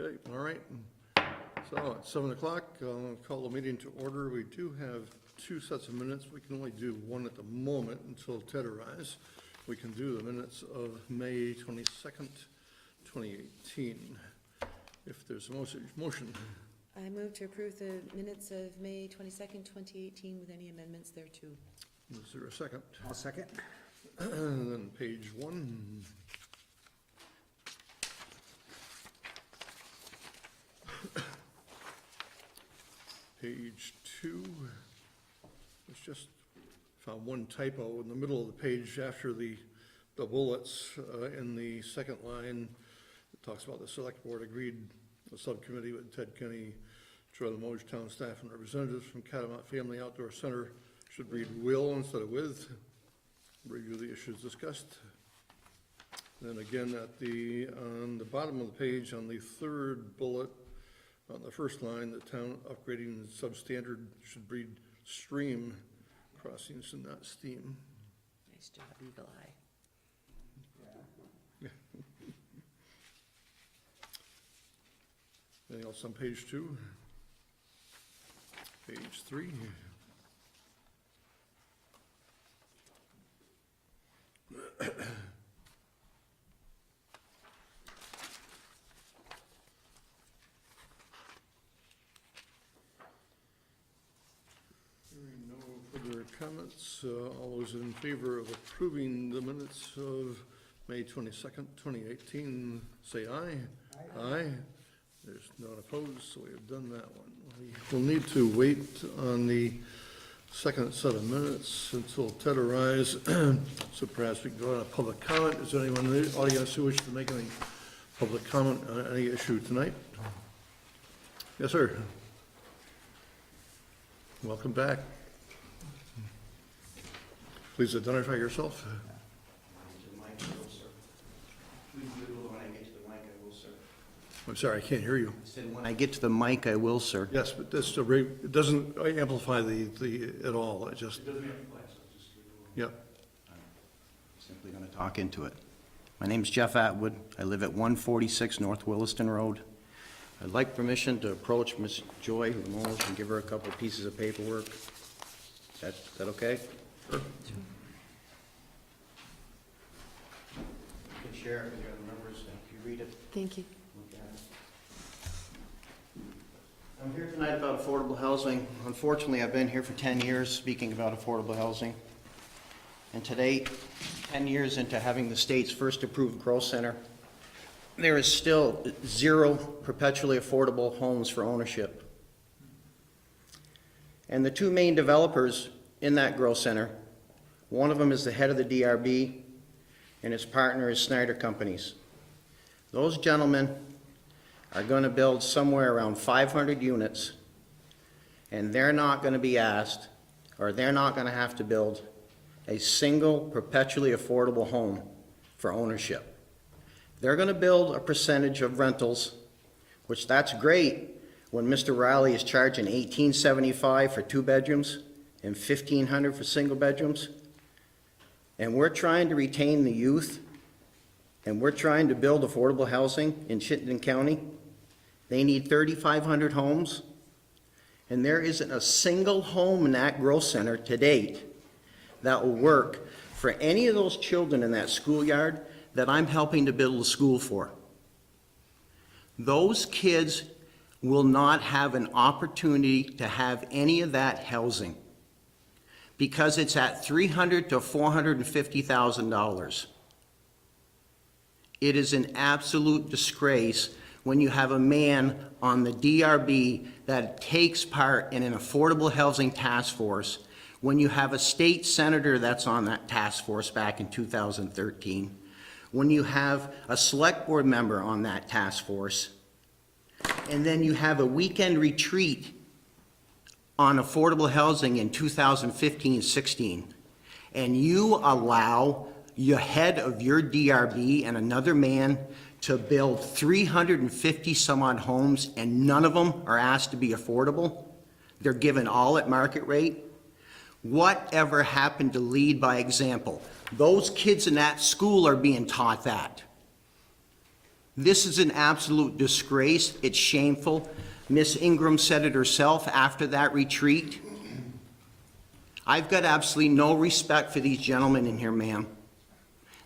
Okay, all right. So at 7 o'clock, I'll call the meeting to order. We do have two sets of minutes. We can only do one at the moment until Ted arrives. We can do the minutes of May 22nd, 2018. If there's a motion. I move to approve the minutes of May 22nd, 2018 with any amendments thereto. Is there a second? I'll second. And then page 1. Page 2. It's just found one typo in the middle of the page after the bullets in the second line. It talks about the select board agreed the subcommittee with Ted Kenny, Troy Limoges town staff and representatives from Catamount Family Outdoor Center should read will instead of with. Review the issues discussed. Then again on the bottom of the page on the third bullet, on the first line, the town upgrading substandard should read stream crossings and not steam. Nice job, Eagle Eye. Anything else on page 2? Page 3. Hearing no further comments, all those in favor of approving the minutes of May 22nd, 2018, say aye. Aye. There's none opposed, so we have done that one. We'll need to wait on the second set of minutes until Ted arrives, so perhaps we can go on a public comment. Is there anyone in the audience who wishes to make any public comment on any issue tonight? Yes, sir. Welcome back. Please identify yourself. I'm sorry, I can't hear you. I said when I get to the mic, I will, sir. Yes, but that's the rate, it doesn't amplify the at all, it just. It doesn't amplify, so just give it a little. Yep. Simply going to talk into it. My name's Jeff Atwood. I live at 146 North Williston Road. I'd like permission to approach Miss Joy Limoges and give her a couple pieces of paperwork. Is that okay? Sure. You can share it with your other members if you read it. Thank you. Look at it. I'm here tonight about affordable housing. Unfortunately, I've been here for 10 years speaking about affordable housing. And today, 10 years into having the state's first approved growth center, there is still 0 perpetually affordable homes for ownership. And the two main developers in that growth center, one of them is the head of the DRB, and his partner is Snyder Companies. Those gentlemen are going to build somewhere around 500 units, and they're not going to be asked, or they're not going to have to build a single perpetually affordable home for ownership. They're going to build a percentage of rentals, which that's great when Mr. Riley is charging $1,875 for 2 bedrooms and $1,500 for single bedrooms. And we're trying to retain the youth, and we're trying to build affordable housing in Chitlin County. They need 3,500 homes, and there isn't a single home in that growth center to date that will work for any of those children in that schoolyard that I'm helping to build a school for. Those kids will not have an opportunity to have any of that housing because it's at $300,000 to $450,000. It is an absolute disgrace when you have a man on the DRB that takes part in an affordable housing task force, when you have a state senator that's on that task force back in 2013, when you have a select board member on that task force, and then you have a weekend retreat on affordable housing in 2015-16, and you allow your head of your DRB and another man to build 350 some odd homes, and none of them are asked to be affordable. They're given all at market rate. Whatever happened to lead by example? Those kids in that school are being taught that. This is an absolute disgrace. It's shameful. Miss Ingram said it herself after that retreat. I've got absolutely no respect for these gentlemen in here, ma'am.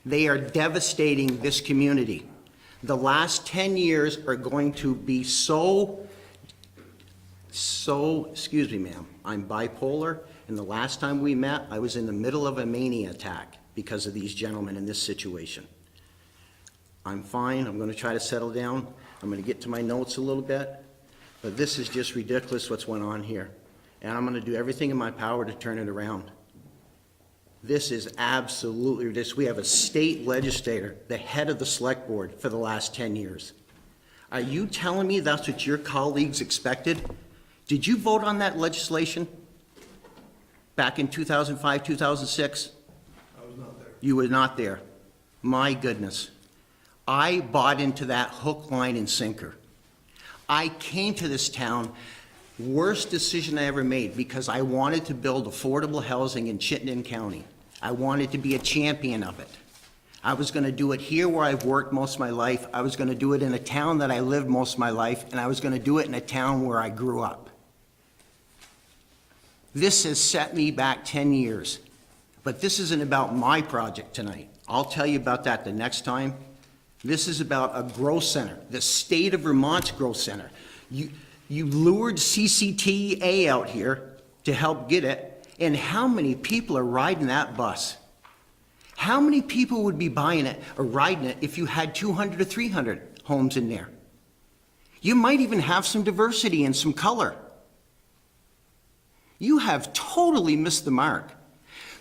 They are devastating this community. The last 10 years are going to be so, excuse me, ma'am, I'm bipolar, and the last time we met, I was in the middle of a mania attack because of these gentlemen in this situation. I'm fine, I'm gonna try to settle down, I'm gonna get to my notes a little bit, but this is just ridiculous what's went on here. And I'm gonna do everything in my power to turn it around. This is absolutely ridiculous. We have a state legislator, the head of the select board for the last 10 years. Are you telling me that's what your colleagues expected? Did you vote on that legislation back in 2005, 2006? I was not there. You were not there. My goodness. I bought into that hook, line, and sinker. I came to this town, worst decision I ever made, because I wanted to build affordable housing in Chitlin County. I wanted to be a champion of it. I was gonna do it here where I've worked most of my life. I was gonna do it in a town that I lived most of my life, and I was gonna do it in a town where I grew up. This has set me back 10 years, but this isn't about my project tonight. I'll tell you about that the next time. This is about a growth center, the state of Vermont's growth center. You lured CCTA out here to help get it, and how many people are riding that bus? How many people would be buying it or riding it if you had 200 or 300 homes in there? You might even have some diversity and some color. You have totally missed the mark.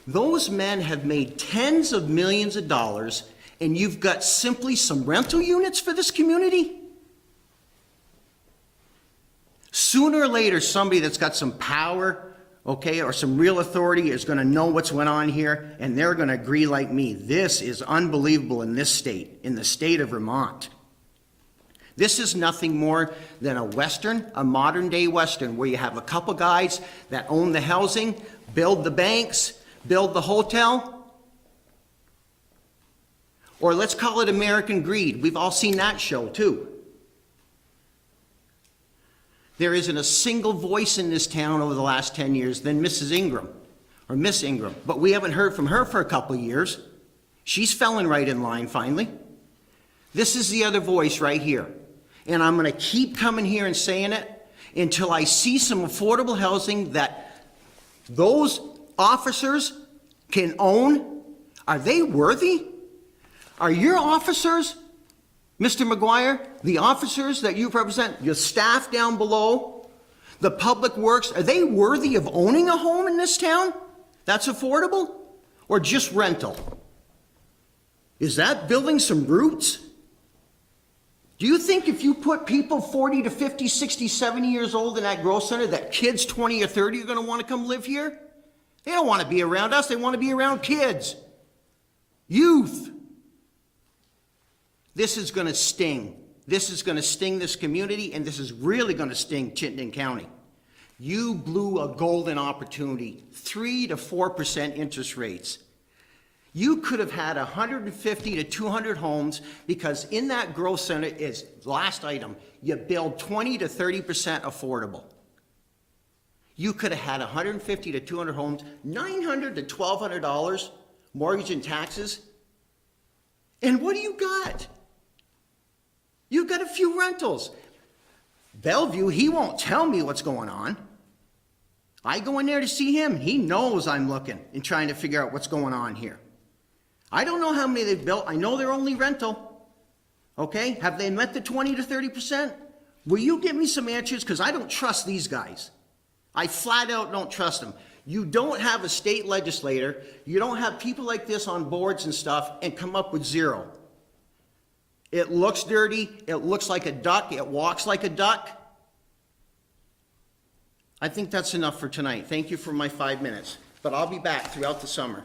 Those men have made tens of millions of dollars, and you've got simply some rental units for this community? Sooner or later, somebody that's got some power, okay, or some real authority is gonna know what's went on here, and they're gonna agree like me. This is unbelievable in this state, in the state of Vermont. This is nothing more than a Western, a modern day Western, where you have a couple guys that own the housing, build the banks, build the hotel. Or let's call it American greed. We've all seen that show too. There isn't a single voice in this town over the last 10 years than Mrs. Ingram, or Miss Ingram, but we haven't heard from her for a couple of years. She's fallen right in line finally. This is the other voice right here. And I'm gonna keep coming here and saying it until I see some affordable housing that those officers can own. Are they worthy? Are your officers, Mr. McGuire, the officers that you represent, your staff down below, the public works, are they worthy of owning a home in this town that's affordable? Or just rental? Is that building some roots? Do you think if you put people 40 to 50, 60, 70 years old in that growth center, that kids 20 or 30 are gonna wanna come live here? They don't wanna be around us, they wanna be around kids. Youth. This is gonna sting. This is gonna sting this community, and this is really gonna sting Chittenden County. You blew a golden opportunity, 3 to 4% interest rates. You could have had 150 to 200 homes, because in that growth center is, last item, you build 20 to 30% affordable. You could have had 150 to 200 homes, $900 to $1,200 mortgage and taxes. And what do you got? You've got a few rentals. Bellevue, he won't tell me what's going on. I go in there to see him. He knows I'm looking and trying to figure out what's going on here. I don't know how many they've built. I know they're only rental. Okay? Have they met the 20 to 30%? Will you give me some answers? Because I don't trust these guys. I flat out don't trust them. You don't have a state legislator. You don't have people like this on boards and stuff and come up with zero. It looks dirty. It looks like a duck. It walks like a duck. I think that's enough for tonight. Thank you for my 5 minutes. But I'll be back throughout the summer.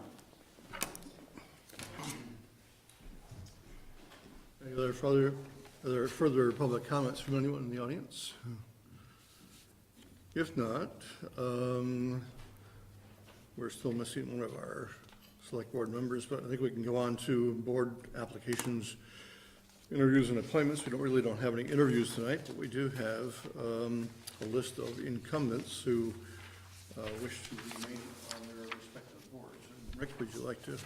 Are there further public comments from anyone in the audience? If not, we're still missing one of our select board members, but I think we can go on to board applications. interviews and appointments. We really don't have any interviews tonight, but we do have a list of incumbents who wish to remain on their respective boards. And Rick, would you like to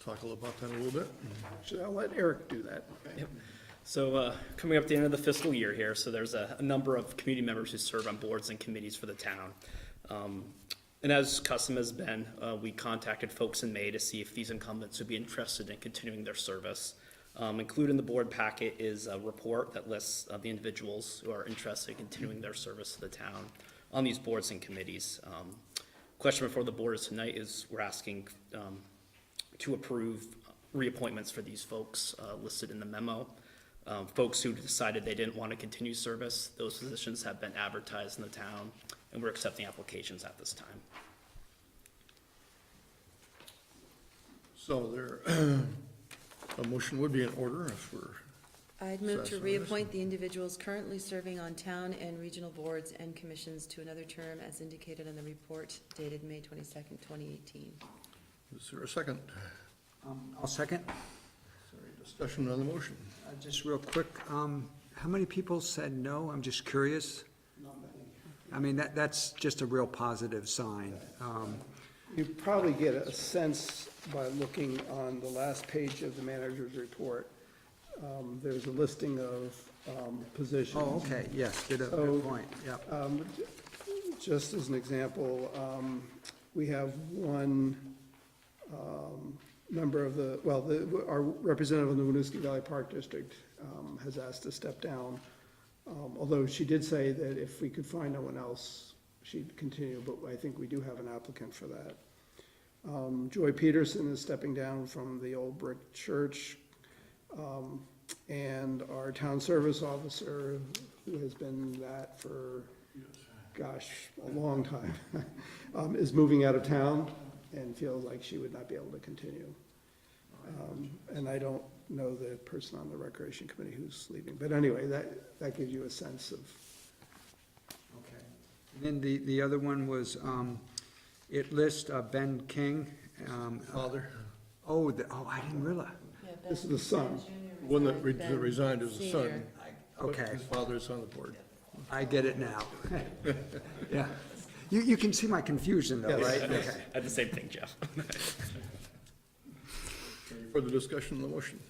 talk about that a little bit? Actually, I'll let Eric do that. Yep. So coming up to the end of the fiscal year here, so there's a number of community members who serve on boards and committees for the town. And as custom has been, we contacted folks in May to see if these incumbents would be interested in continuing their service. Included in the board packet is a report that lists the individuals who are interested in continuing their service to the town on these boards and committees. Question before the board is tonight is we're asking to approve reappointments for these folks listed in the memo. Folks who decided they didn't want to continue service, those positions have been advertised in the town, and we're accepting applications at this time. So there, a motion would be in order if we're, I'd move to Satisfied. reappoint the individuals currently serving on town and regional boards and commissions to another term as indicated on the report dated May 22nd, 2018. is there a second? I'll second. Is there any discussion on the motion? Just real quick, how many people said no? I'm just curious. I mean, that's just a real positive sign. You probably get a sense by looking on the last page of the manager's report. There's a listing of positions. Oh, okay, yes, good So- point, yeah. Just as an example, we have one member of our representative of the Winooski Valley Park District has asked to step down. Although she did say that if we could find no one else, she'd continue, but I think we do have an applicant for that. Joy Peterson is stepping down from the old brick church. And our town service officer, who has been that for, gosh, a long time, is moving out of town and feels like she would not be able to continue. And I don't know the person on the Recreation Committee who's leaving, but anyway, that gives you a sense of. Okay. And then the other one was, it lists Ben King. Father, Oh, I didn't realize. This is the son. one that resigned is the son. but Okay, His father is on the board. I get it now. Yeah. You can see my confusion though, Yes. right? Okay. I had the same thing, Jeff. Any further discussion on the motion?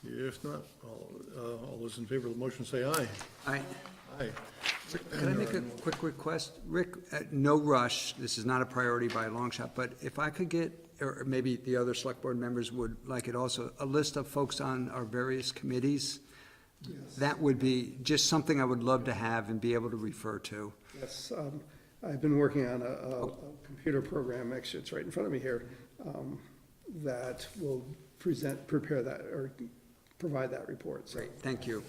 If not, all those in favor of the motion say aye. I, Aye. Can I make a quick request? Rick, no rush, this is not a priority by a long shot, but if I could get, or maybe the other select board members would like it also, a list of folks on our various committees, that would be just something I would love to have and be able to refer to. Yes, I've been working on a computer program, actually, it's right in front of me here, that will prepare that, or provide that report, so. Great, thank you.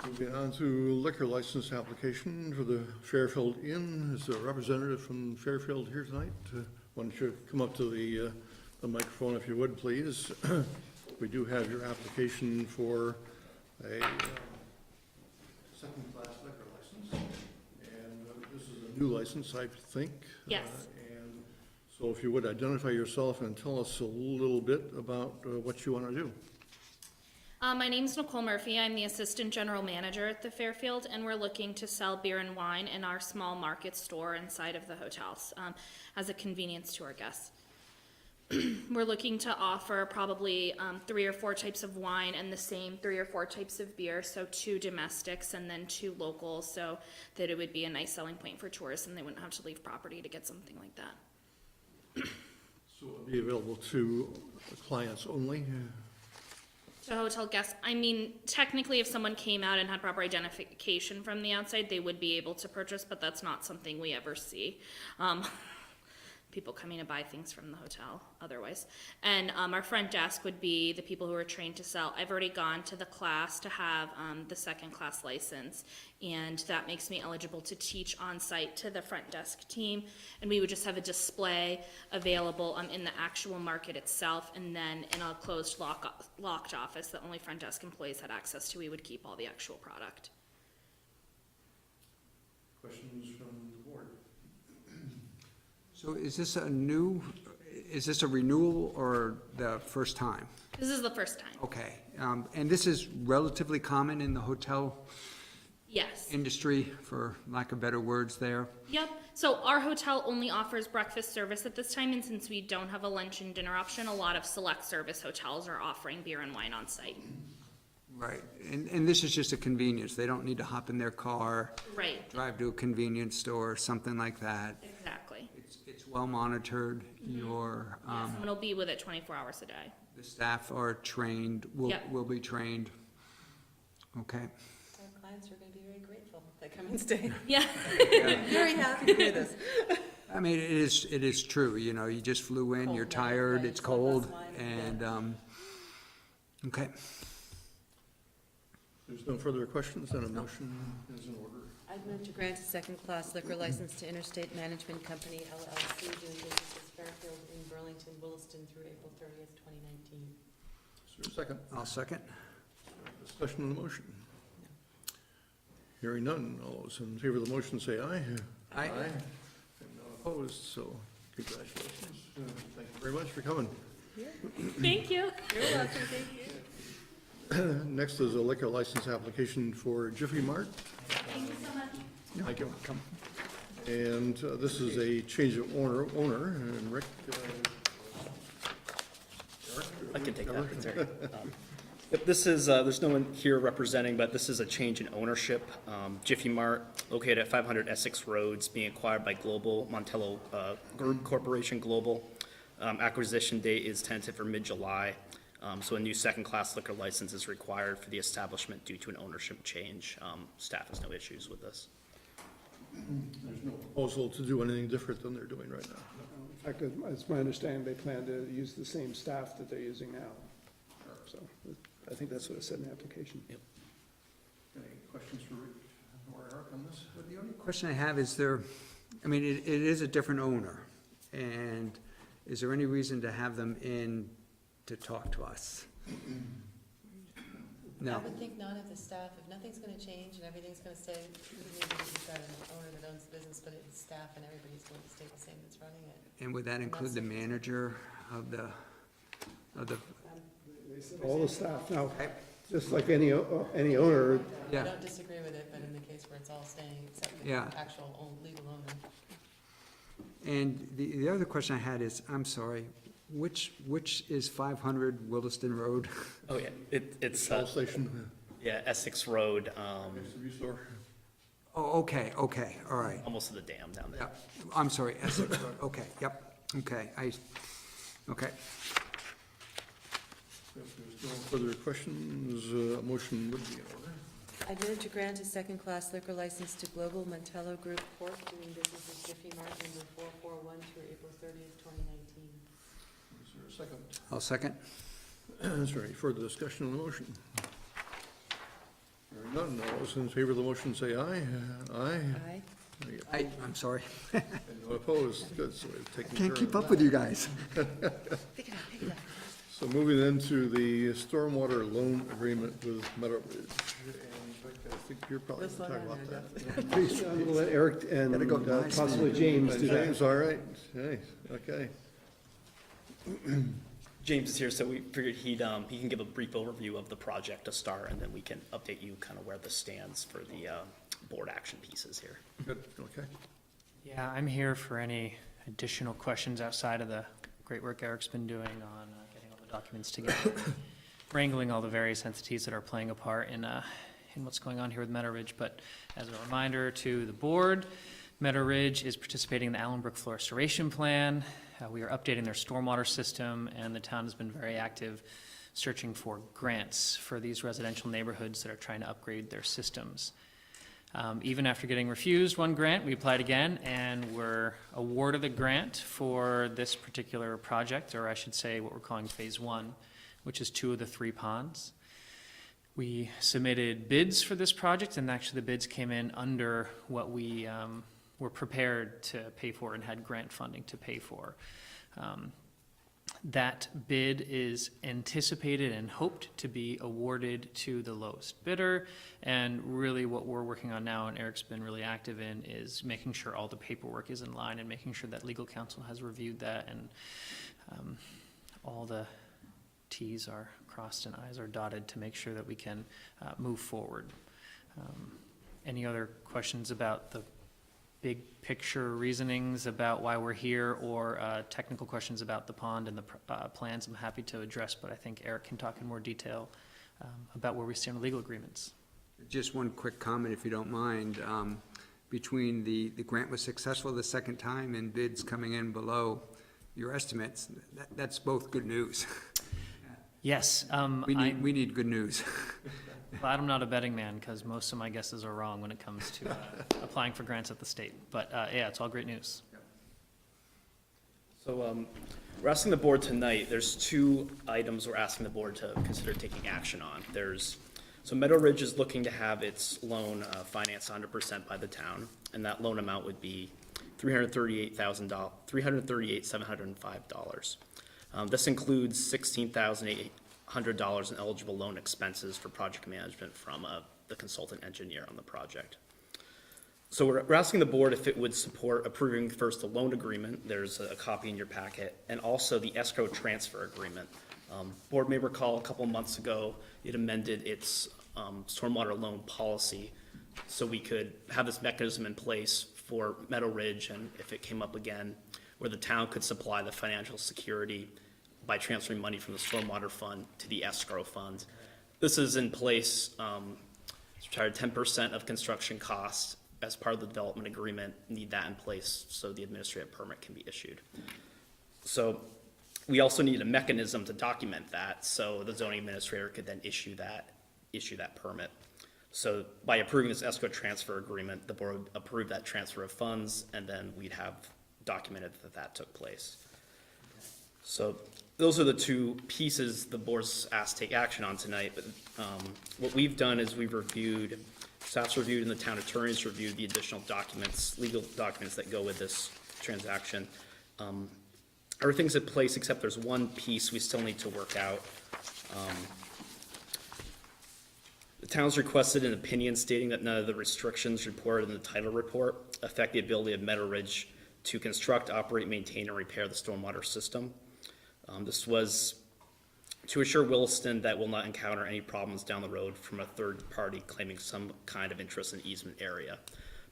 Moving on to liquor license application for the Fairfield Inn. Is there a representative from Fairfield here tonight? Why don't you come up to the microphone if you would, please? We do have your application for a second-class liquor license. And this is a new license, I think. Yes. And so if you would identify yourself and tell us a little bit about what you want to do. My name's Nicole Murphy. I'm the Assistant General Manager at the Fairfield, and we're looking to sell beer and wine in our small market store inside of the hotels as a convenience to our guests. We're looking to offer probably 3 or 4 types of wine and the same 3 or 4 types of beer, so 2 domestics and then 2 locals, so that it would be a nice selling point for tourists and they wouldn't have to leave property to get something like that. So it will be available to clients only? To hotel guests, I mean, technically if someone came out and had proper identification from the outside, they would be able to purchase, but that's not something we ever see. People coming to buy things from the hotel otherwise. And our front desk would be the people who are trained to sell. I've already gone to the class to have the second class license, and that makes me eligible to teach on site to the front desk team. And we would just have a display available in the actual market itself, and then in a closed locked office that only front desk employees had access to, we would keep all the actual product. Questions from the board? So is this a new, is this a renewal or the first time? This is the first time. Okay, and this is relatively common in the hotel Yes. industry, for lack of better words there? Yep. So our hotel only offers breakfast service at this time, and since we don't have a lunch and dinner option, a lot of select service hotels are offering beer and wine on site. Right, and this is just a convenience, they don't need to hop in their car, Right. drive to a convenience store, something like that. Exactly. It's well monitored, your, Someone will be with it 24 hours a day. the staff are trained, Yep. will be trained. Okay, Our clients are gonna be very grateful that come and stay. Yeah. Very happy to hear this. I mean, it is true, you know, you just flew in, you're Cold, right, tired, right, it's it's a lot less cold, wine, and, okay. There's no further questions, then a motion is in order. I'd move to grant a second-class liquor license to Interstate Management Company LLC doing business as Fairfield in Burlington, Williston through April 30th, 2019. Is there a second? I'll second. Discussion on the motion. Hearing none, all those in favor of the motion say aye. Aye. And none opposed, so congratulations. Thank you very much for coming. Thank you. You're welcome, thank you. Next is a liquor license application for Jiffy Mart. Thank you so much. Thank you. And this is a change of owner, and Rick. I can take that, it's all right. Yep, this is, there's no one here representing, but this is a change in ownership. Jiffy Mart, located at 500 Essex Roads, being acquired by Global, Montello Group Corporation Global. Acquisition date is tentative for mid-July. So a new second-class liquor license is required for the establishment due to an ownership change. Staff has no issues with this. There's no proposal to do anything different than they're doing right now. In fact, it's my understanding they plan to use the same staff that they're using now. So I think that's what it said in the application. Yep. Any questions for Rick or Eric on this? The only question I have is I mean, it is a different owner, and is there any reason to have them in to talk to us? I No, would think not if the staff, if nothing's gonna change and everything's gonna stay, maybe you've got an owner that owns the business, but it's staff and everybody's going to stay the same that's running it. and would that include the manager of the, They said all the staff, now, Okay. just like any owner, I Yeah. don't disagree with it, but in the case where it's all staying except the Yeah. actual legal owner. and the other question I had is, I'm sorry, which is 500 Williston Road? Oh, yeah, it's, Shell station, yeah, Essex Road, distribution store. Oh, okay, all right. almost to the dam down there. Yep, I'm sorry, Essex Road, okay, yep, okay, okay. If there's no further questions, a motion would be in order. I'd move to grant a second-class liquor license to Global Montello Group Corp. doing business as Jiffy Mart number 441 through April 30th, 2019. Is there a second? I'll second. Is there any further discussion on the motion? Hearing none, all those in favor of the motion say aye. Aye. Aye. I'm sorry. And no opposed, good, so we've taken care Can't of keep that. up with you guys. Pick it up, pick it up. So moving into the stormwater loan agreement with Meadow Ridge, and Rick, I think you're probably This going to one talk on about there, that. please, we'll let Eric and Gotta go to my possibly James do that. James, all right, hey, okay. James is here, so we figured he can give a brief overview of the project to start, and then we can update you kind of where this stands for the board action pieces here. Good, okay. Yeah, I'm here for any additional questions outside of the great work Eric's been doing on getting all the documents together, wrangling all the various entities that are playing a part in what's going on here with Meadow Ridge. But as a reminder to the board, Meadow Ridge is participating in the Allenbrook Flow Restoration Plan. We are updating their stormwater system, and the town has been very active searching for grants for these residential neighborhoods that are trying to upgrade their systems. Even after getting refused one grant, we applied again and were awarded a grant for this particular project, or I should say what we're calling Phase 1, which is 2 of the 3 ponds. We submitted bids for this project, and actually the bids came in under what we were prepared to pay for and had grant funding to pay for. That bid is anticipated and hoped to be awarded to the lowest bidder. And really what we're working on now, and Eric's been really active in, is making sure all the paperwork is in line and making sure that legal counsel has reviewed that and all the Ts are crossed and Is are dotted to make sure that we can move forward. Any other questions about the big picture reasonings about why we're here, or technical questions about the pond and the plans? I'm happy to address, but I think Eric can talk in more detail about where we stand on legal agreements. Just one quick comment, if you don't mind. Between the grant was successful the second time and bids coming in below your estimates, that's both good news. Yes. We need good news. Glad I'm not a betting man, because most of my guesses are wrong when it comes to applying for grants at the state. But yeah, it's all great news. So we're asking the board tonight, there's two items we're asking the board to consider taking action on. So Meadow Ridge is looking to have its loan financed 100% by the town, and that loan amount would be $338,705. This includes $16,800 in eligible loan expenses for project management from the consultant engineer on the project. So we're asking the board if it would support approving first the loan agreement, there's a copy in your packet, and also the escrow transfer agreement. Board may recall a couple months ago, it amended its stormwater loan policy so we could have this mechanism in place for Meadow Ridge, and if it came up again, where the town could supply the financial security by transferring money from the stormwater fund to the escrow fund. This is in place, it's retired 10% of construction costs as part of the development agreement, need that in place so the administrative permit can be issued. So we also need a mechanism to document that, so the zoning administrator could then issue that permit. So by approving this escrow transfer agreement, the board would approve that transfer of funds, and then we'd have documented that took place. So those are the two pieces the board's asked to take action on tonight. But what we've done is we've reviewed, staff's reviewed and the town attorney's reviewed the additional documents, legal documents that go with this transaction. Everything's in place except there's one piece we still need to work out. The town's requested an opinion stating that none of the restrictions reported in the title report affect the ability of Meadow Ridge to construct, operate, maintain, and repair the stormwater system. This was to assure Williston that will not encounter any problems down the road from a third party claiming some kind of interest in easement area.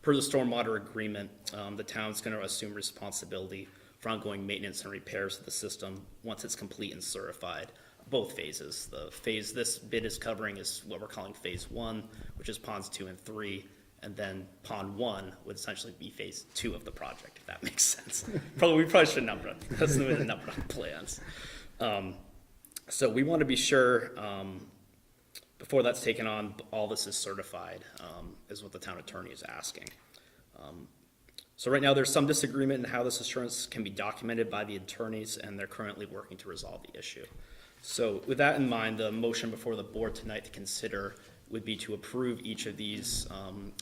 Per the stormwater agreement, the town's going to assume responsibility for ongoing maintenance and repairs of the system once it's complete and certified. Both phases. The phase this bid is covering is what we're calling phase 1, which is ponds 2 and 3, and then pond 1 would essentially be phase 2 of the project, if that makes sense. We probably should number it. That's the way the number on plans. So we want to be sure before that's taken on, all this is certified, is what the town attorney is asking. So right now there's some disagreement in how this assurance can be documented by the attorneys, and they're currently working to resolve the issue. So with that in mind, the motion before the board tonight to consider would be to approve each of these,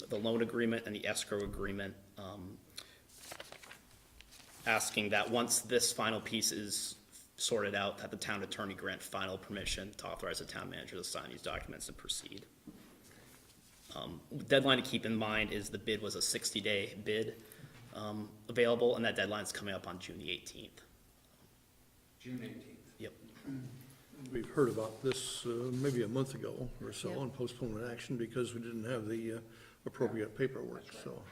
the loan agreement and the escrow agreement, asking that once this final piece is sorted out, that the town attorney grant final permission to authorize the town manager to sign these documents and proceed. Deadline to keep in mind is the bid was a 60-day bid available, and that deadline's coming up on June the 18th. June 18th. Yep. We've heard about this maybe a month ago or so Yeah. on postponement action because we didn't have the appropriate paperwork, so.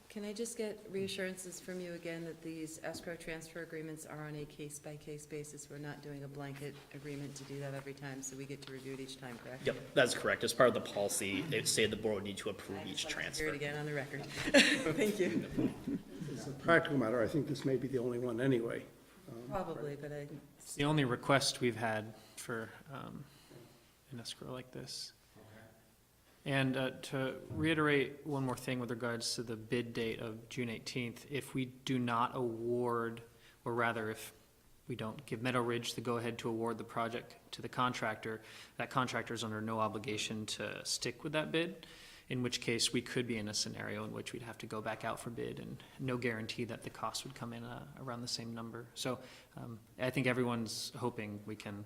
Can I just get reassurances from you again that these escrow transfer agreements are on a case-by-case basis? We're not doing a blanket agreement to do that every time, so we get to review it each time, correct? Yep, that's correct. As part of the policy, it stated the board would need to approve each Hear transfer. it again on the record. Thank you. As a practical matter, I think this may be the only one anyway. Probably, but I, It's the only request we've had for an escrow like this. And to reiterate one more thing with regards to the bid date of June 18th, if we do not award, or rather if we don't give Meadow Ridge the go-ahead to award the project to the contractor, that contractor is under no obligation to stick with that bid, in which case we could be in a scenario in which we'd have to go back out for bid, and no guarantee that the cost would come in around the same number. So I think everyone's hoping we can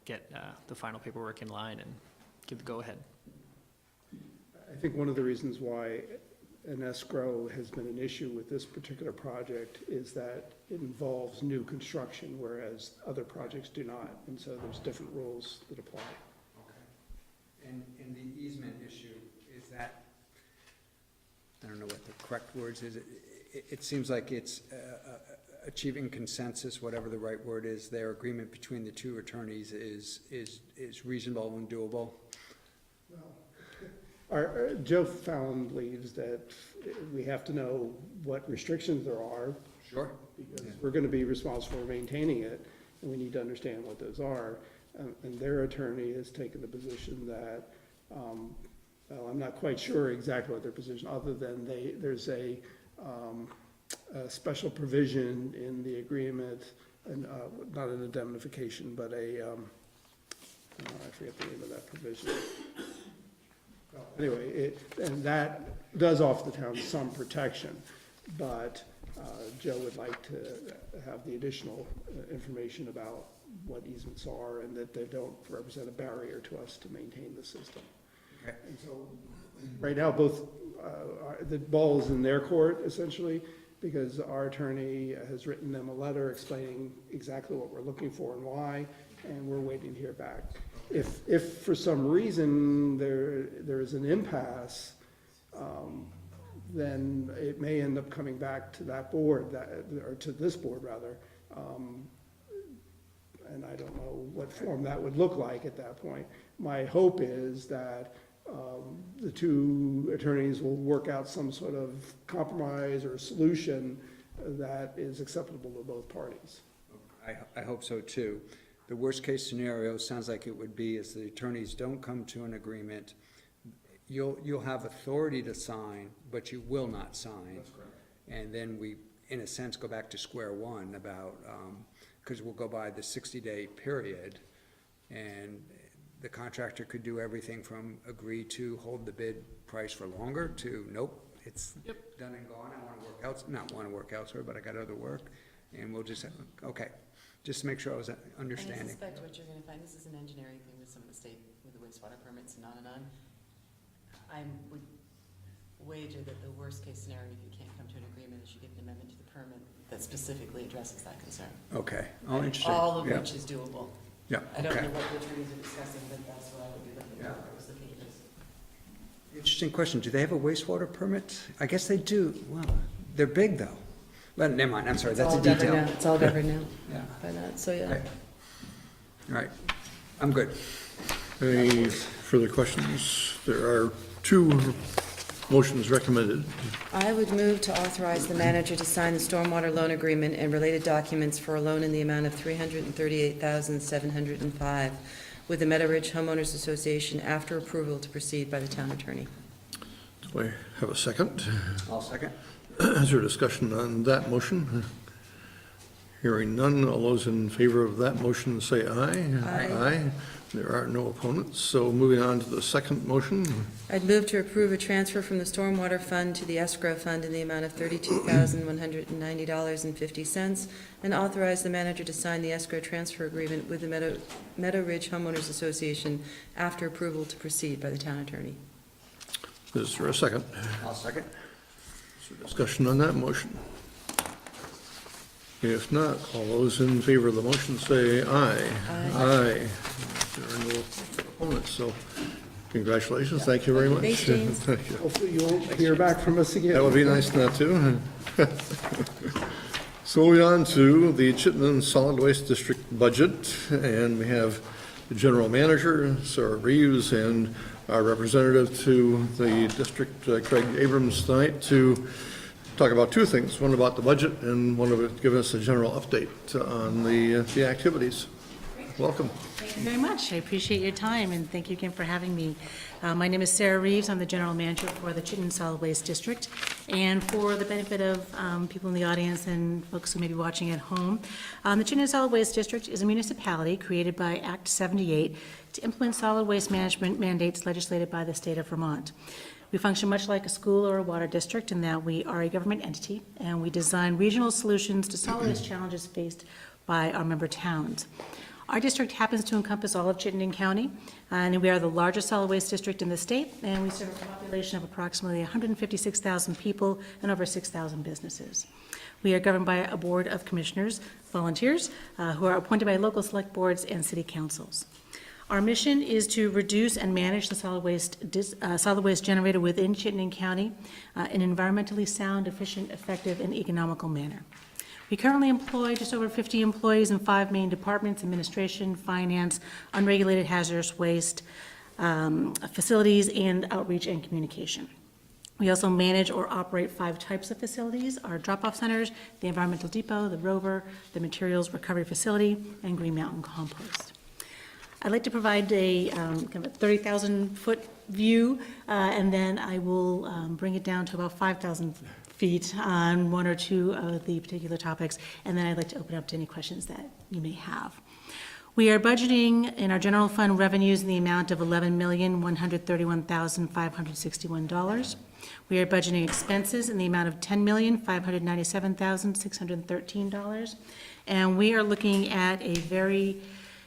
get the final paperwork in line and give the go-ahead. I think one of the reasons why an escrow has been an issue with this particular project is that it involves new construction, whereas other projects do not, and so there's different rules that apply. Okay. And the easement issue, is that, I don't know what the correct words is, it seems like it's achieving consensus, whatever the right word is, their agreement between the two attorneys is reasonable and doable? Joe Fallon believes that we have to know what restrictions there are. Sure. Because we're gonna be responsible for maintaining it, and we need to understand what those are. And their attorney has taken the position that, well, I'm not quite sure exactly what their position, other than there's a special provision in the agreement, and, not an indemnification, but I forget the name of that provision. Anyway, and that does offer the town some protection, but Joe would like to have the additional information about what easements are and that they don't represent a barrier to us to maintain the system. Okay. And so, right now, both, the ball is in their court, essentially, because our attorney has written them a letter explaining exactly what we're looking for and why, and we're waiting to hear back. If for some reason there is an impasse, then it may end up coming back to that board, or to this board rather, and I don't know what form that would look like at that point. My hope is that the two attorneys will work out some sort of compromise or solution that is acceptable to both parties. I hope so too. The worst-case scenario sounds like it would be is the attorneys don't come to an agreement. You'll have authority to sign, but you will not sign. That's correct. And then we, in a sense, go back to square one about, because we'll go by the 60-day period, and the contractor could do everything from agree to hold the bid price for longer to, nope, it's done and gone, I want to work out, not want to work elsewhere, but I got other work, and we'll just, okay. Just to make sure I was And I understanding. suspect what you're gonna find, this is an engineering thing with some of the state, with the wastewater permits and on and on. I would wager that the worst-case scenario, if you can't come to an agreement, is you get an amendment to the permit that specifically addresses that concern. Okay, oh, interesting. All of Yeah. which is doable. Yeah, I don't know okay. what the attorneys are discussing, but that's what I would be looking for, Yeah. if I was looking at this. Interesting question. Do they have a wastewater permit? I guess they do. Well, they're big though. But never mind, I'm sorry, It's that's a all governed detail. now. It's all governed now Yeah, by that, so yeah. okay. All right, I'm good. Any further questions? There are two motions recommended. I would move to authorize the manager to sign the stormwater loan agreement and related documents for a loan in the amount of $338,705 with the Meadow Ridge Homeowners Association after approval to proceed by the town attorney. Do I have a second? I'll second. Is there discussion on that motion? Hearing none, all those in favor of that motion say aye. Aye. There are no opponents, so moving on to the second motion. I'd move to approve a transfer from the stormwater fund to the escrow fund in the amount of $32,190.50 and authorize the manager to sign the escrow transfer agreement with the Meadow Ridge Homeowners Association after approval to proceed by the town attorney. Is there a second? I'll second. Is there discussion on that motion? If not, all those in favor of the motion say aye. Aye. There are no opponents, so congratulations, thank you very much. Thanks, James. Thank you. Hopefully you'll hear back from us again. That would be nice not to. So moving on to the Chitlin Solid Waste District budget, and we have the general manager, Sarah Reeves, and our representative to the district, Craig Abrams, tonight to talk about two things, one about the budget and one of it give us a general update on the activities. Welcome. Thank you very much. I appreciate your time, and thank you again for having me. My name is Sarah Reeves. I'm the general manager for the Chitlin Solid Waste District. And for the benefit of people in the audience and folks who may be watching at home, the Chitlin Solid Waste District is a municipality created by Act 78 to implement solid waste management mandates legislated by the state of Vermont. We function much like a school or a water district in that we are a government entity, and we design regional solutions to solid waste challenges faced by our member towns. Our district happens to encompass all of Chittenden County, and we are the largest solid waste district in the state, and we serve a population of approximately 156,000 people and over 6,000 businesses. We are governed by a board of commissioners, volunteers, who are appointed by local select boards and city councils. Our mission is to reduce and manage the solid waste generated within Chittenden County in an environmentally sound, efficient, effective, and economical manner. We currently employ just over 50 employees in 5 main departments: administration, finance, unregulated hazardous waste, facilities, and outreach and communication. We also manage or operate 5 types of facilities: our drop-off centers, the environmental depot, the rover, the materials recovery facility, and Green Mountain Compost. I'd like to provide a kind of a 30,000-foot view, and then I will bring it down to about 5,000 feet on 1 or 2 of the particular topics, and then I'd like to open up to any questions that you may have. We are budgeting in our general fund revenues in the amount of $11,131,561. We are budgeting expenses in the amount of $10,597,613. And we are looking at a very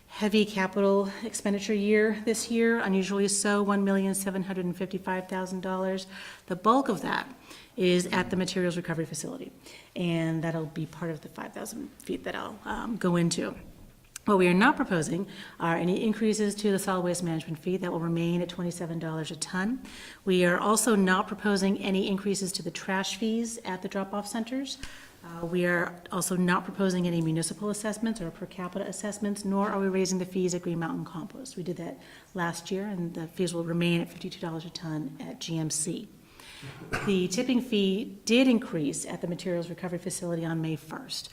heavy capital expenditure year this year, unusually so, $1,755,000. The bulk of that is at the materials recovery facility, and that'll be part of the 5,000 feet that I'll go into. What we are not proposing are any increases to the solid waste management fee. That will remain at $27 a ton. We are also not proposing any increases to the trash fees at the drop-off centers. We are also not proposing any municipal assessments or per capita assessments, nor are we raising the fees at Green Mountain Compost. We did that last year, and the fees will remain at $52 a ton at GMC. The tipping fee did increase at the materials recovery facility on May 1st.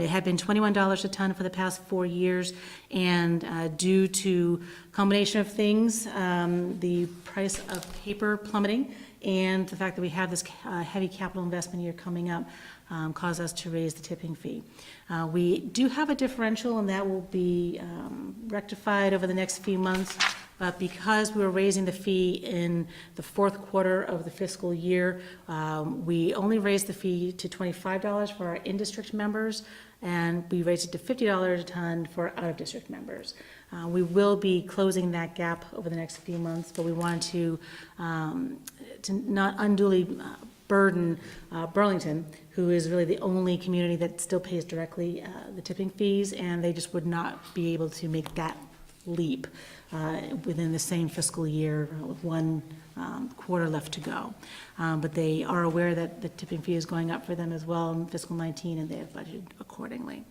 It had been $21 a ton for the past 4 years, and due to a combination of things, the price of paper plummeting and the fact that we have this heavy capital investment year coming up caused us to raise the tipping fee. We do have a differential, and that will be rectified over the next few months. But because we were raising the fee in the 4th quarter of the fiscal year, we only raised the fee to $25 for our in-district members, and we raised it to $50 a ton for out-of-district members. We will be closing that gap over the next few months, but we wanted to not unduly burden Burlington, who is really the only community that still pays directly the tipping fees, and they just would not be able to make that leap within the same fiscal year with 1 quarter left to go. But they are aware that the tipping fee is going up for them as well in fiscal 19, and they have budgeted accordingly.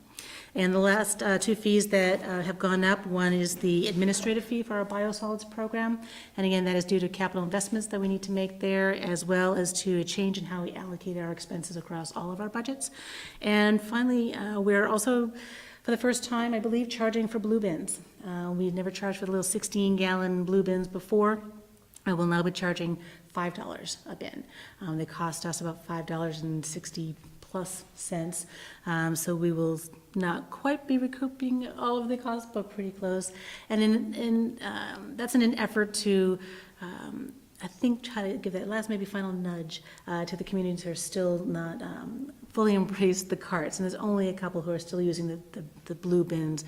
And the last 2 fees that have gone up, one is the administrative fee for our biosolids program. And again, that is due to capital investments that we need to make there, as well as to a change in how we allocate our expenses across all of our budgets. And finally, we're also, for the first time, I believe, charging for blue bins. We've never charged for the little 16-gallon blue bins before. I will now be charging $5 a bin. They cost us about $5.60+. So we will not quite be recouping all of the costs, but pretty close. And that's in an effort to, I think, try to give that last maybe final nudge to the communities who are still not fully embraced the carts. And there's only a couple who are still using the blue bins.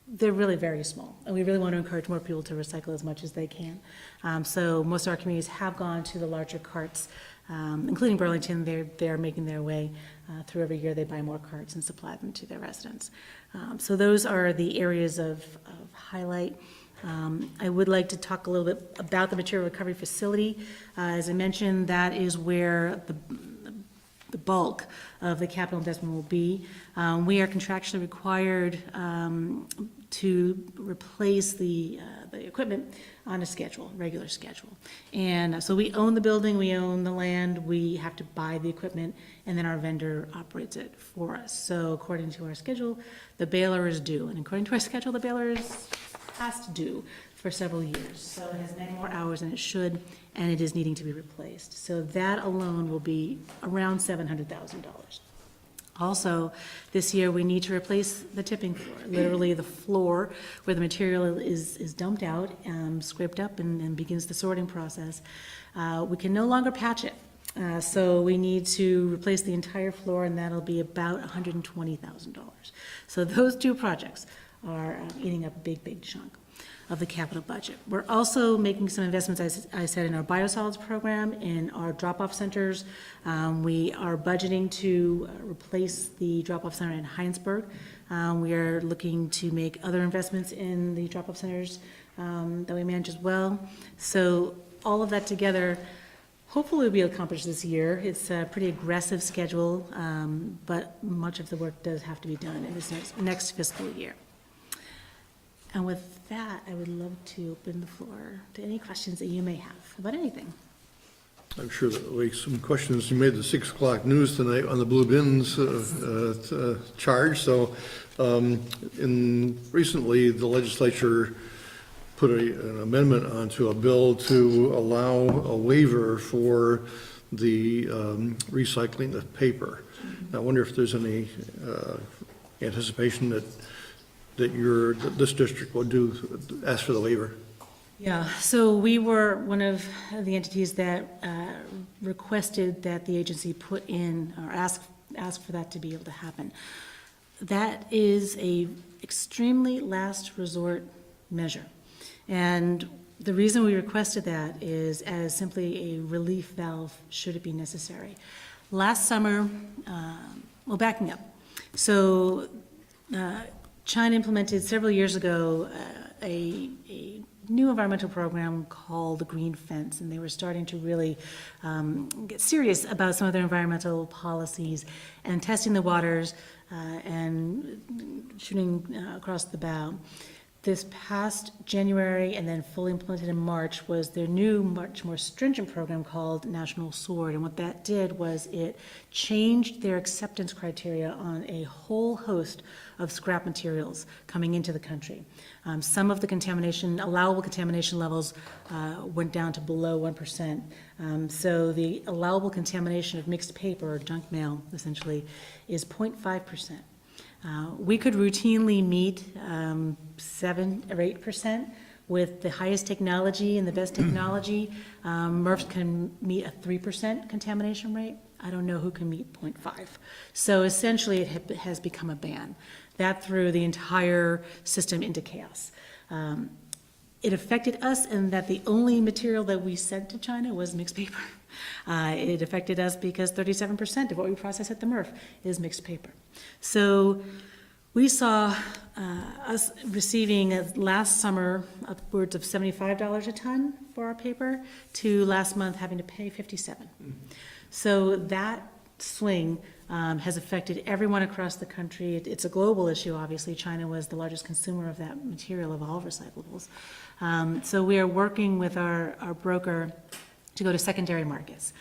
They're really very small, and we really want to encourage more people to recycle as much as they can. So most of our communities have gone to the larger carts, including Burlington. They're making their way through every year. They buy more carts and supply them to their residents. So those are the areas of highlight. I would like to talk a little bit about the material recovery facility. As I mentioned, that is where the bulk of the capital investment will be. We are contractually required to replace the equipment on a schedule, regular schedule. And so we own the building, we own the land, we have to buy the equipment, and then our vendor operates it for us. So according to our schedule, the baler is due, and according to our schedule, the baler is past due for several years. So it has many more hours than it should, and it is needing to be replaced. So that alone will be around $700,000. Also, this year, we need to replace the tipping floor, literally the floor where the material is dumped out, scraped up, and begins the sorting process. We can no longer patch it. So we need to replace the entire floor, and that'll be about $120,000. So those 2 projects are eating up a big, big chunk of the capital budget. We're also making some investments, as I said, in our biosolids program, in our drop-off centers. We are budgeting to replace the drop-off center in Heinsberg. We are looking to make other investments in the drop-off centers that we manage as well. So all of that together, hopefully will be accomplished this year. It's a pretty aggressive schedule, but much of the work does have to be done in this next fiscal year. And with that, I would love to open the floor to any questions that you may have about anything. I'm sure that will be some questions. You made the 6 o'clock news tonight on the blue bins charge. So recently, the legislature put an amendment onto a bill to allow a waiver for the recycling of paper. I wonder if there's any anticipation that this district will ask for the waiver. Yeah, so we were one of the entities that requested that the agency put in, or ask for that to be able to happen. That is a extremely last resort measure. And the reason we requested that is as simply a relief valve should it be necessary. Last summer, well, backing up. So China implemented several years ago a new environmental program called the Green Fence, and they were starting to really get serious about some of their environmental policies and testing the waters and shooting across the bow. This past January and then fully implemented in March was their new, much more stringent program called National Sword. And what that did was it changed their acceptance criteria on a whole host of scrap materials coming into the country. Some of the allowable contamination levels went down to below 1%. So the allowable contamination of mixed paper, or junk mail, essentially, is 0.5%. We could routinely meet 7 or 8% with the highest technology and the best technology. MRFs can meet a 3% contamination rate. I don't know who can meet 0.5. So essentially, it has become a ban. That threw the entire system into chaos. It affected us in that the only material that we sent to China was mixed paper. It affected us because 37% of what we process at the MRF is mixed paper. So we saw us receiving last summer upwards of $75 a ton for our paper to last month having to pay $57. So that swing has affected everyone across the country. It's a global issue, obviously. China was the largest consumer of that material, of all recyclables. So we are working with our broker to go to secondary markets,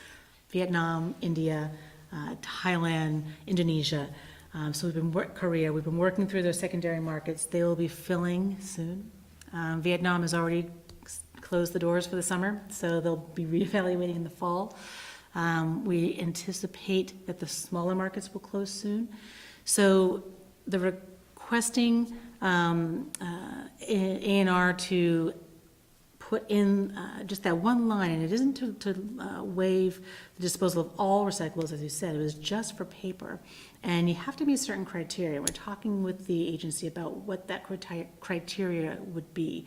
Vietnam, India, Thailand, Indonesia. So Korea, we've been working through those secondary markets. They will be filling soon. Vietnam has already closed the doors for the summer, so they'll be reevaluating in the fall. We anticipate that the smaller markets will close soon. So the requesting A&R to put in just that one line, and it isn't to waive the disposal of all recyclables, as you said, it was just for paper. And you have to meet certain criteria. We're talking with the agency about what that criteria would be.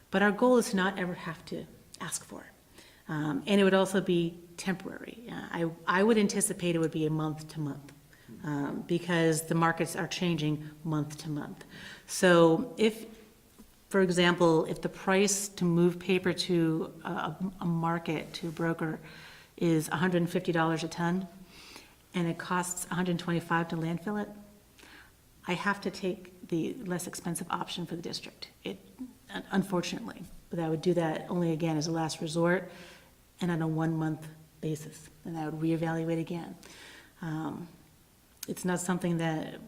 But our goal is to not ever have to ask for it. And it would also be temporary. I would anticipate it would be a month to month because the markets are changing month to month. So if, for example, if the price to move paper to a market, to a broker, is $150 a ton, and it costs $125 to landfill it, I have to take the less expensive option for the district, unfortunately. But I would do that only, again, as a last resort and on a 1-month basis, and I would reevaluate again. It's not something that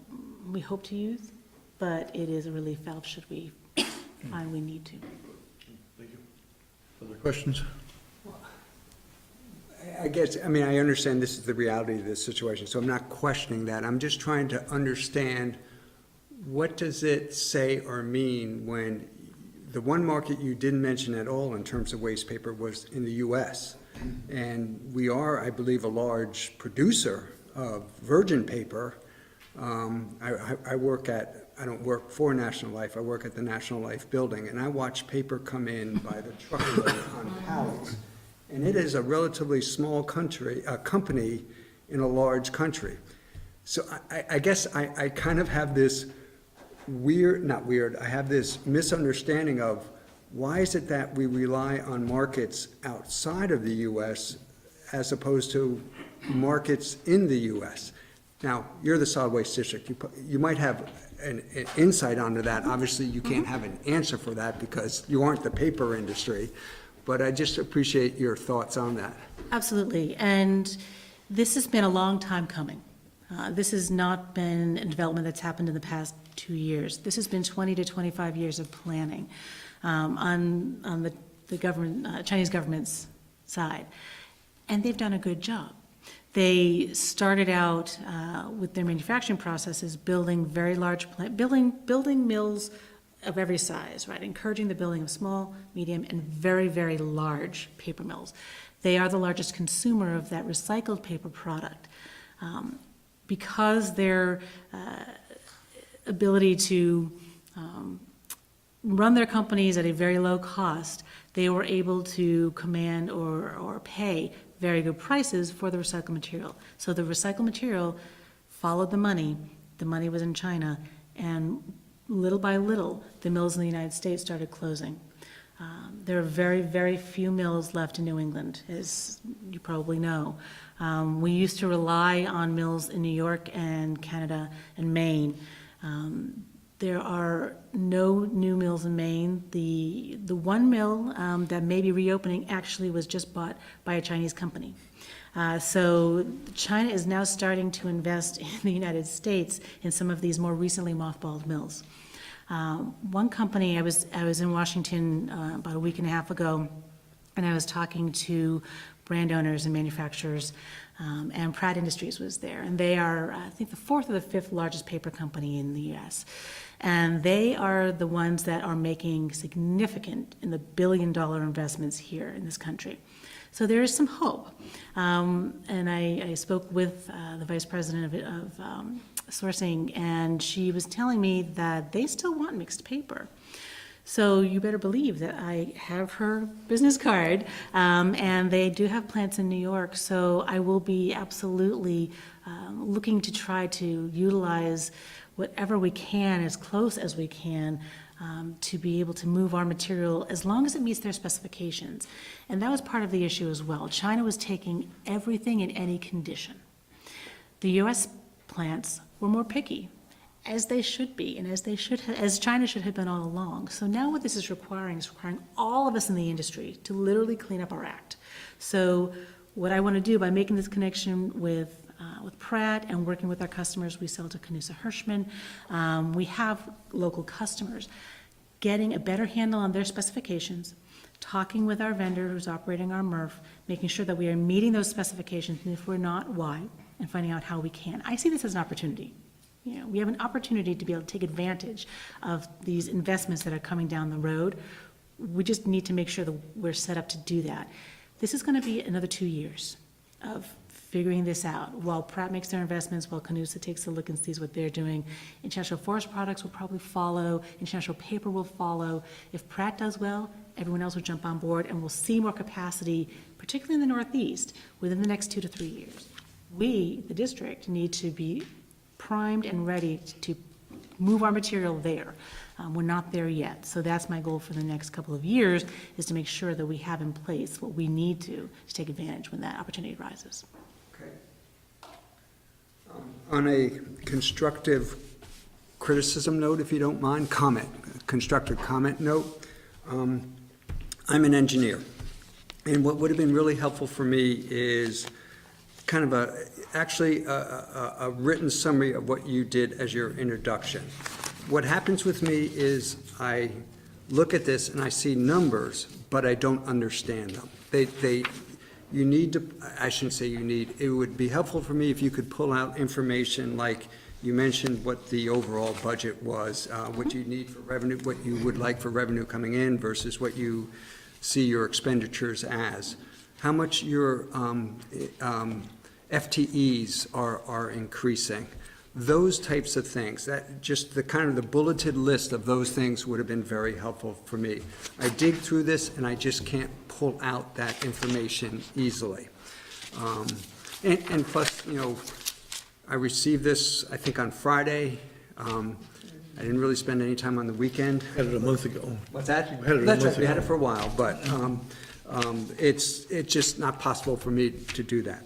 we hope to use, but it is a relief valve should we find we need to. Thank you. Other questions? I guess, I mean, I understand this is the reality of this situation, so I'm not questioning that. I'm just trying to understand, what does it say or mean when the one market you didn't mention at all in terms of waste paper was in the US? And we are, I believe, a large producer of virgin paper. I work at, I don't work for National Life, I work at the National Life building, and I watch paper come in by the truckload on pallets. And it is a relatively small company in a large country. So I guess I kind of have this I have this misunderstanding of why is it that we rely on markets outside of the US as opposed to markets in the US? Now, you're the solid waste district. You might have an insight onto that. Obviously, you can't have an answer for that because you aren't the paper industry. But I just appreciate your thoughts on that. Absolutely, and this has been a long time coming. This has not been a development that's happened in the past 2 years. This has been 20 to 25 years of planning on the government, Chinese government's side, and they've done a good job. They started out with their manufacturing processes, building very large building mills of every size, right? Encouraging the building of small, medium, and very, very large paper mills. They are the largest consumer of that recycled paper product. Because their ability to run their companies at a very low cost, they were able to command or pay very good prices for the recycled material. So the recycled material followed the money. The money was in China, and little by little, the mills in the United States started closing. There are very, very few mills left in New England, as you probably know. We used to rely on mills in New York and Canada and Maine. There are no new mills in Maine. The one mill that may be reopening actually was just bought by a Chinese company. So China is now starting to invest in the United States in some of these more recently mothballed mills. One company, I was in Washington about a week and a half ago, and I was talking to brand owners and manufacturers, and Pratt Industries was there, and they are, I think, the 4th or the 5th largest paper company in the U.S., and they are the ones that are making significant in the billion-dollar investments here in this country. So there is some hope, and I spoke with the vice president of sourcing, and she was telling me that they still want mixed paper. So you better believe that I have her business card, and they do have plants in New York, so I will be absolutely looking to try to utilize whatever we can, as close as we can, to be able to move our material as long as it meets their specifications. And that was part of the issue as well. China was taking everything in any condition. The U.S. plants were more picky, as they should be, and as China should have been all along. So now what this is requiring all of us in the industry to literally clean up our act. So what I want to do by making this connection with Pratt and working with our customers, we sell to Canusa Hirschman, we have local customers, getting a better handle on their specifications, talking with our vendor who's operating our MRF, making sure that we are meeting those specifications, and if we're not, why, and finding out how we can. I see this as an opportunity. You know, we have an opportunity to be able to take advantage of these investments that are coming down the road. We just need to make sure that we're set up to do that. This is going to be another 2 years of figuring this out. While Pratt makes their investments, while Canusa takes a look and sees what they're doing, International Forest Products will probably follow, International Paper will follow. If Pratt does well, everyone else will jump on board, and we'll see more capacity, particularly in the Northeast, within the next 2 to 3 years. We, the district, need to be primed and ready to move our material there. We're not there yet, so that's my goal for the next couple of years, is to make sure that we have in place what we need to take advantage when that opportunity arises. Okay. On a constructive criticism note, if you don't mind, constructive comment note, I'm an engineer, and what would have been really helpful for me is kind of a written summary of what you did as your introduction. What happens with me is I look at this and I see numbers, but I don't understand them. You need to, I shouldn't say you need, it would be helpful for me if you could pull out information like you mentioned what the overall budget was, what you need for revenue, what you would like for revenue coming in versus what you see your expenditures as. How much your FTEs are increasing. those types of things, that, just the kind of the bulleted list of those things would have been very helpful for me. I dig through this and I just can't pull out that information easily. And plus, you know, I received this, I think, on Friday. I didn't really spend any time on the weekend. Had it a month ago. What's that? You had it a That's month right, we had ago. it for a while, but it's just not possible for me to do that.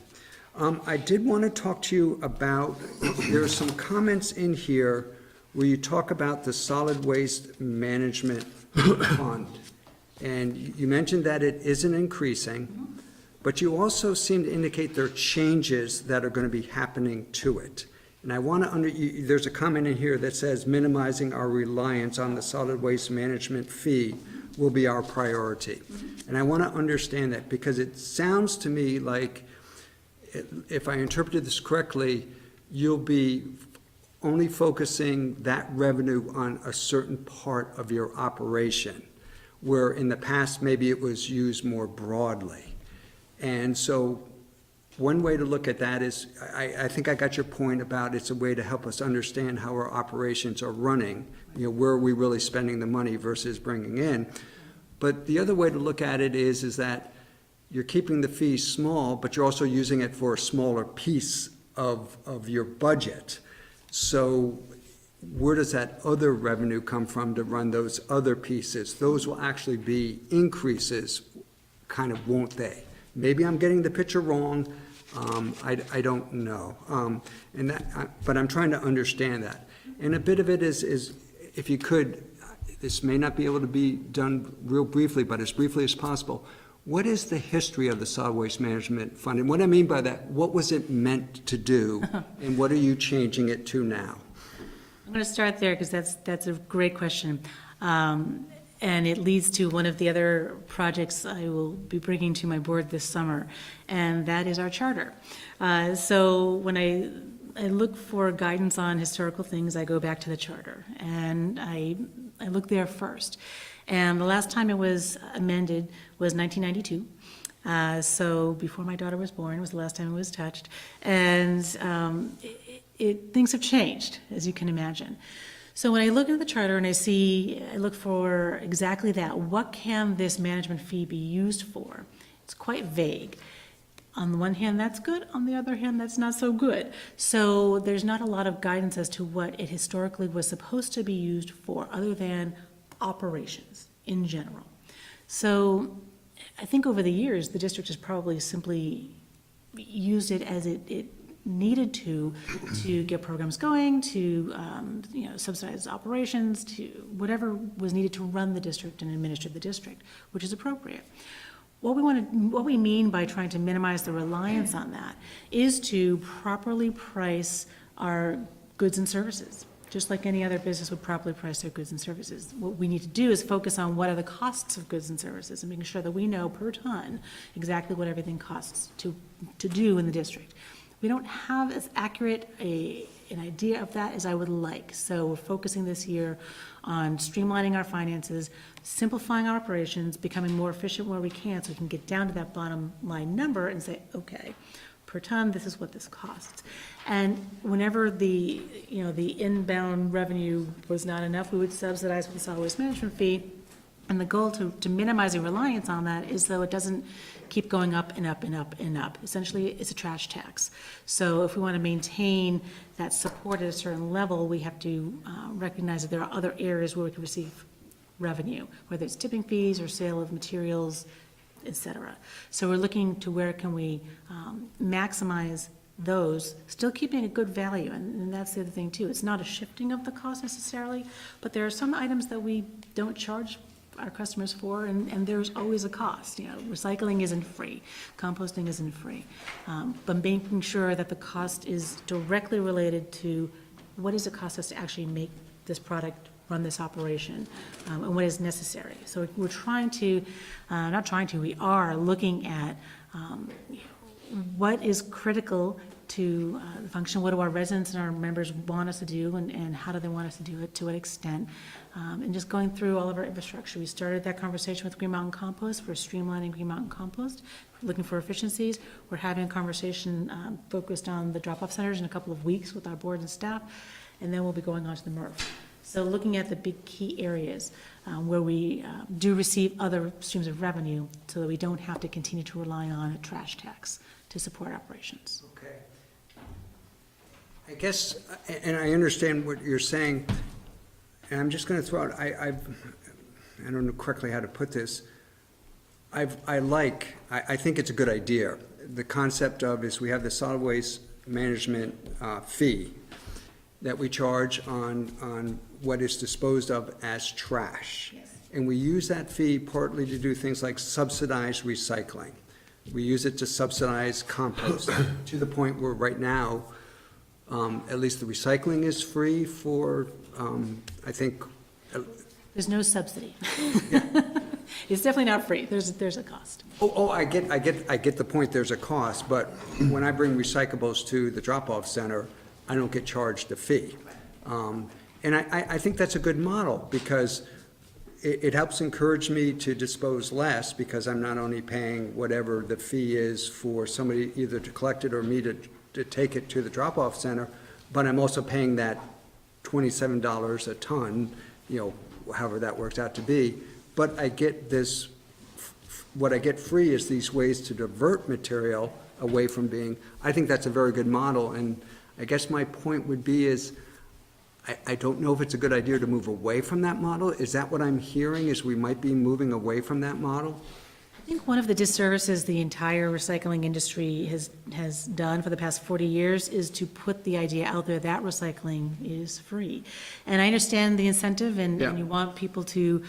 I did want to talk to you about, there are some comments in here where you talk about the solid waste management fund. And you mentioned that it isn't increasing, but you also seem to indicate there are changes that are going to be happening to it. And I want to there's a comment in here that says minimizing our reliance on the solid waste management fee will be our priority. And I want to understand that because it sounds to me like, if I interpreted this correctly, you'll be only focusing that revenue on a certain part of your operation, where in the past, maybe it was used more broadly. And so one way to look at that is, I think I got your point about it's a way to help us understand how our operations are running, you know, where are we really spending the money versus bringing in. But the other way to look at it is that you're keeping the fee small, but you're also using it for a smaller piece of your budget. So where does that other revenue come from to run those other pieces? Those will actually be increases, kind of, won't they? Maybe I'm getting the picture wrong. I don't know. But I'm trying to understand that. And a bit of it is if you could, this may not be able to be done real briefly, but as briefly as possible. What is the history of the solid waste management fund? And what I mean by that, what was it meant to do? And what are you changing it to now? I'm going to start there because that's a great question. And it leads to one of the other projects I will be bringing to my board this summer, and that is our charter. So when I look for guidance on historical things, I go back to the charter, and I look there first. And the last time it was amended was 1992. So before my daughter was born was the last time it was touched. And things have changed, as you can imagine. So when I look at the charter and I look for exactly that, what can this management fee be used for? It's quite vague. On the one hand, that's good. On the other hand, that's not so good. So there's not a lot of guidance as to what it historically was supposed to be used for, other than operations in general. So I think over the years, the district has probably simply used it as it needed to get programs going, to subsidize operations, to whatever was needed to run the district and administer the district, which is appropriate. What we mean by trying to minimize the reliance on that is to properly price our goods and services, just like any other business would properly price their goods and services. What we need to do is focus on what are the costs of goods and services and making sure that we know per ton exactly what everything costs to do in the district. We don't have as accurate an idea of that as I would like. So we're focusing this year on streamlining our finances, simplifying our operations, becoming more efficient where we can, so we can get down to that bottom line number and say, okay, per ton, this is what this costs. And whenever the inbound revenue was not enough, we would subsidize with the solid waste management fee. And the goal to minimize the reliance on that is so it doesn't keep going up and up and up and up. Essentially, it's a trash tax. So if we want to maintain that support at a certain level, we have to recognize that there are other areas where we can receive revenue, whether it's tipping fees or sale of materials, et cetera. So we're looking to where can we maximize those, still keeping a good value, and that's the other thing too. It's not a shifting of the cost necessarily, but there are some items that we don't charge our customers for, and there's always a cost. Recycling isn't free, composting isn't free, but making sure that the cost is directly related to what does it cost us to actually make this product, run this operation, and what is necessary. So we're trying to, we are looking at what is critical to the function, what do our residents and our members want us to do, and how do they want us to do it, to what extent, and just going through all of our infrastructure. We started that conversation with Green Mountain Compost for streamlining Green Mountain Compost, looking for efficiencies. We're having a conversation focused on the drop-off centers in a couple of weeks with our board and staff, and then we'll be going on to the MRF. So looking at the big key areas where we do receive other streams of revenue so that we don't have to continue to rely on a trash tax to support operations. Okay. I guess, and I understand what you're saying, and I'm just gonna throw out, I don't know correctly how to put this. I think it's a good idea. The concept of is we have the solid waste management fee that we charge on what is disposed of as trash. Yes. And we use that fee partly to do things like subsidize recycling. We use it to subsidize compost, to the point where right now, at least the recycling is free for, I think. There's no subsidy. It's definitely not free. There's a cost. I get the point, there's a cost, but when I bring recyclables to the drop-off center, I don't get charged a fee. And I think that's a good model, because it helps encourage me to dispose less, because I'm not only paying whatever the fee is for somebody either to collect it or me to take it to the drop-off center, but I'm also paying that $27 a ton, however that works out to be. But I get this, what I get free is these ways to divert material away from being, I think that's a very good model. And I guess my point would be is, I don't know if it's a good idea to move away from that model. Is that what I'm hearing, is we might be moving away from that model? I think one of the disservices the entire recycling industry has done for the past 40 years is to put the idea out there that recycling is free. And I understand the incentive, and Yeah. you want people to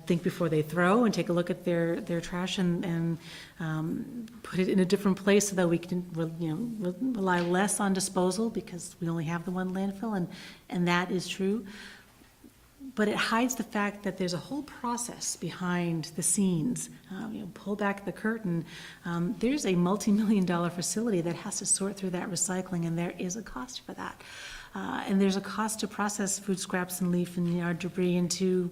think before they throw and take a look at their trash and put it in a different place so that we can rely less on disposal, because we only have the one landfill, and that is true. But it hides the fact that there's a whole process behind the scenes. Pull back the curtain. There's a multi-million-dollar facility that has to sort through that recycling, and there is a cost for that. And there's a cost to process food scraps and leaf and yard debris into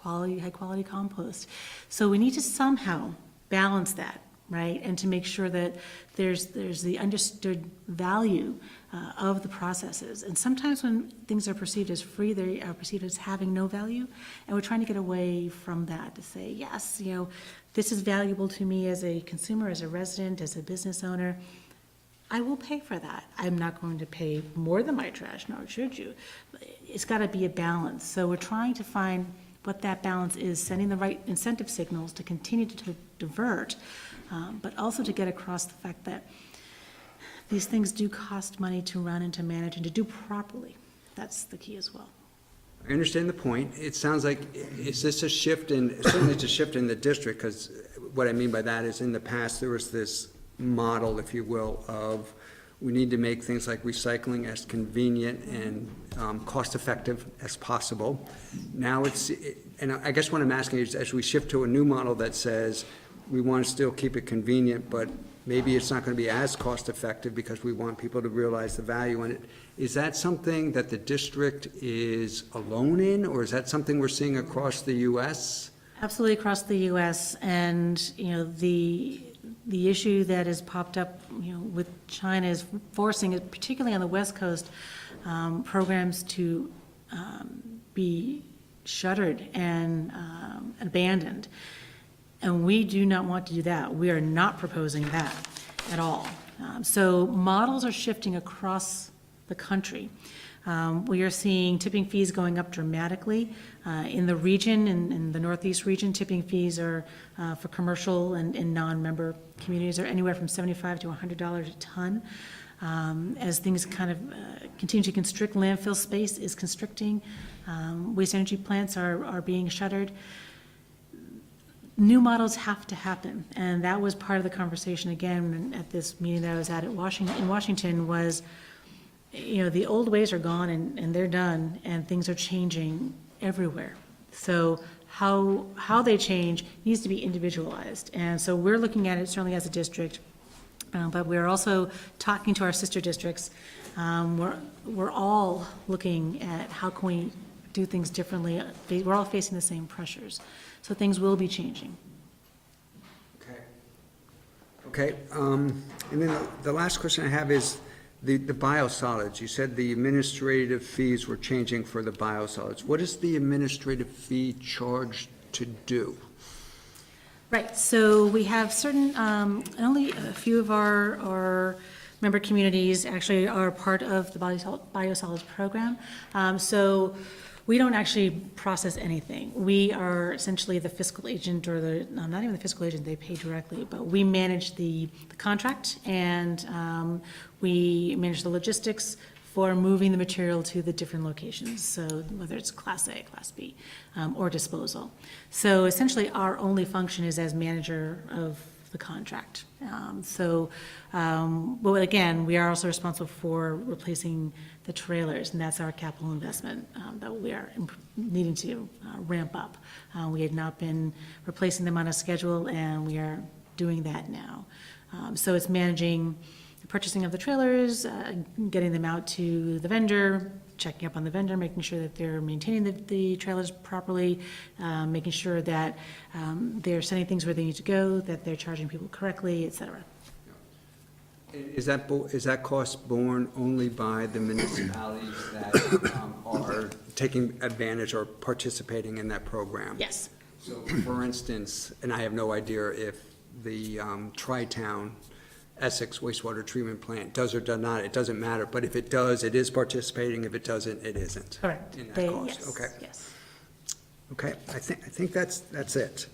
high-quality compost. So we need to somehow balance that, right? And to make sure that there's the understood value of the processes. And sometimes when things are perceived as free, they are perceived as having no value. And we're trying to get away from that, to say, yes, this is valuable to me as a consumer, as a resident, as a business owner. I will pay for that. I'm not going to pay more than my trash, nor should you. It's got to be a balance. So we're trying to find what that balance is, sending the right incentive signals to continue to divert, but also to get across the fact that these things do cost money to run and to manage and to do properly. That's the key as well. I understand the point. It sounds like, is this a shift certainly it's a shift in the district, because what I mean by that is, in the past, there was this model, if you will, of we need to make things like recycling as convenient and cost-effective as possible. Now and I guess what I'm asking is, as we shift to a new model that says we want to still keep it convenient, but maybe it's not going to be as cost-effective because we want people to realize the value in it. Is that something that the district is alone in, or is that something we're seeing across the U.S.? Absolutely across the U.S. And, the issue that has popped up, with China is forcing, particularly on the West Coast, programs to be shuttered and abandoned. And we do not want to do that. We are not proposing that at all. So models are shifting across the country. We are seeing tipping fees going up dramatically. In the region, in the Northeast region, tipping fees are, for commercial and non-member communities, are anywhere from $75 to $100 a ton. As things kind of continue to constrict, landfill space is constricting. Waste energy plants are being shuttered. New models have to happen, and that was part of the conversation again at this meeting that I was at in Washington, was, the old ways are gone and they're done, and things are changing everywhere. So how they change needs to be individualized, and so we're looking at it certainly as a district But we're also talking to our sister districts. We're all looking at how can we do things differently. We're all facing the same pressures, so things will be changing. Okay, and then the last question I have is the biosolids. You said the administrative fees were changing for the biosolids. What is the administrative fee charged to do? Right, so we have certain, only a few of our member communities actually are part of the biosolids program. So we don't actually process anything. We are essentially the fiscal agent, or not even the fiscal agent, they pay directly, but we manage the contract, and we manage the logistics for moving the material to the different locations, so whether it's Class A, Class B, or disposal. So essentially, our only function is as manager of the contract. But again, we are also responsible for replacing the trailers, and that's our capital investment that we are needing to ramp up. We had not been replacing them on a schedule, and we are doing that now. So it's managing the purchasing of the trailers, getting them out to the vendor, checking up on the vendor, making sure that they're maintaining the trailers properly, making sure that they're sending things where they need to go, that they're charging people correctly, et cetera. Is that cost borne only by the municipalities that are taking advantage or participating in that program? Yes. So, for instance, and I have no idea if the Tri-Town Essex wastewater treatment plant does or does not, it doesn't matter, but if it does, it is participating, if it doesn't, it isn't. Correct. In that cost, Yes, okay. yes. Okay, I think that's it.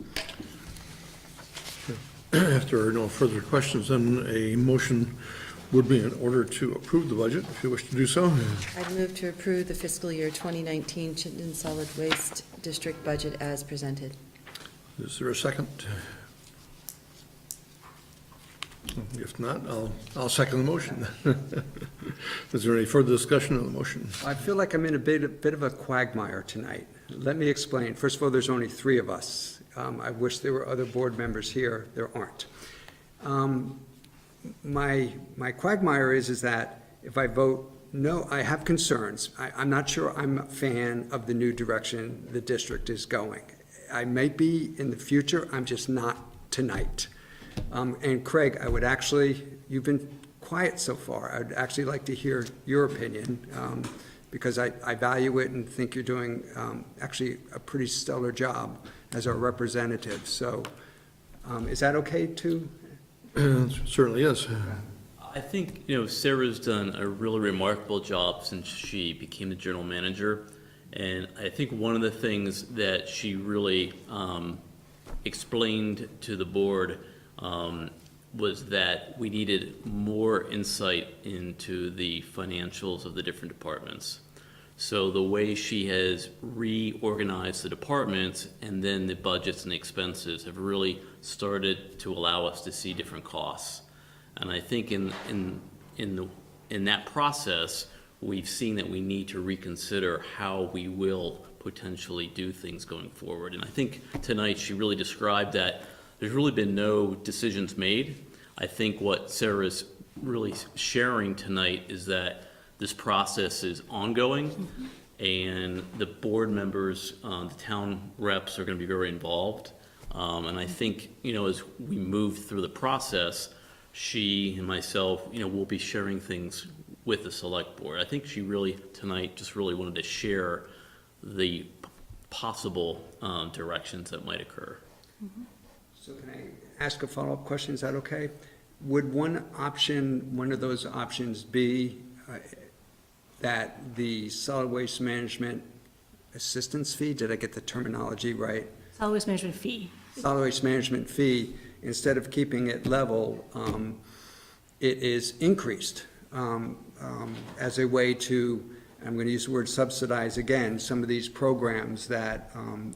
If there are no further questions, then a motion would be in order to approve the budget, if you wish to do so. I'd move to approve the fiscal year 2019 Chitlin Solid Waste District budget as presented. Is there a second? If not, I'll second the motion. Is there any further discussion on the motion? I feel like I'm in a bit of a quagmire tonight. Let me explain. First of all, there's only 3 of us. I wish there were other board members here. There aren't. My quagmire is that if I vote no, I have concerns. I'm not sure I'm a fan of the new direction the district is going. I may be in the future, I'm just not tonight. And Craig, I would actually, you've been quiet so far. I'd actually like to hear your opinion, because I value it and think you're doing actually a pretty stellar job as our representative. So is that okay too? Certainly is. I think, Sarah's done a really remarkable job since she became the general manager. And I think one of the things that she really explained to the board was that we needed more insight into the financials of the different departments. So the way she has reorganized the departments and then the budgets and the expenses have really started to allow us to see different costs. And I think in that process, we've seen that we need to reconsider how we will potentially do things going forward. And I think tonight she really described that there's really been no decisions made. I think what Sarah's really sharing tonight is that this process is ongoing, and the board members, the town reps are going to be very involved. And I think, as we move through the process, she and myself, will be sharing things with the select board. I think she really, tonight, just really wanted to share the possible directions that might occur. So can I ask a follow-up question? Is that okay? Would one of those options be that the solid waste management assistance fee, did I get the terminology right? Solid waste management fee. Solid waste management fee, instead of keeping it level, it is increased as a way to, I'm going to use the word subsidize again, some of these programs that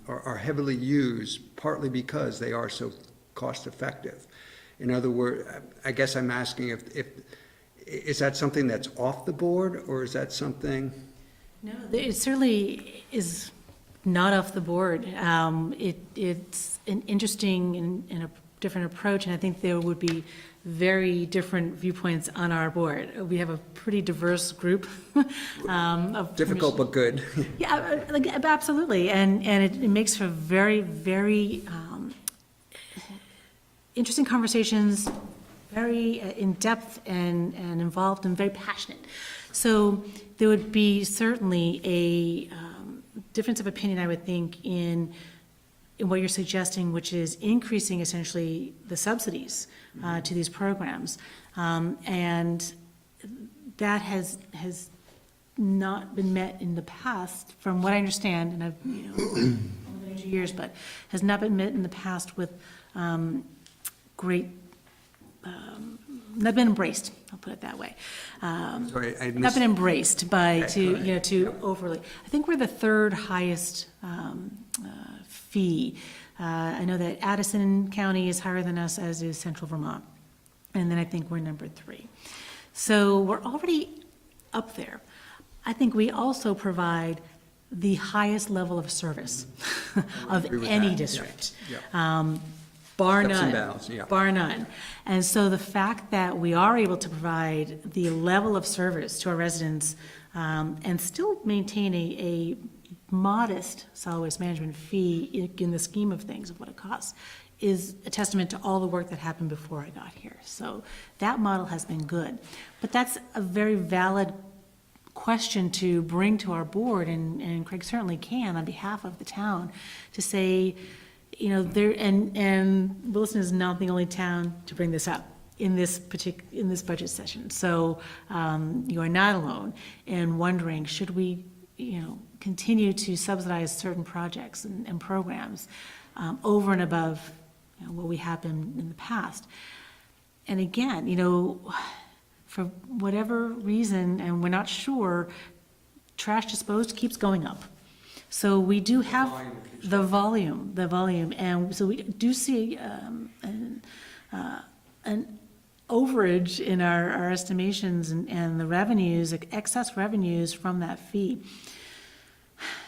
are heavily used, partly because they are so cost-effective. In other words, I guess I'm asking if is that something that's off the board, or is that something? No, it certainly is not off the board. It's an interesting and different approach, and I think there would be very different viewpoints on our board. We have a pretty diverse group of. Difficult but good. Yeah, like, absolutely, and it makes for very, very interesting conversations, very in-depth and involved and very passionate. So there would be certainly a difference of opinion, I would think, in what you're suggesting, which is increasing essentially the subsidies to these programs. And that has not been met in the past, from what I understand, and I've, only been here 2 years, but has not been met in the past with great, not been embraced, I'll put it that way. Sorry, I Not missed, been embraced by, Okay, to, to overly. I think we're the third highest fee. I know that Addison County is higher than us, as is Central Vermont. And then I think we're number 3. So we're already up there. I think we also provide the highest level of service of agree with any that, yeah, district. yeah. Bar Steps and none. bounds, yeah. Bar none. And so the fact that we are able to provide the level of service to our residents and still maintain a modest solid waste management fee in the scheme of things, of what it costs, is a testament to all the work that happened before I got here. So that model has been good. But that's a very valid question to bring to our board, and Craig certainly can on behalf of the town, to say, there, and Williston is not the only town to bring this up in this budget session. So you are not alone in wondering, should we, continue to subsidize certain projects and programs over and above what we have been in the past. And again, for whatever reason, and we're not sure, trash disposed keeps going up. So we do have the volume, and so we do see an overage in our estimations and the revenues, excess revenues from that fee.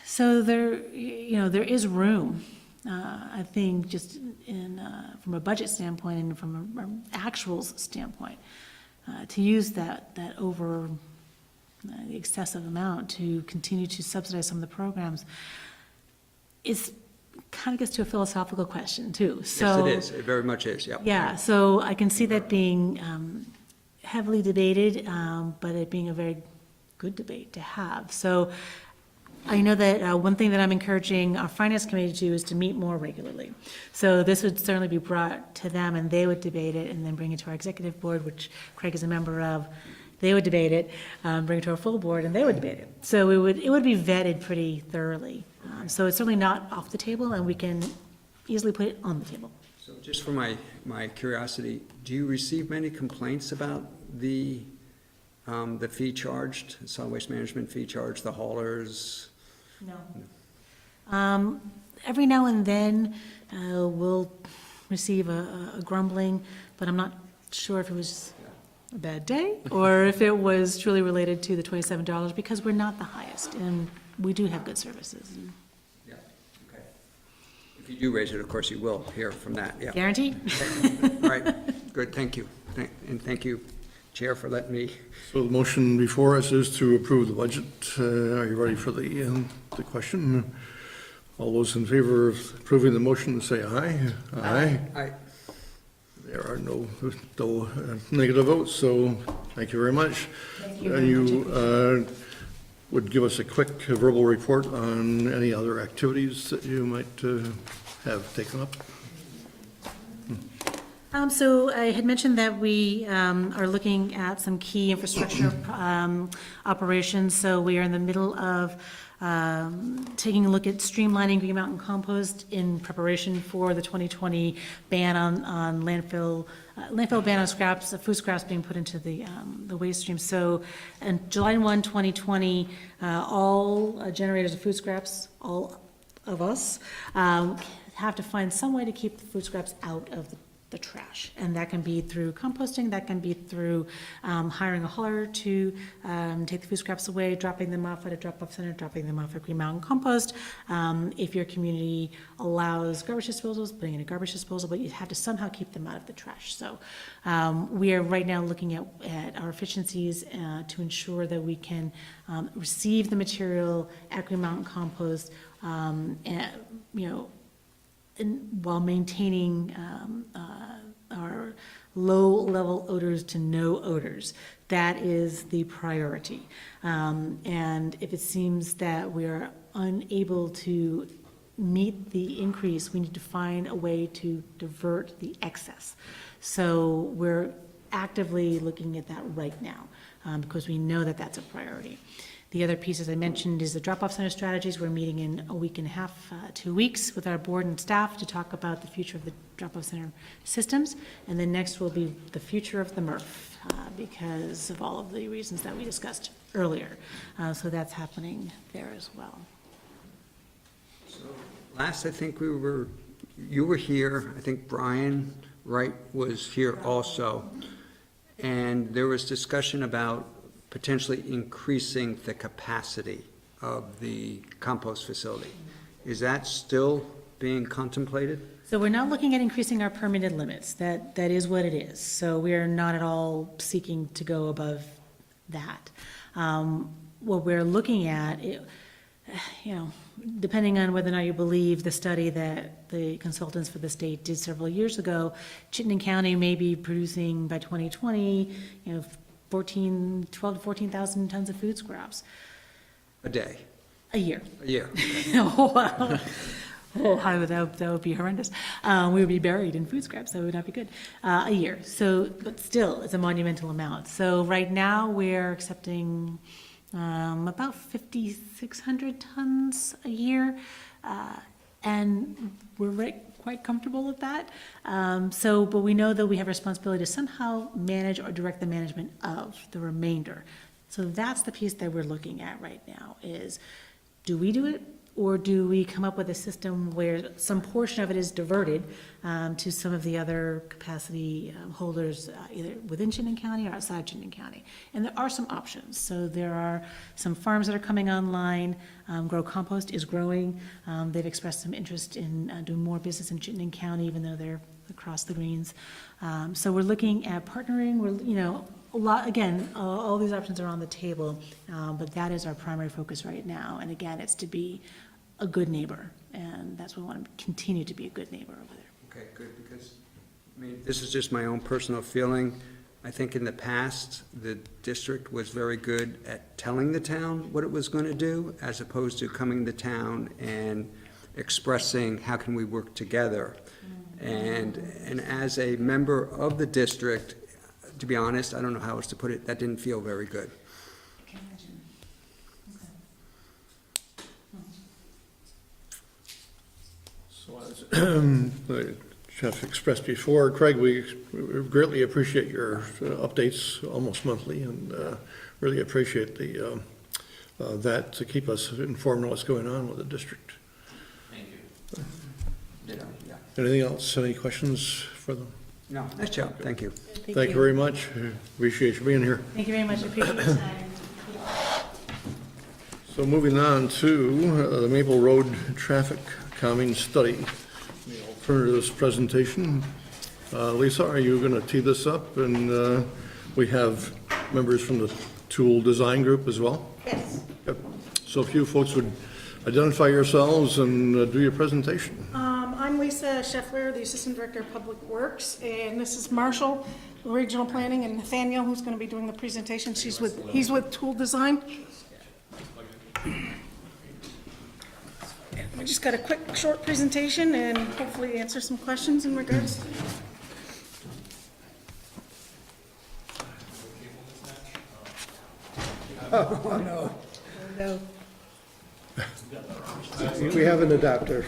So there is room, I think, just from a budget standpoint and from an actuals standpoint, to use that over the excessive amount to continue to subsidize some of the programs. Is kind of gets to a philosophical question too. So yes, it is, it very much is, yeah. yeah, so I can see that being heavily debated, but it being a very good debate to have. So I know that one thing that I'm encouraging our finance committee to do is to meet more regularly. So this would certainly be brought to them, and they would debate it, and then bring it to our executive board, which Craig is a member of. They would debate it, bring it to our full board, and they would debate it. So it would be vetted pretty thoroughly. So it's certainly not off the table, and we can easily put it on the table. So just for my curiosity, do you receive many complaints about the fee charged, solid waste management fee charged, the haulers? No. Every now and then, we'll receive a grumbling, but I'm not sure if it was a bad day or if it was truly related to the $27, because we're not the highest, and we do have good services. Yeah, okay. If you do raise it, of course you will hear from that, yeah. Guaranteed? All right, good, thank you. And thank you, Chair, for letting me. So the motion before us is to approve the budget. Are you ready for the question? All those in favor of approving the motion, say aye. Aye. Aye. There are no negative votes, so thank you very much. Thank you And very much. you would give us a quick verbal report on any other activities that you might have taken up? So I had mentioned that we are looking at some key infrastructure operations. So we are in the middle of taking a look at streamlining Green Mountain Compost in preparation for the 2020 ban on landfill ban on scraps, food scraps being put into the waste stream. So on July 1, 2020, all generators of food scraps, all of us, have to find some way to keep the food scraps out of the trash. And that can be through composting, that can be through hiring a hauler to take the food scraps away, dropping them off at a drop-off center, dropping them off at Green Mountain Compost. If your community allows garbage disposals, putting in a garbage disposal, but you have to somehow keep them out of the trash. So we are right now looking at our efficiencies to ensure that we can receive the material at Green Mountain Compost, and, while maintaining our low-level odors to no odors. That is the priority. And if it seems that we are unable to meet the increase, we need to find a way to divert the excess. So we're actively looking at that right now, because we know that that's a priority. The other piece, as I mentioned, is the drop-off center strategies. We're meeting in a week and a half, 2 weeks with our board and staff to talk about the future of the drop-off center systems. And then next will be the future of the MRF, because of all of the reasons that we discussed earlier. So that's happening there as well. Last, I think you were here, I think Brian Wright was here also. And there was discussion about potentially increasing the capacity of the compost facility. Is that still being contemplated? So we're not looking at increasing our permitted limits. That is what it is. So we are not at all seeking to go above that. What we're looking at, depending on whether or not you believe the study that the consultants for the state did several years ago, Chittenden County may be producing by 2020, 12 to 14,000 tons of food scraps. A day? A year. A year. Oh, wow. Oh, that would be horrendous. We would be buried in food scraps. That would not be good. A year. So, but still, it's a monumental amount. So right now, we're accepting about 5,600 tons a year, and we're quite comfortable with that. But we know that we have a responsibility to somehow manage or direct the management of the remainder. So that's the piece that we're looking at right now is, do we do it? Or do we come up with a system where some portion of it is diverted to some of the other capacity holders, either within Chittenden County or outside Chittenden County? And there are some options. So there are some farms that are coming online. Grow Compost is growing. They've expressed some interest in doing more business in Chittenden County, even though they're across the greens. So we're looking at partnering. A lot, again, all these options are on the table, but that is our primary focus right now. And again, it's to be a good neighbor, and that's what we want to continue to be, a good neighbor over there. Okay, good, because, this is just my own personal feeling. I think in the past, the district was very good at telling the town what it was going to do, as opposed to coming to town and expressing how can we work together. And as a member of the district, to be honest, I don't know how else to put it, that didn't feel very good. I can imagine. So as Jeff expressed before, Craig, we greatly appreciate your updates almost monthly, and really appreciate that to keep us informed on what's going on with the district. Thank you. Anything else? Any questions for them? No, nice job, thank you. Thank you very much. Appreciate you being here. Thank you very much. I appreciate your time. So moving on to the Maple Road Traffic Calming Study, the alternatives presentation. Lisa, are you going to tee this up? And we have members from the Tool Design Group as well? Yes. Yep. So if you folks would identify yourselves and do your presentation. I'm Lisa Scheffler, the Assistant Director of Public Works, and this is Marshall, Regional Planning, and Nathaniel, who's going to be doing the presentation. He's with Tool Design. We just got a quick, short presentation and hopefully answer some questions in regards. Oh, no. No. We have an adapter.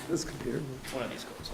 This computer. One of these goes.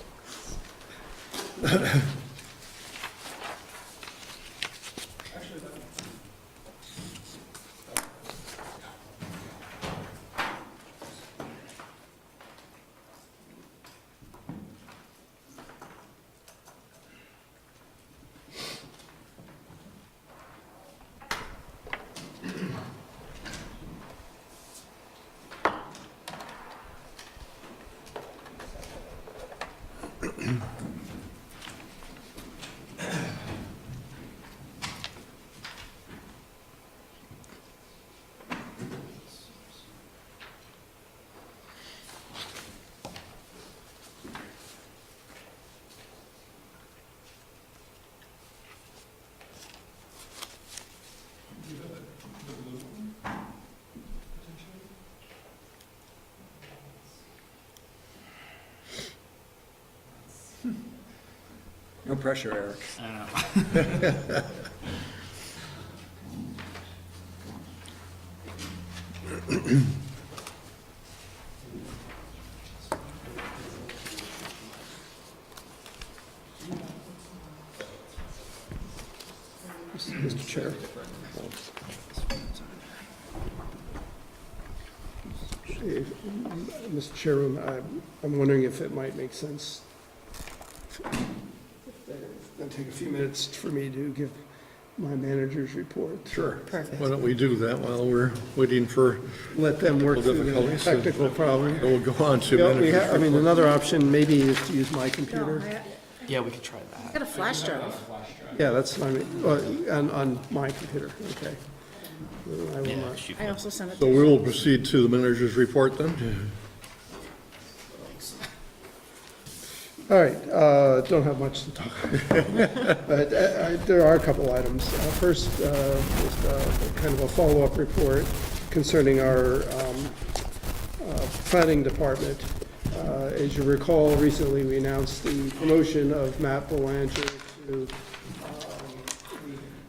No pressure, Eric. I don't know. Mr. Chair. Mr. Chairman, I'm wondering if it might make sense. It'll take a few minutes for me to give my manager's report. Sure. Perfect. Why don't we do that while we're waiting for Let them work through the difficulties? technical problem. We'll go on to Yeah, manager's I mean, report. another option maybe is to use my No, computer. Yeah, we could try I that. got a flash drive. Yeah, that's fine, on my computer, okay. I will not. I also sent it So to we will proceed to the manager's report then. All right, don't have much to talk, but there are a couple items. First, just kind of a follow-up report concerning our planning department. As you recall, recently we announced the promotion of Matt Belanger to the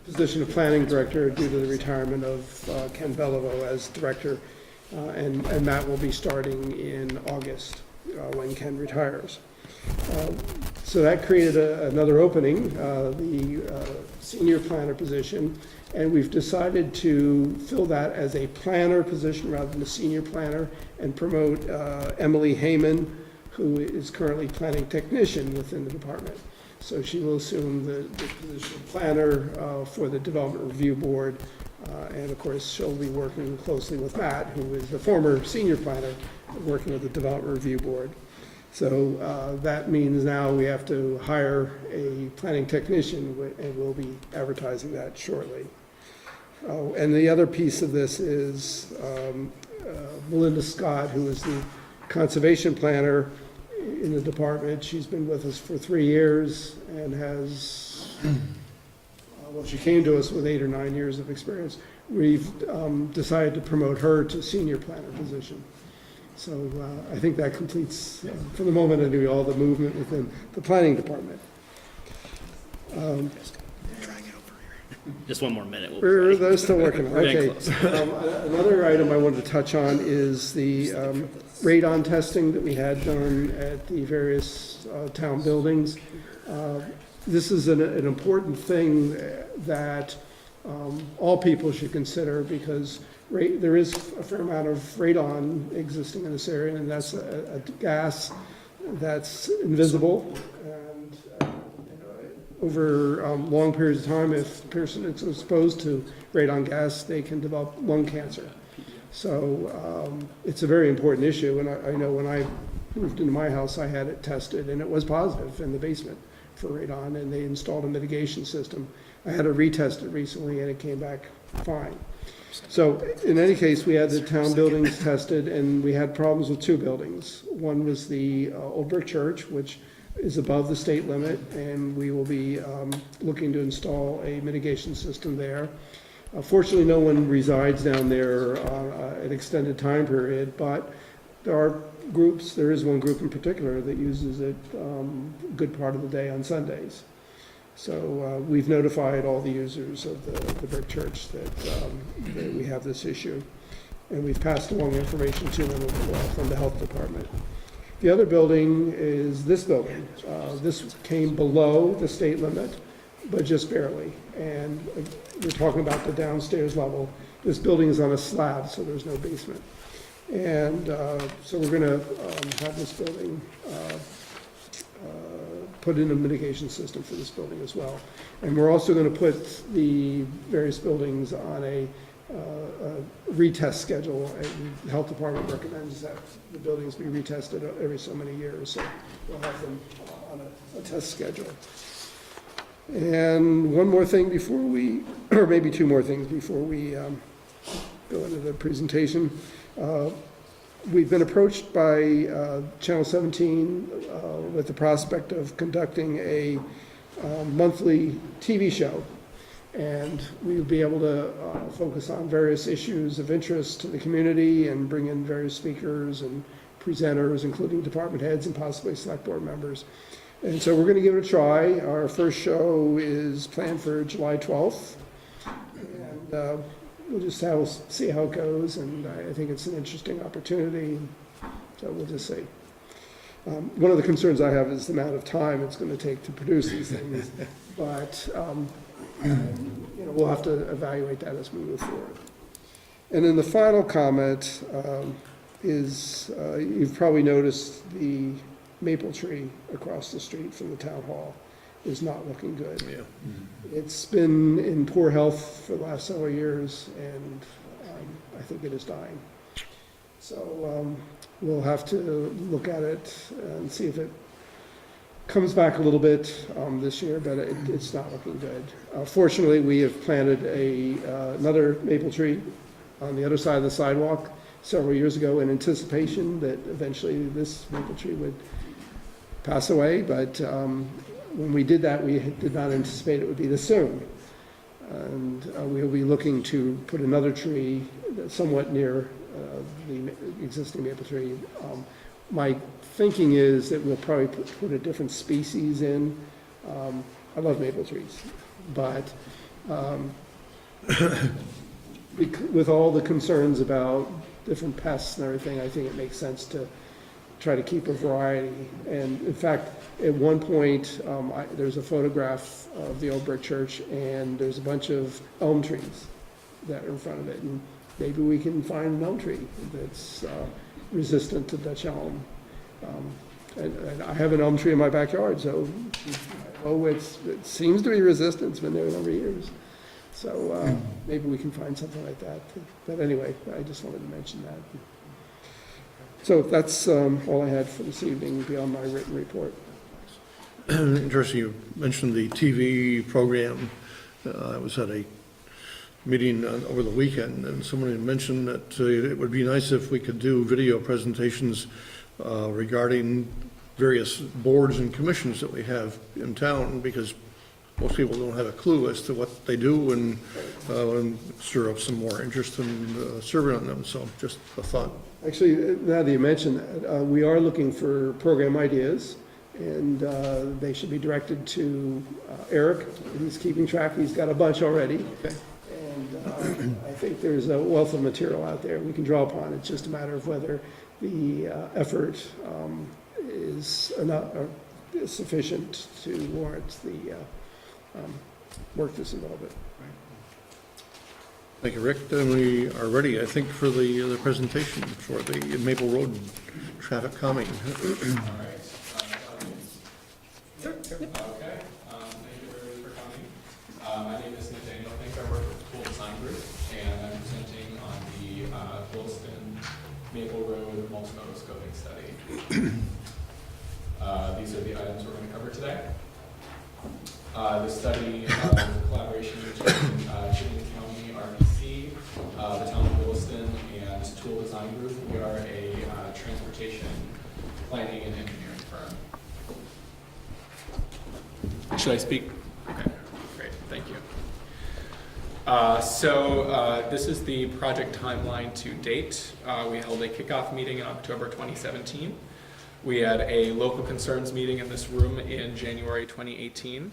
position of planning director due to the retirement of Ken Beliveau as director, and Matt will be starting in August when Ken retires. So that created another opening, the senior planner position, and we've decided to fill that as a planner position rather than a senior planner and promote Emily Heyman, who is currently planning technician within the department. So she will assume the position of planner for the Development Review Board, and of course, she'll be working closely with Matt, who is the former senior planner, working with the Development Review Board. So that means now we have to hire a planning technician, and we'll be advertising that shortly. Oh, and the other piece of this is Melinda Scott, who is the conservation planner in the department. She's been with us for 3 years and has, well, she came to us with 8 or 9 years of experience. We've decided to promote her to senior planner position. So I think that completes, for the moment, anyway, all the movement within the planning department. Just one more minute. We'll be ready. They're still working on it. We're getting Okay. close. Another item I wanted to touch on is the radon testing that we had done at the various town buildings. This is an important thing that all people should consider, because there is a fair amount of radon existing in this area, and that's a gas that's invisible. And over long periods of time, if a person is exposed to radon gas, they can develop lung cancer. So it's a very important issue, and I know when I moved into my house, I had it tested, and it was positive in the basement for radon, and they installed a mitigation system. I had it retested recently, and it came back fine. So in any case, we had the town buildings tested, and we had problems with 2 buildings. One was the Old Brick Church, which is above the state limit, and we will be looking to install a mitigation system there. Fortunately, no one resides down there an extended time period, but there are groups, there is one group in particular that uses it a good part of the day on Sundays. So we've notified all the users of the Brick Church that we have this issue, and we've passed along information to them from the health department. The other building is this building. This came below the state limit, but just barely. And we're talking about the downstairs level. This building is on a slab, so there's no basement. And so we're gonna have this building put in a mitigation system for this building as well. And we're also gonna put the various buildings on a retest schedule. And the health department recommends that the buildings be retested every so many years, so we'll have them on a test schedule. And one more thing before we, or maybe 2 more things before we go into the presentation. We've been approached by Channel 17 with the prospect of conducting a monthly TV show. And we'll be able to focus on various issues of interest to the community and bring in various speakers and presenters, including department heads and possibly select board members. And so we're gonna give it a try. Our first show is planned for July 12th. And we'll just see how it goes, and I think it's an interesting opportunity, so we'll just see. One of the concerns I have is the amount of time it's gonna take to produce these things, but, we'll have to evaluate that as we move forward. And then the final comment is, you've probably noticed the maple tree across the street from the town hall is not looking good. Yeah. It's been in poor health for the last several years, and I think it is dying. So we'll have to look at it and see if it comes back a little bit this year, but it's not looking good. Fortunately, we have planted another maple tree on the other side of the sidewalk several years ago in anticipation that eventually this maple tree would pass away, but when we did that, we did not anticipate it would be this soon. And we'll be looking to put another tree somewhat near the existing maple tree. My thinking is that we'll probably put a different species in. I love maple trees, but with all the concerns about different pests and everything, I think it makes sense to try to keep a variety. And in fact, at one point, there's a photograph of the old brick church, and there's a bunch of elm trees that are in front of it. And maybe we can find an elm tree that's resistant to Dutch elm. And I have an elm tree in my backyard, so it seems to be resistant. It's been there a number of years. So maybe we can find something like that. But anyway, I just wanted to mention that. So that's all I had for this evening beyond my written report. Interesting, you mentioned the TV program. I was at a meeting over the weekend, and someone had mentioned that it would be nice if we could do video presentations regarding various boards and commissions that we have in town, because most people don't have a clue as to what they do, and stir up some more interest in serving on them. So just a thought. Actually, now that you mention that, we are looking for program ideas, and they should be directed to Eric. He's keeping track. He's got a bunch already. Okay. And I think there's a wealth of material out there we can draw upon. It's just a matter of whether the effort is enough, is sufficient to warrant the work that's involved in it. Thank you, Rick. Then we are ready, I think, for the presentation for the Maple Road traffic calming. All right. Okay, thank you everybody for coming. My name is Nathaniel Fink. I work with the Tool Design Group, and I'm presenting on the Williston Maple Road multimodal scoping study. These are the items we're going to cover today. The study is a collaboration between Chitlin County, RPC, the town of Williston, and Tool Design Group. We are a transportation planning and engineering firm. Should I speak? Okay, great, thank you. This is the project timeline to date. We held a kickoff meeting in October 2017. We had a local concerns meeting in this room in January 2018.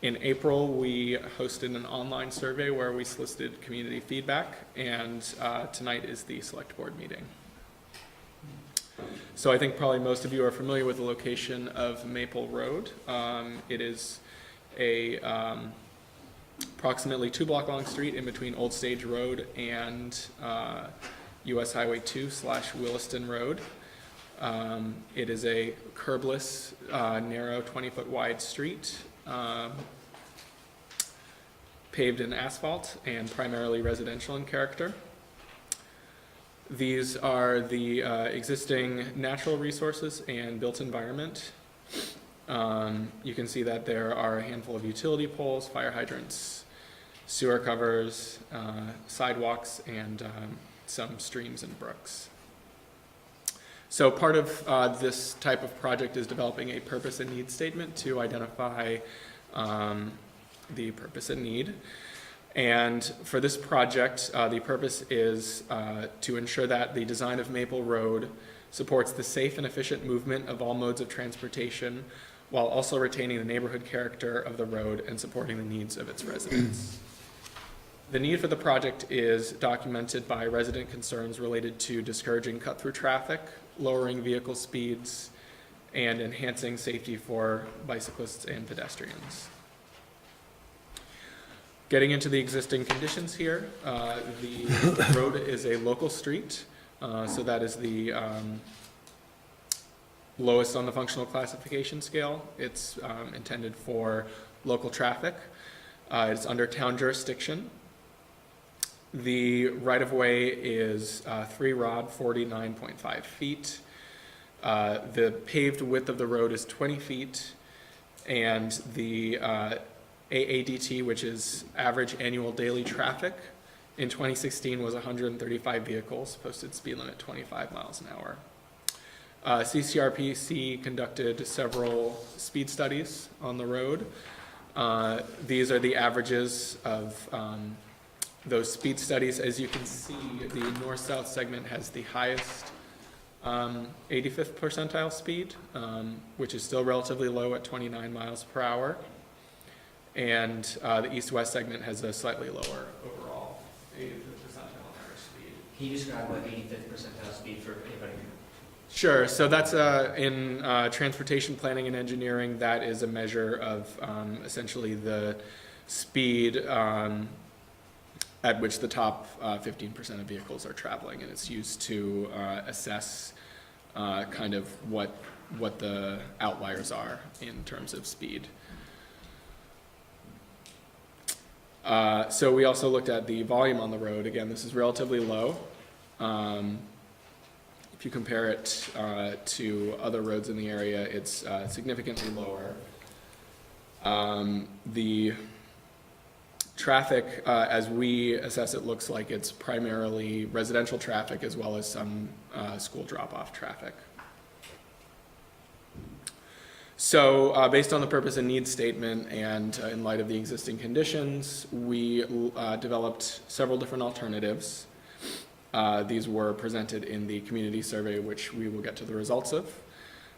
In April, we hosted an online survey where we solicited community feedback, and tonight is the select board meeting. So I think probably most of you are familiar with the location of Maple Road. It is a approximately 2-block long street in between Old Stage Road and US Highway 2/Williston Road. It is a curbless, narrow 20-foot wide street, paved in asphalt and primarily residential in character. These are the existing natural resources and built environment. You can see that there are a handful of utility poles, fire hydrants, sewer covers, sidewalks, and some streams and brooks. So part of this type of project is developing a purpose and need statement to identify the purpose and need. And for this project, the purpose is to ensure that the design of Maple Road supports the safe and efficient movement of all modes of transportation while also retaining the neighborhood character of the road and supporting the needs of its residents. The need for the project is documented by resident concerns related to discouraging cut-through traffic, lowering vehicle speeds, and enhancing safety for bicyclists and pedestrians. Getting into the existing conditions here, the road is a local street, so that is the lowest on the functional classification scale. It's intended for local traffic. It's under town jurisdiction. The right-of-way is 3 rod, 49.5 feet. The paved width of the road is 20 feet, and the AADT, which is average annual daily traffic, in 2016 was 135 vehicles, posted speed limit 25 miles an hour. CCRPC conducted several speed studies on the road. These are the averages of those speed studies. As you can see, the north-south segment has the highest 85th percentile speed, which is still relatively low at 29 miles per hour. And the east-west segment has a slightly lower overall 85th percentile average speed. Can you describe what 85th percentile speed for anybody? Sure. So that's in transportation planning and engineering. That is a measure of essentially the speed at which the top 15% of vehicles are traveling, and it's used to assess kind of what the outliers are in terms of speed. So we also looked at the volume on the road. Again, this is relatively low. If you compare it to other roads in the area, it's significantly lower. The traffic, as we assess it, looks like it's primarily residential traffic as well as some school drop-off traffic. So based on the purpose and needs statement and in light of the existing conditions, we developed several different alternatives. These were presented in the community survey, which we will get to the results of.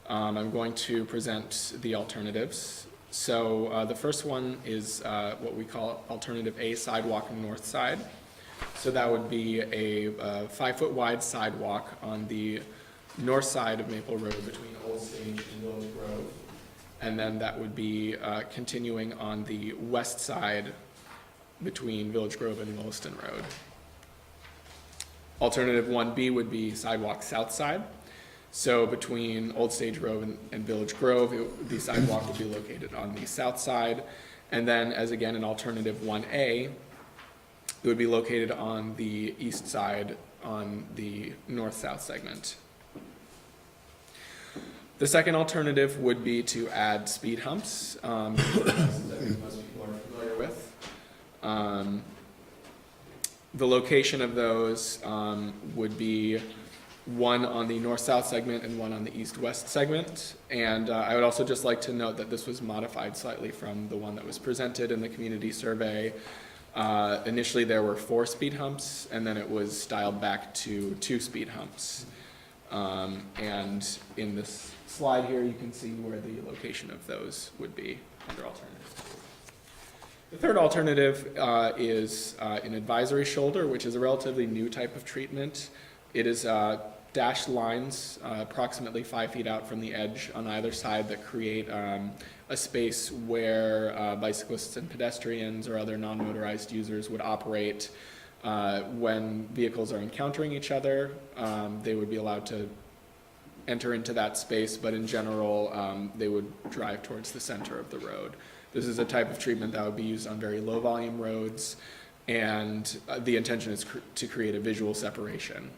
I'm going to present the alternatives. So the first one is what we call Alternative A, sidewalk north side. So that would be a 5-foot wide sidewalk on the north side of Maple Road between Old Stage and Village Grove. And then that would be continuing on the west side between Village Grove and Williston Road. Alternative 1B would be sidewalk south side. So between Old Stage Road and Village Grove, the sidewalk would be located on the south side. And then as again an alternative 1A, it would be located on the east side on the north-south segment. The second alternative would be to add speed humps, that most people are familiar with. The location of those would be one on the north-south segment and one on the east-west segment. And I would also just like to note that this was modified slightly from the one that was presented in the community survey. Initially there were 4 speed humps, and then it was dialed back to 2 speed humps. And in this slide here, you can see where the location of those would be under alternatives. The third alternative is an advisory shoulder, which is a relatively new type of treatment. It is dashed lines approximately 5 feet out from the edge on either side that create a space where bicyclists and pedestrians or other non-motorized users would operate when vehicles are encountering each other. They would be allowed to enter into that space, but in general, they would drive towards the center of the road. This is a type of treatment that would be used on very low volume roads, and the intention is to create a visual separation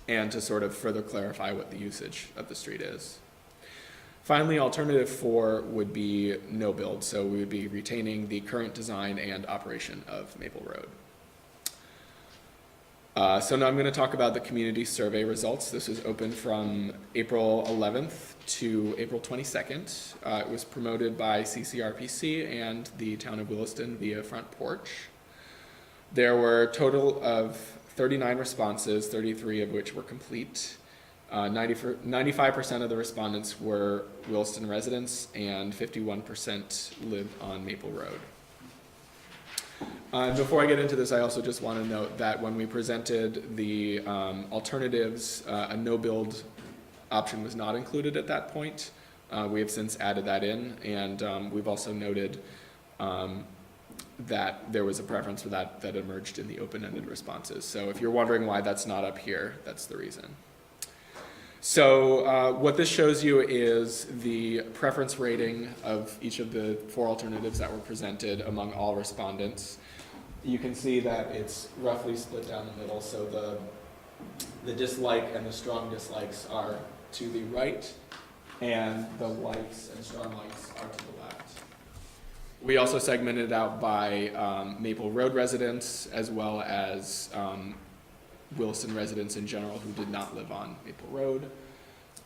and to sort of further clarify what the usage of the street is. Finally, alternative 4 would be no build, so we would be retaining the current design and operation of Maple Road. So now I'm going to talk about the community survey results. This was open from April 11th to April 22nd. It was promoted by CCRPC and the town of Williston via Front Porch. There were a total of 39 responses, 33 of which were complete. 95% of the respondents were Williston residents, and 51% lived on Maple Road. Before I get into this, I also just want to note that when we presented the alternatives, a no-build option was not included at that point. We have since added that in, and we've also noted that there was a preference for that that emerged in the open-ended responses. So if you're wondering why that's not up here, that's the reason. So what this shows you is the preference rating of each of the 4 alternatives that were presented among all respondents. You can see that it's roughly split down the middle, so the dislike and the strong dislikes are to the right, and the likes and strong likes are to the left. We also segmented it out by Maple Road residents, as well as Williston residents in general who did not live on Maple Road.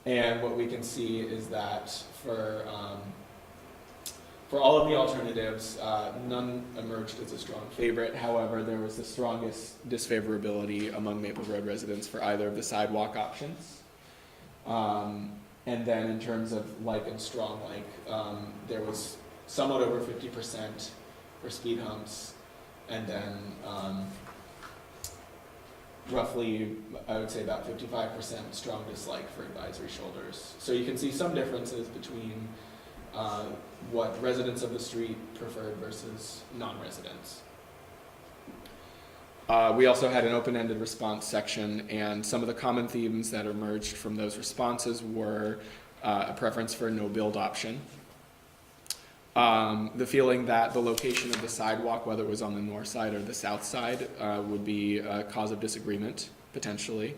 And what we can see is that for all of the alternatives, none emerged as a strong favorite. However, there was the strongest disfavorability among Maple Road residents for either of the sidewalk options. And then in terms of like and strong like, there was somewhat over 50% for speed humps, and then roughly, I would say about 55% strong dislike for advisory shoulders. So you can see some differences between what residents of the street preferred versus non-residents. We also had an open-ended response section, and some of the common themes that emerged from those responses were a preference for a no-build option, the feeling that the location of the sidewalk, whether it was on the north side or the south side, would be a cause of disagreement, potentially.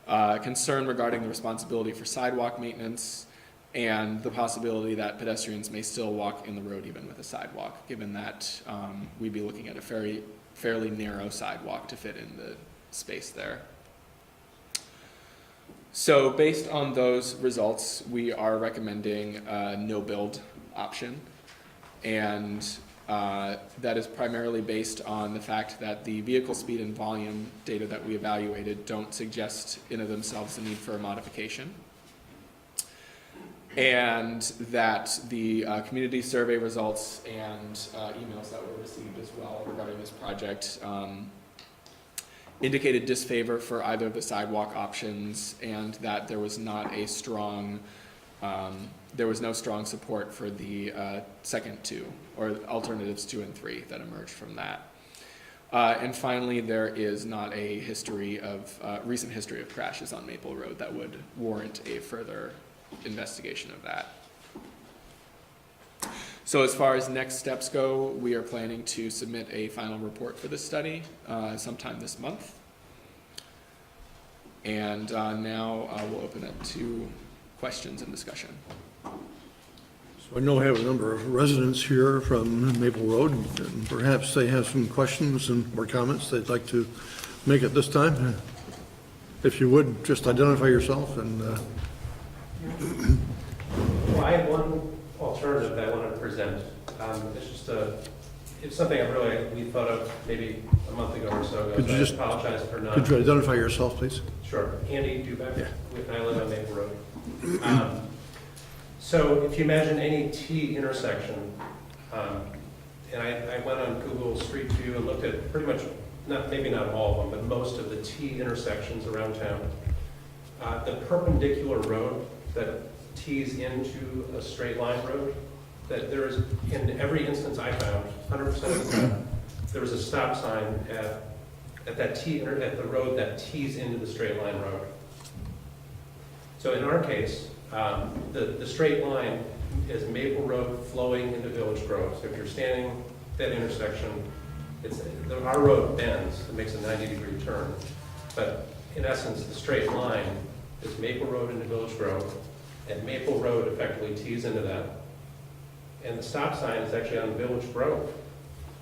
Concern regarding the responsibility for sidewalk maintenance, and the possibility that pedestrians may still walk in the road even with a sidewalk, given that we'd be looking at a fairly narrow sidewalk to fit in the space there. So based on those results, we are recommending a no-build option, and that is primarily based on the fact that the vehicle speed and volume data that we evaluated don't suggest in of themselves the need for a modification, and that the community survey results and emails that were received as well regarding this project indicated disfavor for either of the sidewalk options, and that there was not a strong there was no strong support for the second two, or alternatives 2 and 3 that emerged from that. And finally, there is not a recent history of crashes on Maple Road that would warrant a further investigation of that. So as far as next steps go, we are planning to submit a final report for this study sometime this month. And now we'll open it to questions and discussion. So I know we have a number of residents here from Maple Road, and perhaps they have some questions or comments they'd like to make at this time. If you would, just identify yourself and... Well, I have one alternative that I wanted to present. It's something we thought of maybe a month ago or so ago. Could you just apologize for not. Could you identify yourself, please? Sure. Andy Dubeck. Yeah. I live on Maple Road. So if you imagine any T intersection, and I went on Google Street View and looked at pretty much, maybe not all of them, but most of the T intersections around town. The perpendicular road that tees into a straight line road, that there is, in every instance I found, 100% of the time, there was a stop sign at the road that tees into the straight line road. So in our case, the straight line is Maple Road flowing into Village Grove. So if you're standing at that intersection, our road bends, it makes a 90-degree turn. But in essence, the straight line is Maple Road into Village Grove, and Maple Road effectively tees into that. And the stop sign is actually on Village Grove.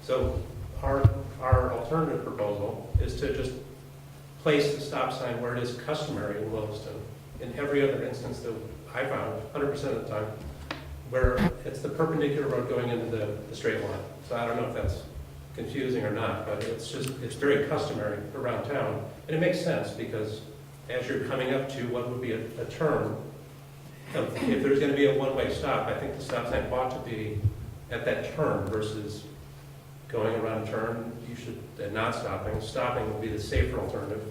So our alternative proposal is to just place the stop sign where it is customary in Williston. In every other instance that I found, 100% of the time, where it's the perpendicular road going into the straight line. So I don't know if that's confusing or not, but it's very customary around town. And it makes sense because as you're coming up to what would be a turn, if there's gonna be a one-way stop, I think the stop sign ought to be at that turn versus going around a turn, and not stopping. Stopping would be the safer alternative,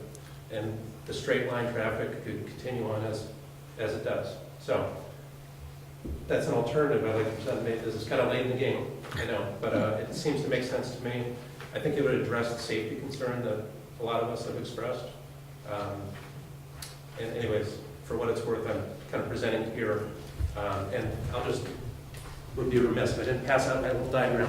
and the straight line traffic could continue on as it does. So, that's an alternative. I like to make this, is kind of late in the game, I know, but it seems to make sense to me. I think it would address the safety concern that a lot of us have expressed. And anyways, for what it's worth, I'm kind of presenting here, and would be remiss if I didn't pass out my little diagram.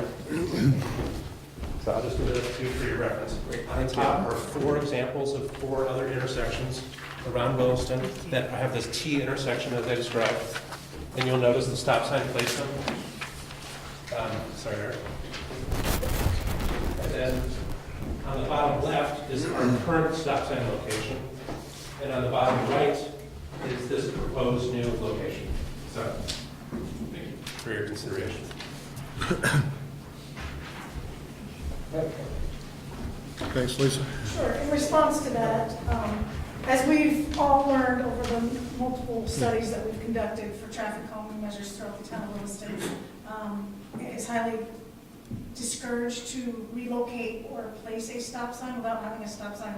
So I'll just give it to you for your reference. On the top are 4 examples of 4 other intersections around Williston that have this T intersection as I described. And you'll notice the stop sign placement. Sorry, Eric. And then on the bottom left is our current stop sign location. And on the bottom right is this proposed new location. So, thank you for your consideration. Thanks, Lisa. Sure, in response to that, as we've all learned over the multiple studies that we've conducted for traffic calming measures throughout the town of Williston, it is highly discouraged to relocate or place a stop sign without having a stop sign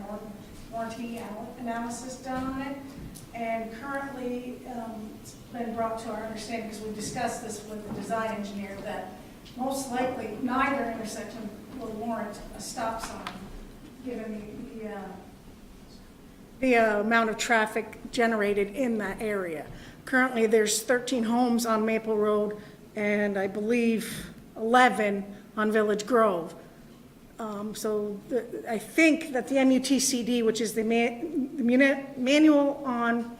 warranty analysis done on it. And currently, it's been brought to our understanding, because we discussed this with the design engineer, that most likely neither intersection will warrant a stop sign, given the amount of traffic generated in that area. Currently, there's 13 homes on Maple Road, and I believe 11 on Village Grove. I think that the MUTCD, which is the Manual on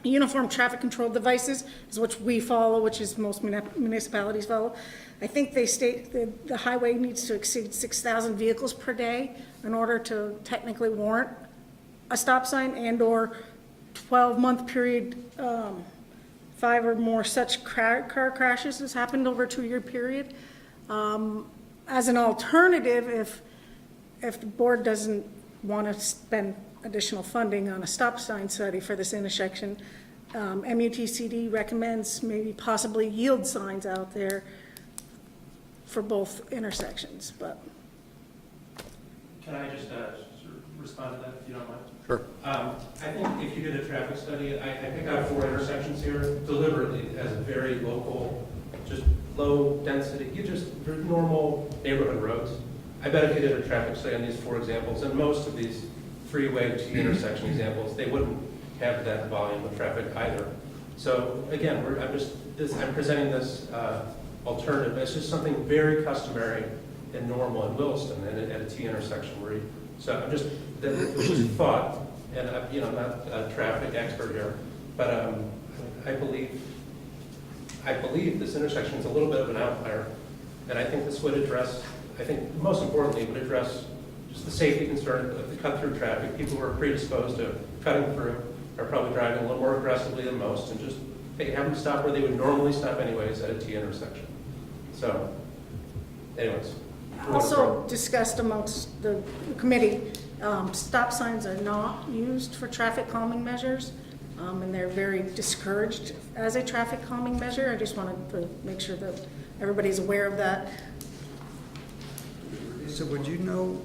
Uniform Traffic Control Devices, is which we follow, which is most municipalities follow. I think they state that the highway needs to exceed 6,000 vehicles per day in order to technically warrant a stop sign, and/or 12-month period, 5 or more such car crashes has happened over a 2-year period. As an alternative, if the board doesn't want to spend additional funding on a stop sign study for this intersection, MUTCD recommends maybe possibly yield signs out there for both intersections, but. Can I just respond to that, if you don't mind? Sure. I think if you did a traffic study, I pick out 4 intersections here deliberately as very local, just low density, normal neighborhood roads. I bet if you did a traffic study on these 4 examples, and most of these freeway to intersection examples, they wouldn't have that volume of traffic either. So again, I'm presenting this alternative. It's just something very customary and normal in Williston and at a T intersection so I'm just, it was just a thought, and I'm not a traffic expert here, but I believe this intersection is a little bit of an outlier, and I think this would address, most importantly, would address just the safety concern of the cut-through traffic. People who are predisposed to cutting through are probably driving a little more aggressively than most, and just have them stop where they would normally stop anyways at a T intersection. So, anyways. Also discussed amongst the committee, stop signs are not used for traffic calming measures, and they're very discouraged as a traffic calming measure. I just wanted to make sure that everybody's aware of that. So would you know,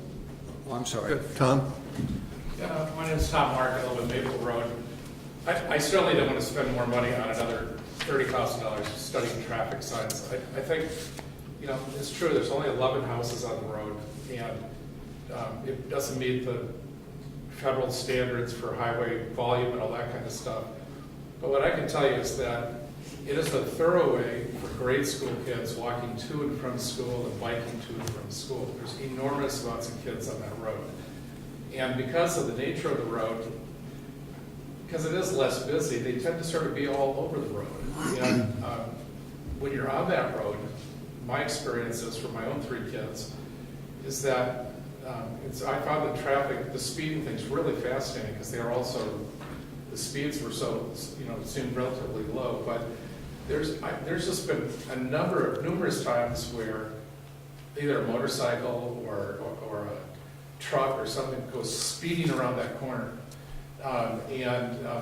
oh, I'm sorry. Tom? My name is Tom Mark, I live on Maple Road. I certainly don't want to spend more money on another $30,000 studying traffic signs. I think, it's true, there's only 11 houses on the road, and it doesn't meet the federal standards for highway volume and all that kind of stuff. But what I can tell you is that it is a thorough way for grade school kids walking to and from school and biking to and from school. There's enormous amounts of kids on that road. And because of the nature of the road, because it is less busy, they tend to sort of be all over the road. And when you're on that road, my experiences for my own 3 kids is that I found the speeding thing's really fascinating, because they are also, the speeds were so, seemed relatively low, but there's just been numerous times where either a motorcycle or a truck or something goes speeding around that corner.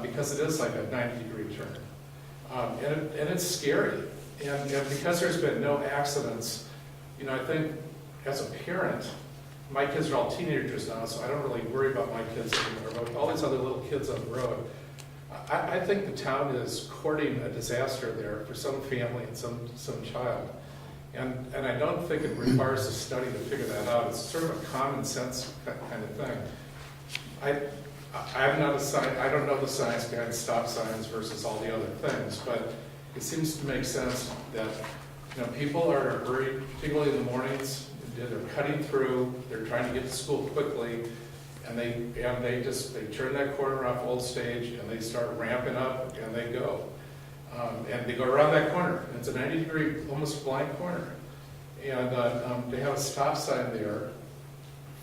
Because it is like a 90-degree turn. And it's scary. And because there's been no accidents, you know, I think as a parent, my kids are all teenagers now, so I don't really worry about my kids anymore. But with all these other little kids on the road, I think the town is courting a disaster there for some family and some child. And I don't think it requires a study to figure that out. It's sort of a common sense kind of thing. I'm not I don't know the science behind stop signs versus all the other things, but it seems to make sense that, you know, people are very, particularly in the mornings, they're cutting through, they're trying to get to school quickly, and they turn that corner off Old Stage and they start ramping up and they go. And they go around that corner. It's a 90-degree, almost blind corner. And they have a stop sign there.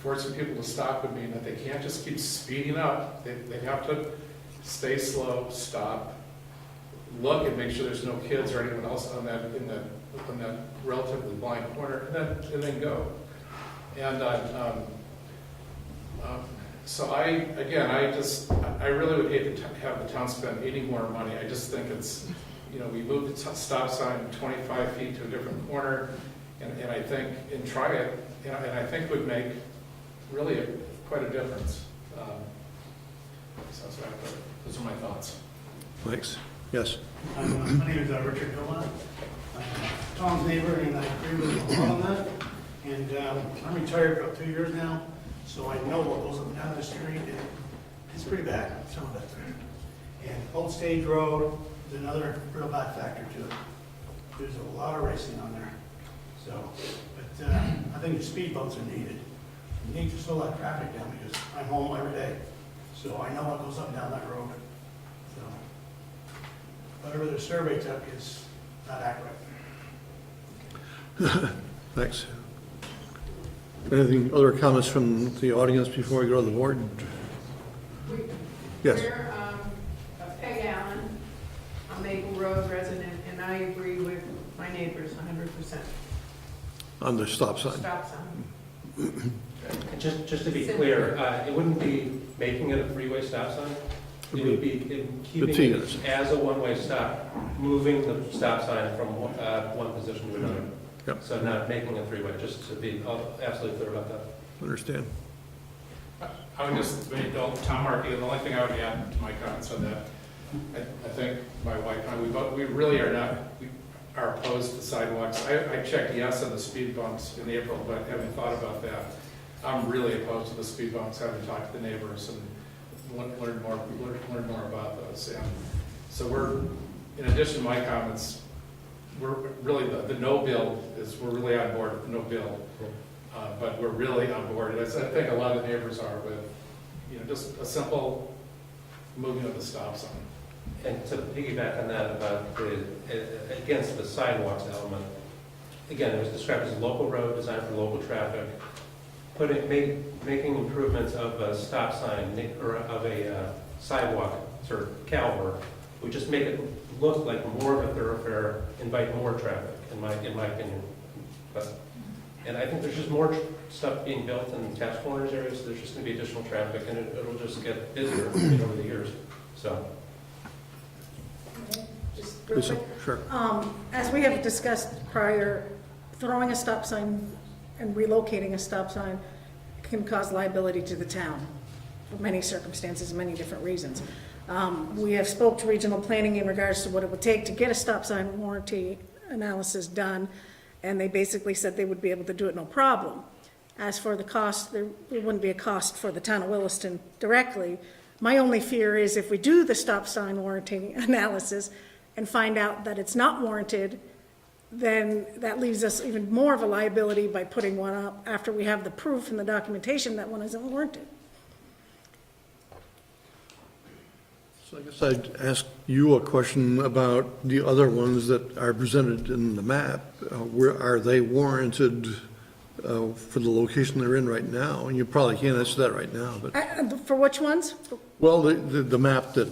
Forcing people to stop would mean that they can't just keep speeding up. They have to stay slow, stop, look and make sure there's no kids or anyone else on that relatively blind corner, and then go. And so I really would hate to have the town spend any more money. I just think it's, you know, we moved the stop sign 25 feet to a different corner, and I think, and try it, and I think would make really quite a difference. So those are my thoughts. Thanks. Yes. My name is Richard Gilman. Tom's neighbor, and I agree with him on that. And I'm retired for about 2 years now, so I know what goes up and down the street, and it's pretty bad, some of it. And Old Stage Road is another real bad factor to it. There's a lot of racing on there. So, but I think the speed bumps are needed. You need to slow that traffic down because I'm home every day, so I know what goes up and down that road. So, whatever the survey took is not accurate. Thanks. Anything, other comments from the audience before we go to the board? Yes. We're Peg Allen, a Maple Road resident, and I agree with my neighbors 100%. On the stop sign? Stop sign. Just to be clear, it wouldn't be making it a freeway stop sign. It would be keeping it as a one-way stop, moving the stop sign from one position to another. Yep. So not making a three-way, just to be absolutely clear about that. Understand. I would just, Tom Markey, and the only thing I would add to my comments on that, I think my wife and I, we really are not, we are opposed to sidewalks. I checked yes on the speed bumps in April, but haven't thought about that. I'm really opposed to the speed bumps, having talked to the neighbors and learned more about those. And so in addition to my comments, we're really, the no build is, we're really on board with no build. But we're really on board, as I think a lot of neighbors are, with, you know, just a simple moving of the stop sign. And to piggyback on that about against the sidewalks element, again, it was described as a local road designed for local traffic. Making improvements of a stop sign or of a sidewalk sort of caliber would just make it look like more of a thoroughfare, invite more traffic, in my opinion. And I think there's just more stuff being built in Taft Corners areas, so there's just going to be additional traffic, and it'll just get busier over the years. So. Just real quick. Sure. As we have discussed prior, throwing a stop sign and relocating a stop sign can cause liability to the town for many circumstances, many different reasons. We have spoke to regional planning in regards to what it would take to get a stop sign warranty analysis done, and they basically said they would be able to do it no problem. As for the cost, there wouldn't be a cost for the town of Williston directly. My only fear is if we do the stop sign warranty analysis and find out that it's not warranted, then that leaves us even more of a liability by putting one up after we have the proof and the documentation that one isn't warranted. So I guess I'd ask you a question about the other ones that are presented in the map. Where are they warranted for the location they're in right now? And you probably can't answer that right now, but. For which ones? Well, the map that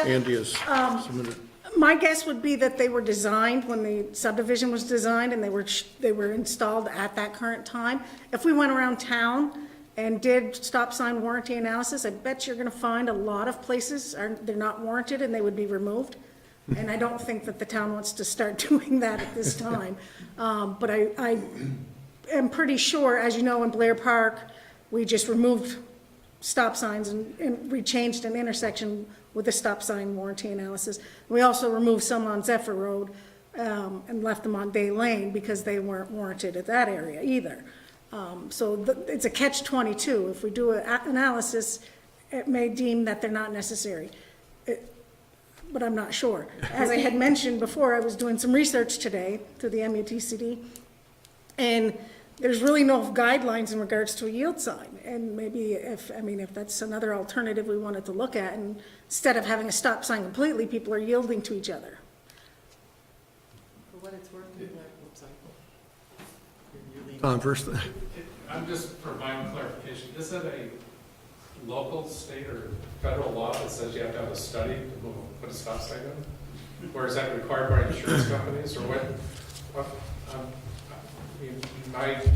Andy has submitted. My guess would be that they were designed when the subdivision was designed, and they were installed at that current time. If we went around town and did stop sign warranty analysis, I bet you're gonna find a lot of places they're not warranted and they would be removed. And I don't think that the town wants to start doing that at this time. But I am pretty sure, as you know, in Blair Park, we just removed stop signs and we changed an intersection with a stop sign warranty analysis. We also removed some on Zephyr Road, and left them on Bay Lane because they weren't warranted at that area either. So it's a catch-22. If we do an analysis, it may deem that they're not necessary. But I'm not sure. As I had mentioned before, I was doing some research today through the MUTCD, and there's really no guidelines in regards to a yield sign. And maybe if that's another alternative we wanted to look at, and instead of having a stop sign completely, people are yielding to each other. For what it's worth, people are, oops, sorry. You're leaving. Tom first. I'm just, for my own clarification, is that a local, state, or federal law that says you have to have a study to put a stop sign in? Or is that required by insurance companies, or what?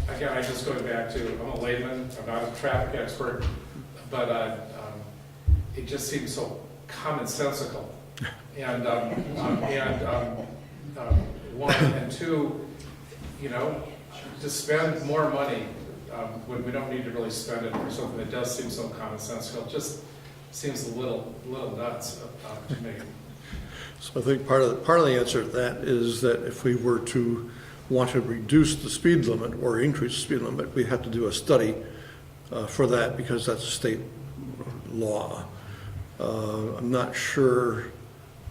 Again, I just go back to, I'm a layman, I'm not a traffic expert, but it just seems so commonsensical. And one, and two, to spend more money when we don't need to really spend it for something that does seem so commonsensical, it just seems a little nuts to me. So I think part of the answer to that is that if we were to want to reduce the speed limit or increase the speed limit, we have to do a study for that because that's a state law. I'm not sure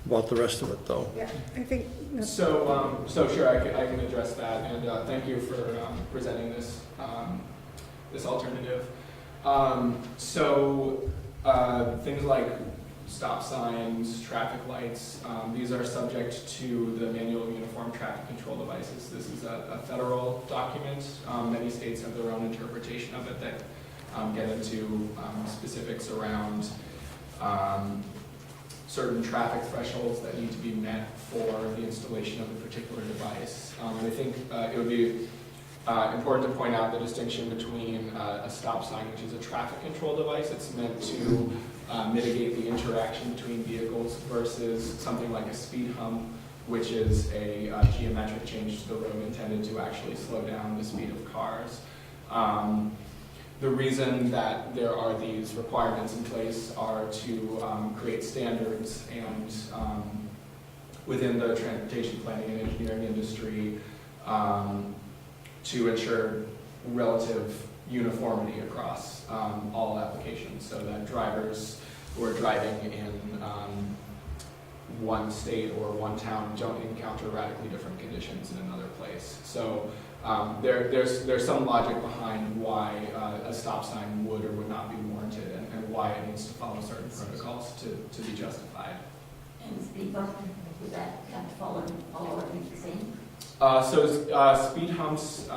about the rest of it, though. Yeah, I think. So sure, I can address that, and thank you for presenting this this alternative. Things like stop signs, traffic lights, these are subject to the Manual of Uniform Traffic Control Devices. This is a federal document. Many states have their own interpretation of it that get into specifics around certain traffic thresholds that need to be met for the installation of a particular device. And I think it would be important to point out the distinction between a stop sign, which is a traffic control device. It's meant to mitigate the interaction between vehicles, versus something like a speed hump, which is a geometric change to the road intended to actually slow down the speed of cars. The reason that there are these requirements in place are to create standards and within the transportation planning and engineering industry to ensure relative uniformity across all applications, so that drivers who are driving in one state or one town don't encounter radically different conditions in another place. So there's some logic behind why a stop sign would or would not be warranted, and why it needs to follow certain protocols to be justified. And speed bump, would that have to follow everything the same? Speed humps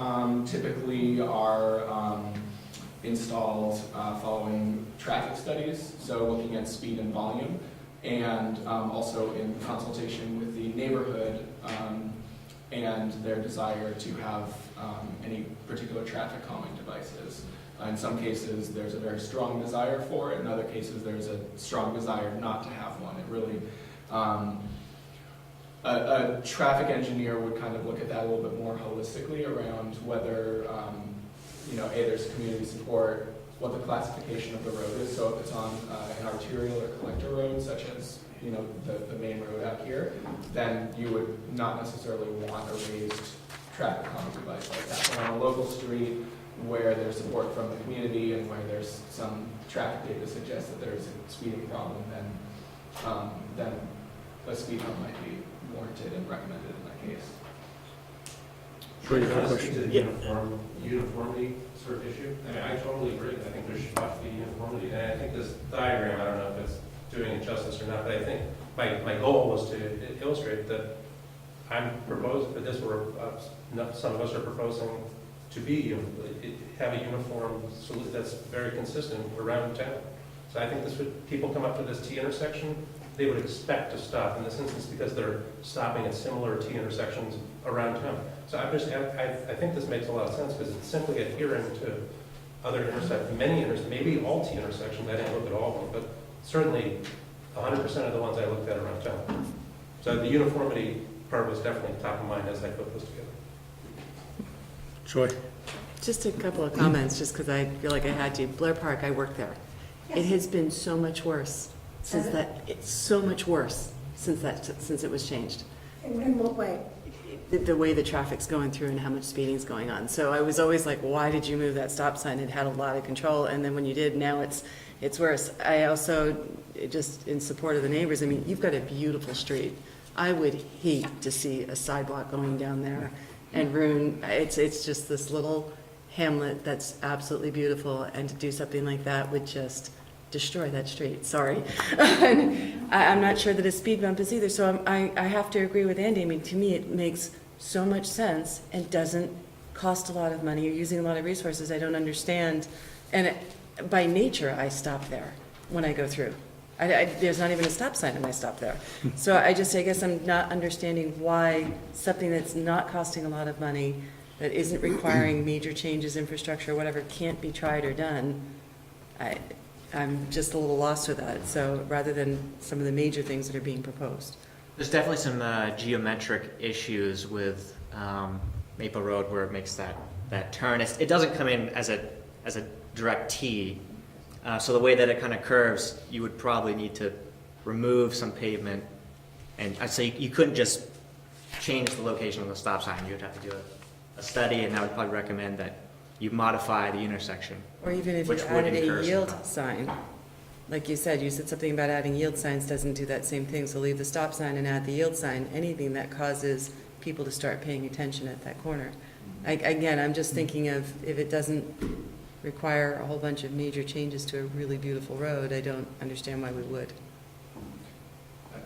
typically are installed following traffic studies, so looking at speed and volume, and also in consultation with the neighborhood and their desire to have any particular traffic calming devices. In some cases, there's a very strong desire for it. In other cases, there's a strong desire not to have one. It really, a traffic engineer would kind of look at that a little bit more holistically around whether, there's community support, what the classification of the road is. So if it's on an arterial or collector road, such as the main road out here, then you would not necessarily want a raised traffic calming device like that. But on a local street where there's support from the community and where there's some traffic data suggests that there's a speeding problem, then a speed hump might be warranted and recommended in that case. Sure, you have a question? Uniformity sort of issue. I mean, I totally agree. I think there should have to be uniformity. And I think this diagram, I don't know if it's doing it justice or not, but I think my goal was to illustrate that I'm proposing, that this were, some of us are proposing to have a uniform solution that's very consistent around town. So I think this would, people come up to this T intersection, they would expect to stop in this instance because they're stopping at similar T intersections around town. So I think this makes a lot of sense because it's simply adhering to other maybe all T intersections, I didn't look at all of them, but certainly 100% of the ones I looked at around town. So the uniformity part was definitely top of mind as I put this together. Joy? Just a couple of comments, just because I feel like I had to. Blair Park, I worked there. It has been so much worse since that, it's so much worse since it was changed. In what way? The way the traffic's going through and how much speeding's going on. So I was always like, why did you move that stop sign? It had a lot of control, and then when you did, now it's worse. I also, just in support of the neighbors, I mean, you've got a beautiful street. I would hate to see a sidewalk going down there and ruin, it's just this little hamlet that's absolutely beautiful, and to do something like that would just destroy that street, sorry. I'm not sure that a speed bump is either, so I have to agree with Andy. I mean, to me, it makes so much sense and doesn't cost a lot of money. You're using a lot of resources I don't understand, and by nature, I stop there when I go through. There's not even a stop sign and I stop there. So I guess I'm not understanding why something that's not costing a lot of money, that isn't requiring major changes, infrastructure, whatever, can't be tried or done. I'm just a little lost with that, so rather than some of the major things that are being proposed. There's definitely some geometric issues with Maple Road where it makes that turn. It doesn't come in as a direct T, so the way that it kind of curves, you would probably need to remove some pavement, and I'd say you couldn't just change the location of the stop sign. You would have to do a study, and I would probably recommend that you modify the intersection. Or even if you added a yield sign, like you said something about adding yield signs doesn't do that same thing, so leave the stop sign and add the yield sign, anything that causes people to start paying attention at that corner. Again, I'm just thinking of, if it doesn't require a whole bunch of major changes to a really beautiful road, I don't understand why we would.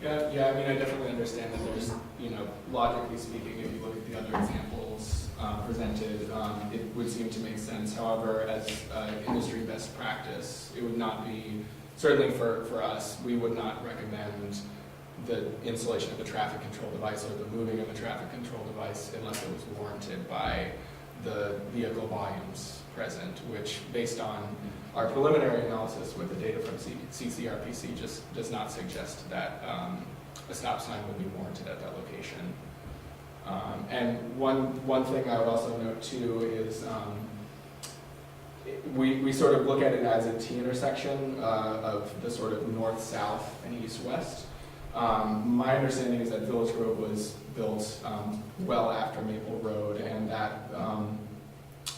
Yeah, I mean, I definitely understand that there's, logically speaking, if you look at the other examples presented, it would seem to make sense. However, as industry best practice, it would not be, certainly for us, we would not recommend the installation of a traffic control device or the moving of a traffic control device unless it was warranted by the vehicle volumes present, which, based on our preliminary analysis with the data from CCRPC, just does not suggest that a stop sign would be warranted at that location. And one thing I would also note too is we sort of look at it as a T intersection of the sort of north-south and east-west. My understanding is that Village Grove was built well after Maple Road, and that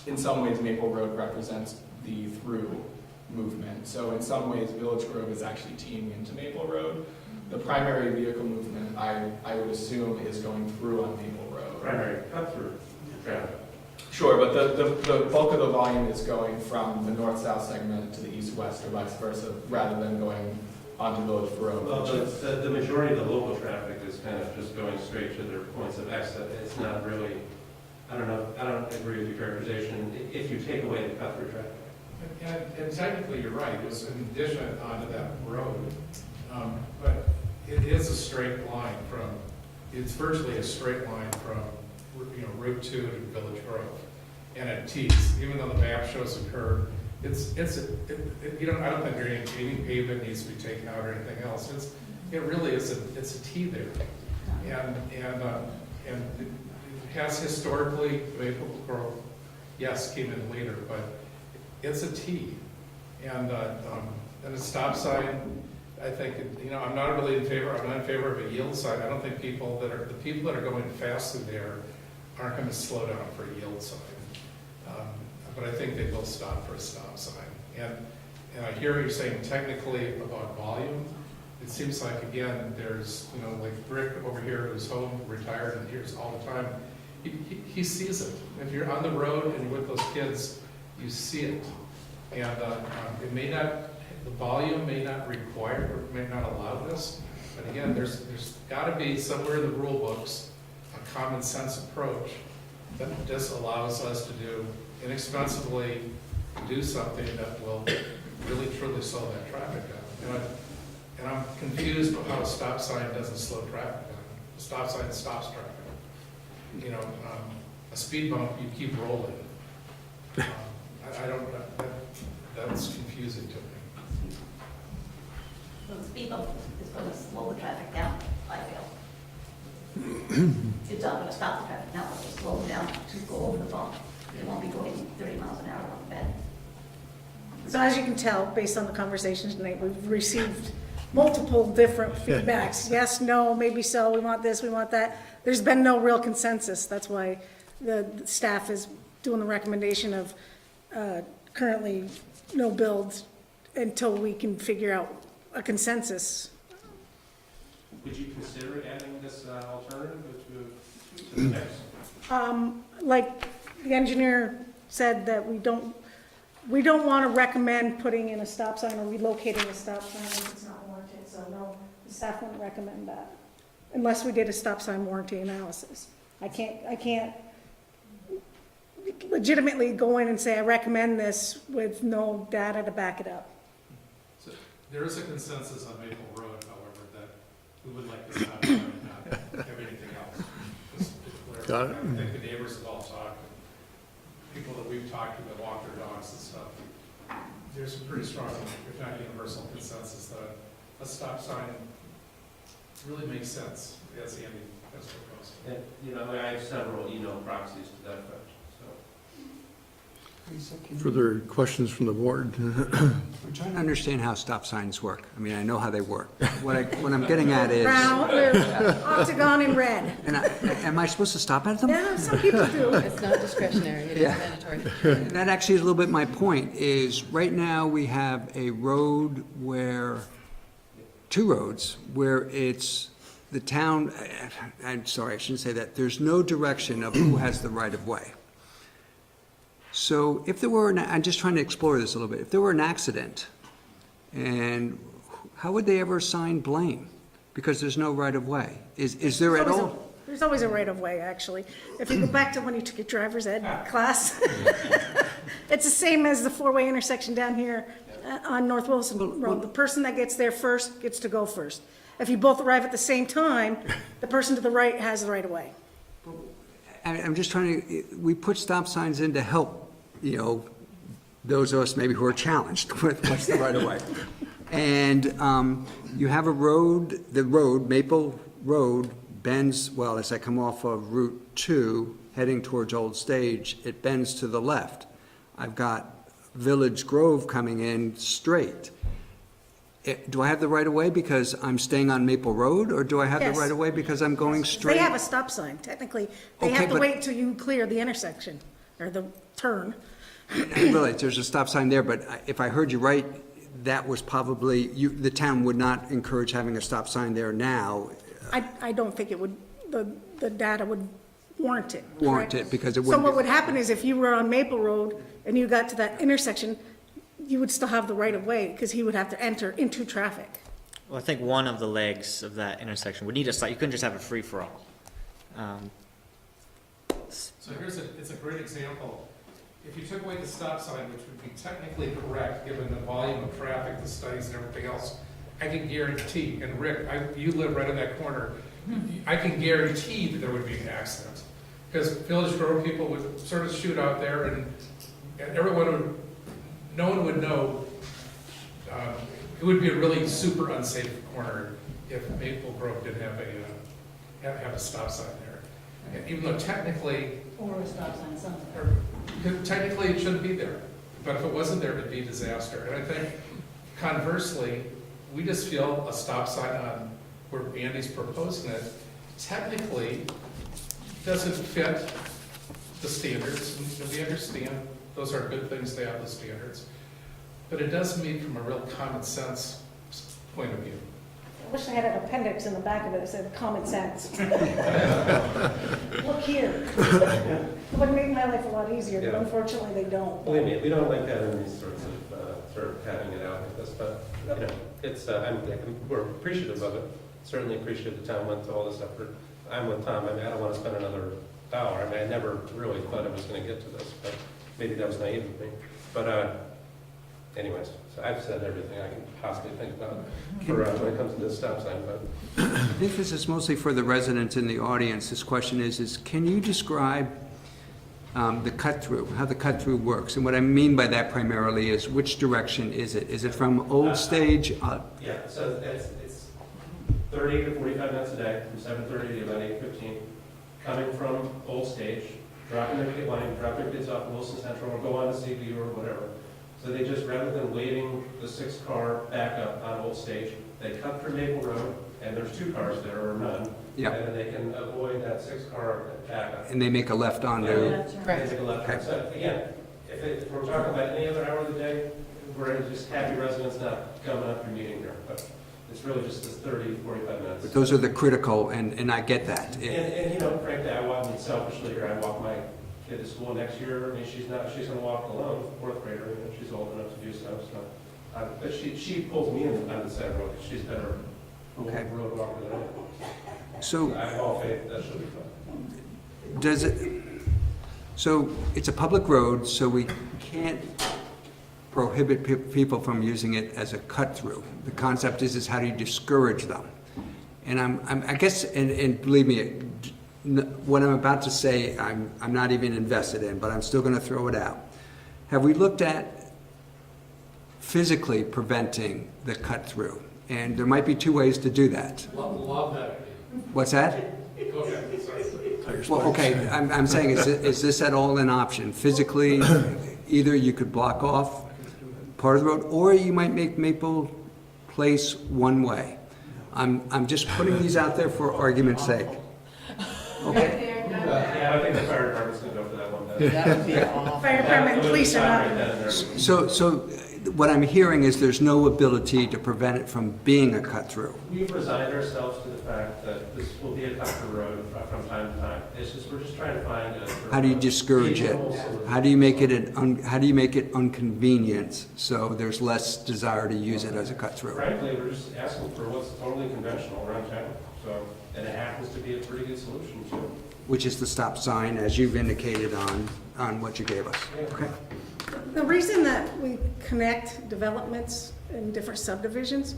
in some ways Maple Road represents the through movement. So in some ways Village Grove is actually teeing into Maple Road. The primary vehicle movement, I would assume, is going through on Maple Road. Primary cut-through traffic. Sure, but the bulk of the volume is going from the north-south segment to the east-west or vice versa, rather than going onto Village Road. Well, the majority of the local traffic is kind of just going straight to their points of exit. It's not really, I don't agree with your characterization if you take away the cut-through traffic. And technically, you're right, it was an addition onto that road, but it is a straight line from, it's virtually a straight line from, Route 2 to Village Grove, and it tees, even though the map shows a curve. I don't think any pavement needs to be taken out or anything else. It really is it's a T there, and it has historically, Maple Grove, yes, came in later, but it's a T, and a stop sign. I think I'm not really in favor. I'm not in favor of a yield sign. I don't think the people that are going fast through there aren't going to slow down for a yield sign. But I think they will stop for a stop sign. And I hear what you're saying technically about volume. It seems like, again, there's, like Rick over here who's home, retired, and hears all the time. He sees it. If you're on the road and you're with those kids, you see it. And it may not, the volume may not require or may not allow this. But again, there's got to be somewhere in the rule books a common sense approach that just allows us to do inexpensively do something that will really truly slow that traffic down. And I'm confused about how a stop sign doesn't slow traffic down. A stop sign stops traffic. A speed bump, you keep rolling. I don't, speed bump is going to slow the traffic down, I feel. It's not going to stop the traffic now, it's just slow them down to go over the bump. It won't be going 30 miles an hour on the bed. So as you can tell, based on the conversation tonight, we've received multiple different feedbacks. Yes, no, maybe so, we want this, we want that. There's been no real consensus. That's why the staff is doing the recommendation of currently no build until we can figure out a consensus. Would you consider adding this alternative to the mix? Like the engineer said, that we don't want to recommend putting in a stop sign or relocating a stop sign if it's not warranted, so no, the staff wouldn't recommend that, unless we did a stop sign warranty analysis. I can't legitimately go in and say I recommend this with no data to back it up. So there is a consensus on Maple Road, however, that we would like to stop there and not have anything else. Just to Got it. I think the neighbors have all talked, people that we've talked to that walk their dogs and stuff. There's a pretty strong, if not universal consensus that a stop sign really makes sense, as Andy has proposed. And, you know, I have several email proxies to that effect, so. Further questions from the board? I'm trying to understand how stop signs work. I mean, I know how they work. What I'm getting at is, Brown, octagon in red. am I supposed to stop at them? Yeah, some people do. It's not discretionary, it is Yeah. mandatory. That actually is a little bit my point, is right now we have a road where, two roads, where it's the town, I'm sorry, I shouldn't say that, there's no direction of who has the right of way. So if there were, I'm just trying to explore this a little bit, if there were an accident, and how would they ever assign blame? Because there's no right of way. Is there at all? There's always a right of way, actually. If you go back to when you took your driver's ed class, it's the same as the four-way intersection down here on North Wilson Road. The person that gets there first gets to go first. If you both arrive at the same time, the person to the right has the right of way. I'm just trying to, we put stop signs in to help, you know, those of us maybe who are challenged with what's the right of way. And you have a road, the road, Maple Road, bends, well, as I come off of Route 2, heading towards Old Stage, it bends to the left. I've got Village Grove coming in straight. Do I have the right of way because I'm staying on Maple Road, or do I have the Yes. right of way because I'm going straight? They have a stop sign, technically. They Okay, have to but- wait until you clear the intersection, or the turn. I realize there's a stop sign there, but if I heard you right, that was probably, the town would not encourage having a stop sign there now. I don't think it would, the data would warrant it. Warrant correct? it, because it So wouldn't. what would happen is if you were on Maple Road and you got to that intersection, you would still have the right of way, because he would have to enter into traffic. Well, I think one of the legs of that intersection would need a stop. You couldn't just have a free-for-all. So it's a great example. If you took away the stop sign, which would be technically correct, given the volume of traffic, the studies and everything else, I can guarantee, and Rick, you live right in that corner, I can guarantee that there would be an accident. Because Village Grove people would sort of shoot out there and everyone would, no one would know, it would be a really super unsafe corner if Maple Grove didn't have a stop sign there. And even though technically, Or a stop sign somewhere. technically it shouldn't be there, but if it wasn't there, it'd be a disaster. And I think conversely, we just feel a stop sign on where Andy's proposing it, technically doesn't fit the standards. And we understand those are good things to have, the standards. But it does mean from a real common sense point of view. I wish I had an appendix in the back of it that said common sense. Look here. It would make my life a lot easier, but Yeah. unfortunately they don't. Believe me, we don't like having these sorts of, sort of having it out like this, but, you know, it's, we're appreciative of it. Certainly appreciative the town went to all this effort. I'm with Tom, I mean, I don't want to spend another dollar. I mean, I never really thought I was going to get to this, but maybe that was naive of me. But, anyways, so I've said everything I can possibly think about for, when it comes to this stop sign, but. I think this is mostly for the residents in the audience. This question is can you describe the cut-through, how the cut-through works. And what I mean by that primarily is which direction is it? Is it from Old Stage? Yeah, so it's 30 to 45 minutes a day, from 7:30 to about 8:15, coming from Old Stage, dropping their kids off at Williston Central, or go on to CBU or whatever. So they just, rather than waiting the 6-car backup on Old Stage, they cut through Maple Road, and there's 2 cars there, or none. Yeah. And then they can avoid that 6-car backup. And they make a left onto, They make a left turn. So again, if we're talking about any other hour of the day, we're just happy residents not coming up and meeting here. But it's really just this 30, 45 minutes. but those are the critical, and I get that. And you know, frankly, I walk, selfishly here, I walk my kid to school next year. I mean, she's gonna walk alone, 4th grader, and she's old enough to do so, but she pulls me on the side of the road, 'cause she's better Okay. road walker than I am. So I have all faith that she'll be fine. does it, so it's a public road, so we can't prohibit people from using it as a cut-through. The concept is how do you discourage them? And I guess, and believe me, what I'm about to say, I'm not even invested in, but I'm still gonna throw it out. Have we looked at physically preventing the cut-through? And there might be 2 ways to do that. Love that. What's that? Okay, sorry. Well, okay, I'm saying, is this at all an option? Physically, either you could block off part of the road, or you might make Maple Place one way. I'm just putting these out there for argument's sake. Okay? Yeah, I think the fire department's gonna go for that one. That would be awful. Fire department and police are not. So what I'm hearing is there's no ability to prevent it from being a cut-through. We've resigned ourselves to the fact that this will be a cut-through road from time to time. We're just trying to find a. How do you discourage it? How do you make it how do you make it inconvenient so there's less desire to use it as a cut-through? Frankly, we're just asking for what's totally conventional around town, so, and it happens to be a pretty good solution too. Which is the stop sign, as you've indicated on what you gave us. Okay. The reason that we connect developments in different subdivisions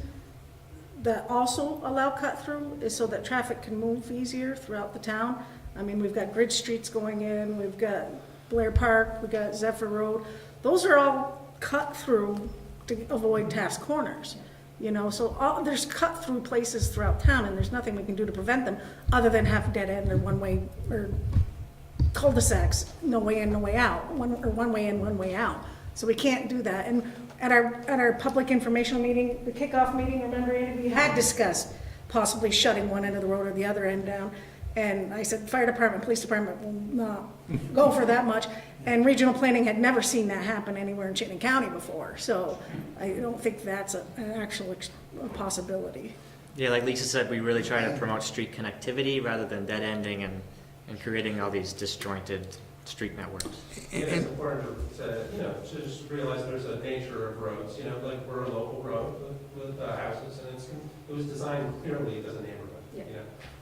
that also allow cut-through is so that traffic can move easier throughout the town. I mean, we've got Bridge Streets going in, we've got Blair Park, we've got Zephyr Road. Those are all cut-through to avoid Taft's Corners, you know? So there's cut-through places throughout town, and there's nothing we can do to prevent them other than have dead end or one-way or cul-de-sacs, no way in, no way out, one way in, one way out. So we can't do that. And at our public informational meeting, the kickoff meeting, remember, Andy, we had discussed possibly shutting one end of the road or the other end down. And I said, fire department, police department will not go for that much. And regional planning had never seen that happen anywhere in Chittenden County before. So I don't think that's an actual possibility. Yeah, like Lisa said, we really try to promote street connectivity rather than dead ending and creating all these disjointed street networks. It's important to just realize there's a nature of roads, like we're a local road with houses, and it was designed clearly as a neighborhood,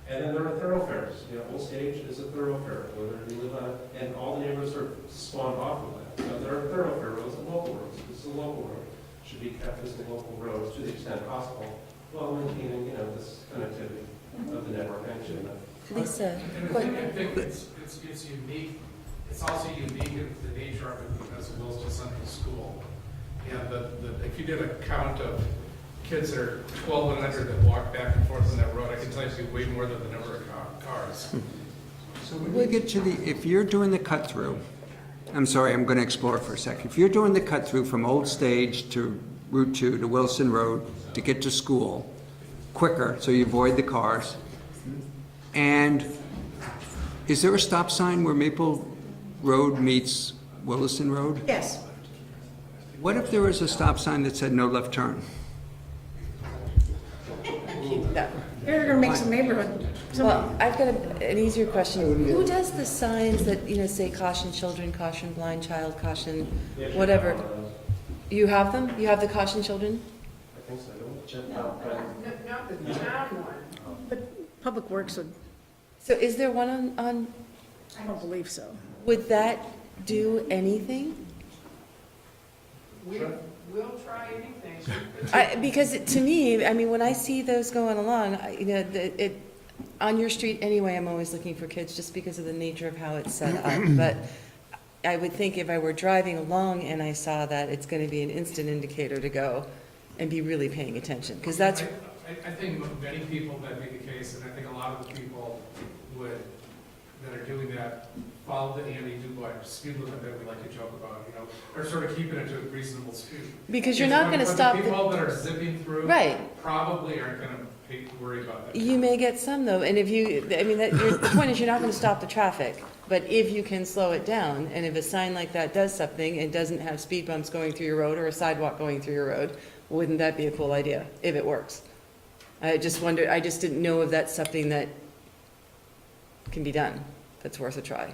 And then there are thoroughfares, Old Stage is a thoroughfare, whether you live on it, and all the neighborhoods are spawned off of that. So there are thoroughfare roads and local roads. This is a local road. Should be kept as a local road to the extent possible, while maintaining, this connectivity of the network and Lisa, I think it's unique, it's also unique in the nature of it because of Williston Central School. And if you did a count of kids that are 12 and under that walk back and forth on that road, I can tell you it's way more than the number of cars. So when we get to if you're doing the cut-through, I'm sorry, I'm gonna explore for a second. If you're doing the cut-through from Old Stage to Route 2 to Wilson Road to get to school quicker, so you avoid the cars, and is there a stop sign where Maple Road meets Williston Road? Yes. What if there was a stop sign that said no left turn? You're gonna make some neighborhood. Well, I've got an easier question. Who does the signs that, say caution children, caution blind child, caution whatever? You have them? You have the caution children? I think so, Not the town one. But Public Works would, So is there one on, I don't believe so. would that do anything? We'll try anything. Because to me, when I see those going along, on your street anyway, I'm always looking for kids just because of the nature of how it's set up. But I would think if I were driving along and I saw that, it's gonna be an instant indicator to go and be really paying attention, because that's, I think many people that'd be the case, and I think a lot of the people that are doing that follow the Andy Dubois speed limit that we like to joke about, or sort of keeping it to a reasonable speed. because you're not gonna stop The the, people that are zipping through. Right. Probably aren't gonna worry about that. you may get some though, and if you, I mean, the point is, you're not gonna stop the traffic, but if you can slow it down, and if a sign like that does something and doesn't have speed bumps going through your road or a sidewalk going through your road, wouldn't that be a cool idea, if it works? I just wonder, I just didn't know if that's something that can be done, that's worth a try.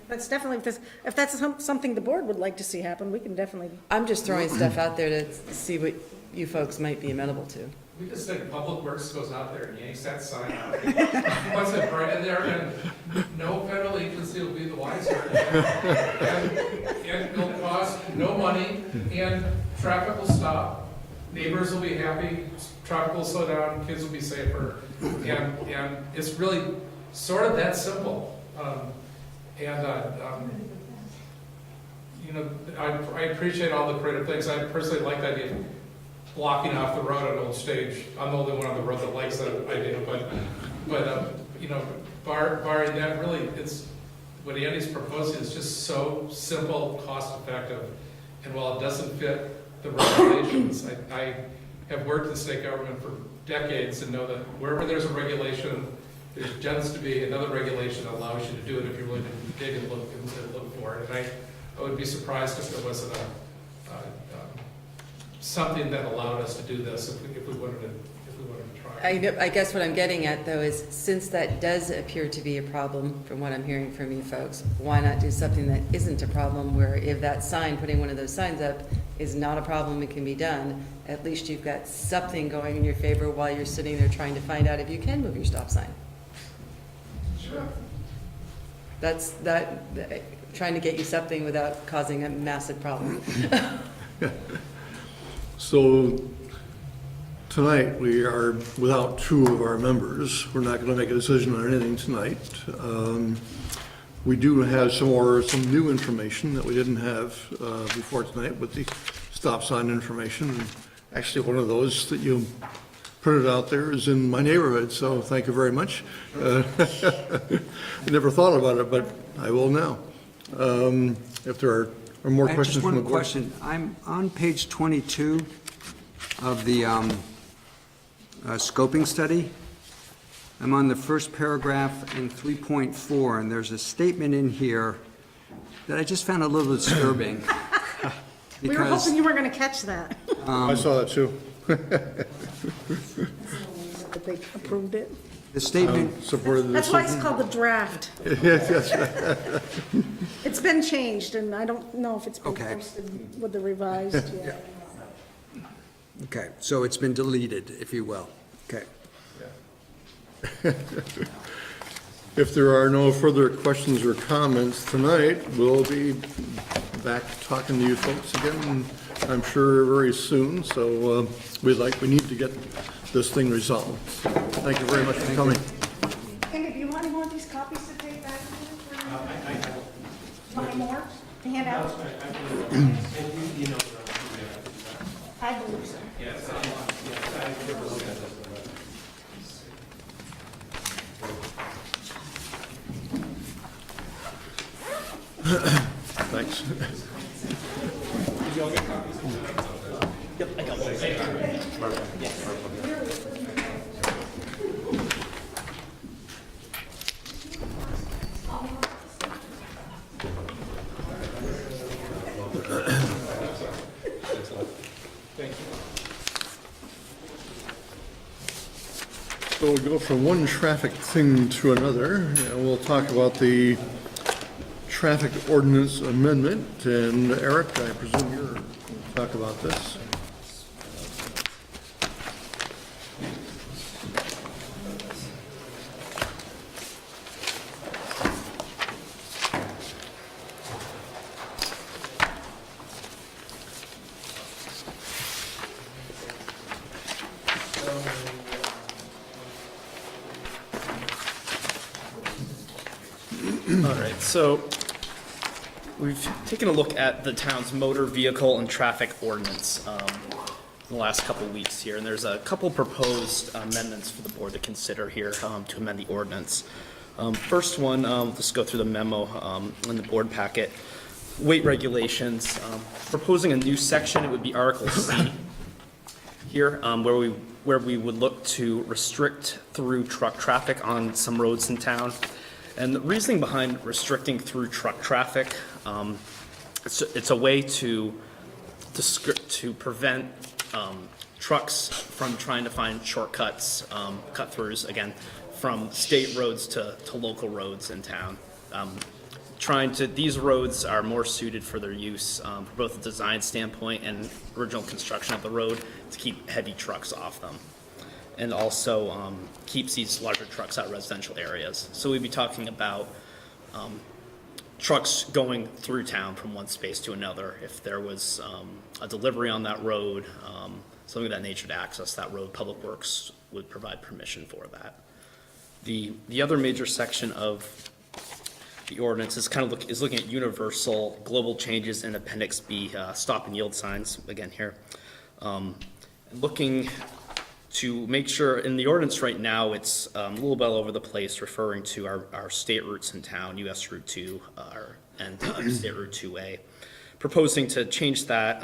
That's definitely, if that's something the board would like to see happen, we can definitely. I'm just throwing stuff out there to see what you folks might be amenable to. We just think Public Works goes out there and yanks that sign out. Puts it right in there, and no federal agency will be the wiser. And it'll cost no money, and traffic will stop, neighbors will be happy, traffic will slow down, kids will be safer, and it's really sort of that simple. I appreciate all the creative things. I personally like the idea of blocking off the road on Old Stage. I'm the only one on the road that likes that idea, but barring that, really, it's what Andy's proposing is just so simple, cost-effective, and while it doesn't fit the regulations, I have worked in the state government for decades and know that wherever there's a regulation, there tends to be another regulation that allows you to do it if you're willing to dig and look for it. And I would be surprised if there wasn't something that allowed us to do this if we wanted to try. I guess what I'm getting at, though, is since that does appear to be a problem, from what I'm hearing from you folks, why not do something that isn't a problem, where if that sign, putting one of those signs up, is not a problem and can be done, at least you've got something going in your favor while you're sitting there trying to find out if you can move your stop sign. Sure. That's trying to get you something without causing a massive problem. So tonight, we are without two of our members. We're not going to make a decision on anything tonight. We do have some new information that we didn't have before tonight with the stop sign information. Actually, one of those that you printed out there is in my neighborhood, so thank you very much. I never thought about it, but I will now. If there are more questions from the board. Just one question. I'm on page 22 of the scoping study. I'm on the first paragraph in 3.4, and there's a statement in here that I just found a little disturbing. We were hoping you weren't going to catch that. I saw that too. That they approved it. The statement, Supported this. That's why it's called the draft. Yes, yes. It's been changed, and I don't know if it's been Okay. posted with the revised yet. okay, so it's been deleted, if you will. Okay. If there are no further questions or comments tonight, we'll be back talking to you folks again, I'm sure, very soon. So we need to get this thing resolved. Thank you very much for coming. Andy, do you want any more of these copies to take back? Want more to hand out? I believe so. Thanks. Yep, I got one. So we'll go from one traffic thing to another, and we'll talk about the traffic ordinance amendment. And Eric, I presume you're going to talk about this. All right, so we've taken a look at the town's motor vehicle and traffic ordinance in the last couple of weeks here, and there's a couple proposed amendments for the board to consider here to amend the ordinance. First one, let's go through the memo in the board packet. Weight regulations, proposing a new section, it would be Article C here, where we would look to restrict through truck traffic on some roads in town. And the reasoning behind restricting through truck traffic, it's a way to prevent trucks from trying to find shortcuts, cut-throughs, again, from state roads to local roads in town. These roads are more suited for their use from both a design standpoint and original construction of the road to keep heavy trucks off them. And also keeps these larger trucks out of residential areas. So we'd be talking about trucks going through town from one space to another. If there was a delivery on that road, something of that nature to access that road, Public Works would provide permission for that. The other major section of the ordinance is looking at universal global changes in Appendix B, stop and yield signs, again here. Looking to make sure, in the ordinance right now, it's a little bit all over the place, referring to our state routes in town, US Route 2 and State Route 2A. Proposing to change that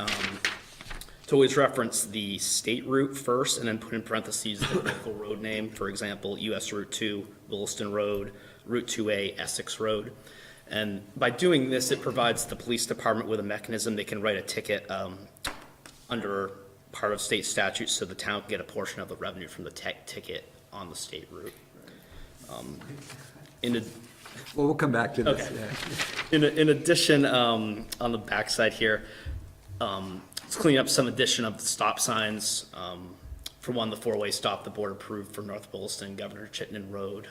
to always reference the state route first and then put in parentheses the local road name. For example, US Route 2, Williston Road, Route 2A, Essex Road. And by doing this, it provides the police department with a mechanism. They can write a ticket under part of state statute, so the town can get a portion of the revenue from the ticket on the state route. Well, we'll come back to this. Okay. Yeah. In addition, on the backside here, let's clean up some addition of the stop signs. For one, the four-way stop the board approved for North Williston, Governor Chitlin Road,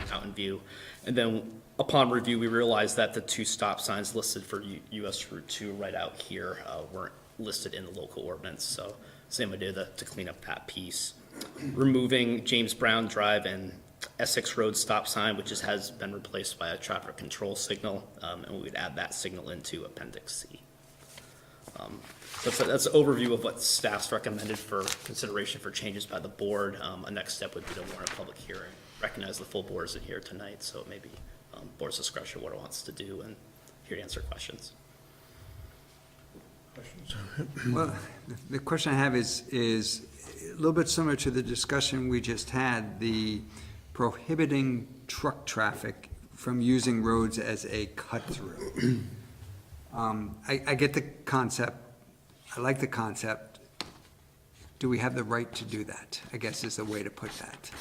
Mountain View. And then upon review, we realized that the two stop signs listed for US Route 2 right out here weren't listed in the local ordinance, so same idea to clean up that piece. Removing James Brown Drive and Essex Road stop sign, which has been replaced by a traffic control signal, and we would add that signal into Appendix C. That's an overview of what staff's recommended for consideration for changes by the board. A next step would be to warn a public hearing. Recognize the full board isn't here tonight, so it may be board's discretion what it wants to do, and here to answer questions. Well, the question I have is a little bit similar to the discussion we just had, the prohibiting truck traffic from using roads as a cut-through. I get the concept. I like the concept. Do we have the right to do that, I guess is the way to put that.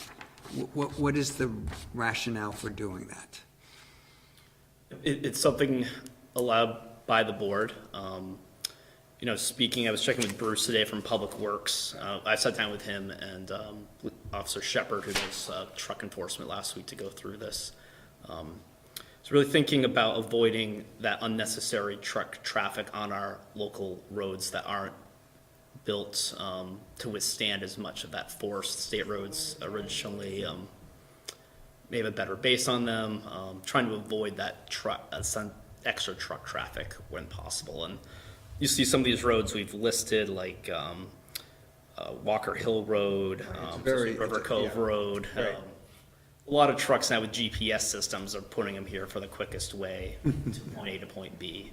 What is the rationale for doing that? It's something allowed by the board. I was checking with Bruce today from Public Works. I sat down with him and Officer Shepard, who does truck enforcement, last week to go through this. So really thinking about avoiding that unnecessary truck traffic on our local roads that aren't built to withstand as much of that force. State roads originally may have a better base on them, trying to avoid that some extra truck traffic when possible. And you see some of these roads we've listed, like Walker Hill Road, River Cove Road. Right. A lot of trucks now with GPS systems are putting them here for the quickest way to point A to point B.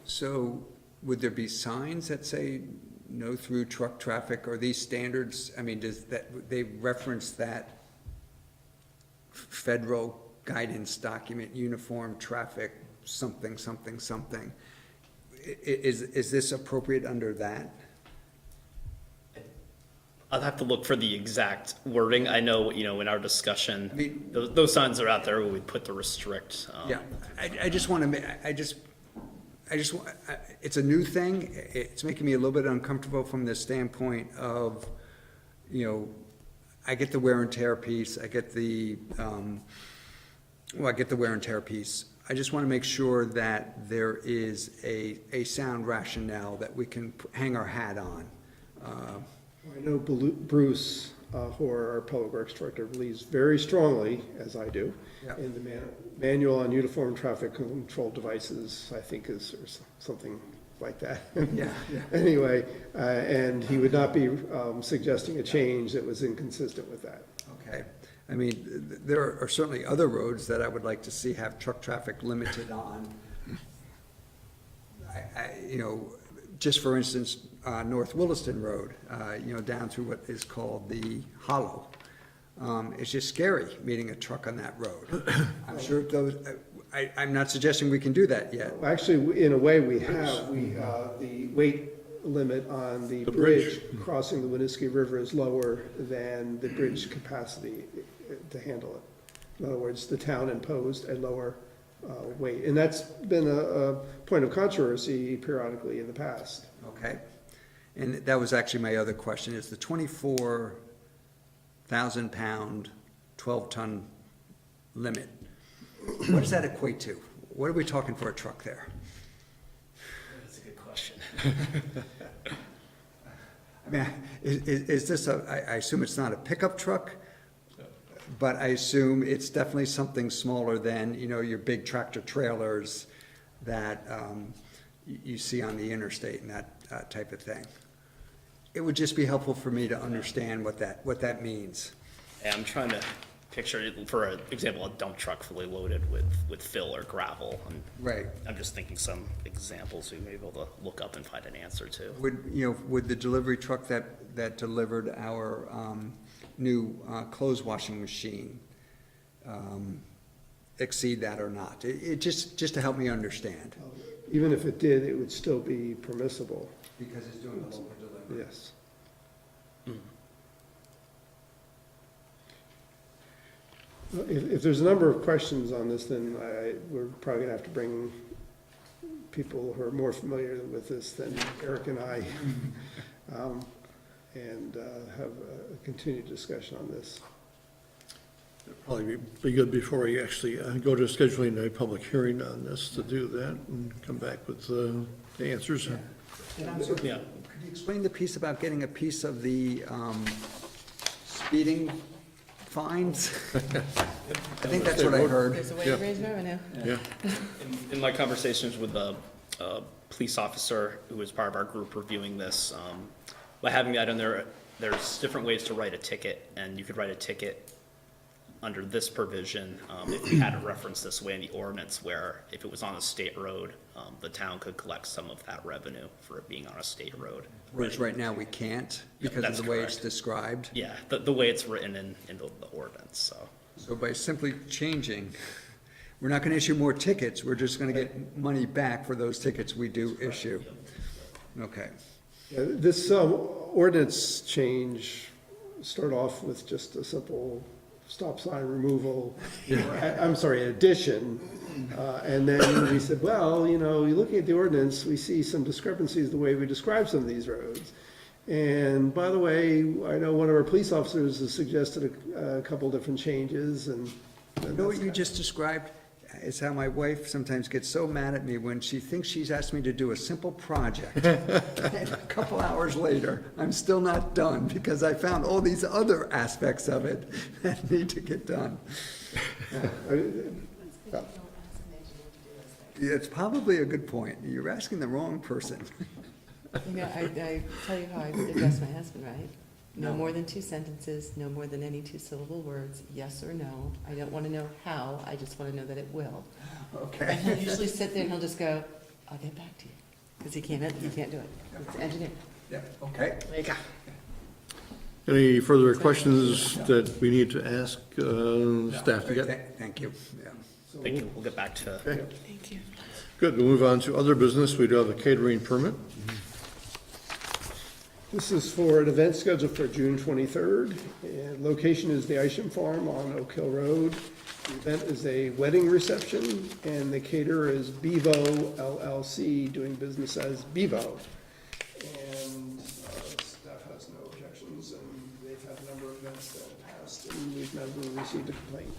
So would there be signs that say no through truck traffic? Or these standards, I mean, they reference that federal guidance document, uniform traffic, something, something, something. Is this appropriate under that? I'll have to look for the exact wording. I know, in our discussion, those signs are out there where we put the restrict. Yeah, I just want to, it's a new thing. It's making me a little bit uncomfortable from the standpoint of, I get the wear and tear piece. I get the wear and tear piece. I just want to make sure that there is a sound rationale that we can hang our hat on. I know Bruce Hoare, our Public Works Director, believes very strongly, as I do, Yeah. in manual on uniform traffic control devices, I think is, or something like that. Yeah, yeah. Anyway, and he would not be suggesting a change that was inconsistent with that. Okay. I mean, there are certainly other roads that I would like to see have truck traffic limited on. You know, just for instance, North Williston Road, you know, down through what is called the Hollow. It's just scary meeting a truck on that road. I'm sure those, I'm not suggesting we can do that yet. Actually, in a way, we have, the weight limit on the bridge crossing the Winooski River is lower than the bridge capacity to handle it. In other words, the town imposed a lower weight, and that's been a point of controversy periodically in the past. Okay. And that was actually my other question, is the 24,000-pound, 12-ton limit, what does that equate to? What are we talking for a truck there? That's a good question. I mean, is this I assume it's not a pickup truck, but I assume it's definitely something smaller than, you know, your big tractor trailers that you see on the interstate and that type of thing. It would just be helpful for me to understand what that means. Yeah, I'm trying to picture, for an example, a dump truck fully loaded with fill or gravel. Right. I'm just thinking some examples we may be able to look up and find an answer to. Would the delivery truck that delivered our new clothes washing machine exceed that or not? It just to help me understand. Even if it did, it would still be permissible. Because it's doing a local delivery. Yes. If there's a number of questions on this, then we're probably gonna have to bring people who are more familiar with this than Eric and I, and have a continued discussion on this. It'd probably be good before we actually go to scheduling a public hearing on this to do that and come back with the answers. Yeah. Yeah. Could you explain the piece about getting a piece of the speeding fines? I think that's what I heard. There's a way to raise revenue. Yeah. In my conversations with the police officer who was part of our group reviewing this, by having that in there, there's different ways to write a ticket, and you could write a ticket under this provision, if you had it referenced this way in the ordinance, where if it was on a state road, the town could collect some of that revenue for it being on a state road. Whereas right now we can't because of the way it's described. Yeah, the way it's written in the ordinance, so. So by simply changing, we're not gonna issue more tickets, we're just gonna get money back for those tickets we do issue. Okay. Yeah, this ordinance change start off with just a simple stop sign removal, I'm sorry, addition. And then we said, well, you know, looking at the ordinance, we see some discrepancies the way we describe some of these roads. And by the way, I know one of our police officers has suggested a couple different changes, and You know what you just described? It's how my wife sometimes gets so mad at me when she thinks she's asked me to do a simple project. And a couple hours later, I'm still not done because I found all these other aspects of it that need to get done. It's probably a good point. You're asking the wrong person. You know, I tell you how I address my husband, right? No more than 2 sentences, no more than any 2-syllable words, yes or no. I don't want to know how, I just want to know that it will. Okay. And he'll usually sit there and he'll just go, I'll get back to you, because he can't do it. It's engineer. Yeah, okay. There you go. Any further questions that we need to ask staff to get? Thank you. Yeah. Thank you, we'll get back to. Okay. Thank you. Good, we'll move on to other business. We do have a catering permit. this is for an event scheduled for June 23rd. And location is the Isham Farm on Oak Hill Road. The event is a wedding reception, and the caterer is Bevo LLC, doing business as Bevo. And staff has no objections, and they've had a number of events that have passed, and we've never received a complaint.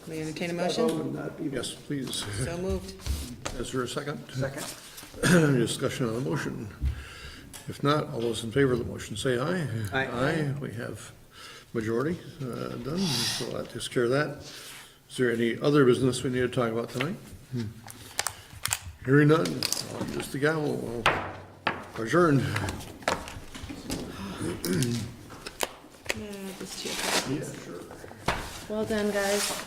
Can we entertain a motion? Bevo and not Bevo. Yes, please. So moved. Is there a second? Second. Any discussion on the motion? If not, all those in favor of the motion say aye. Aye. Aye. We have majority done, so that takes care of that. Is there any other business we need to talk about tonight? Hearing none, I'll use the gavel, we'll adjourn. Well done, guys.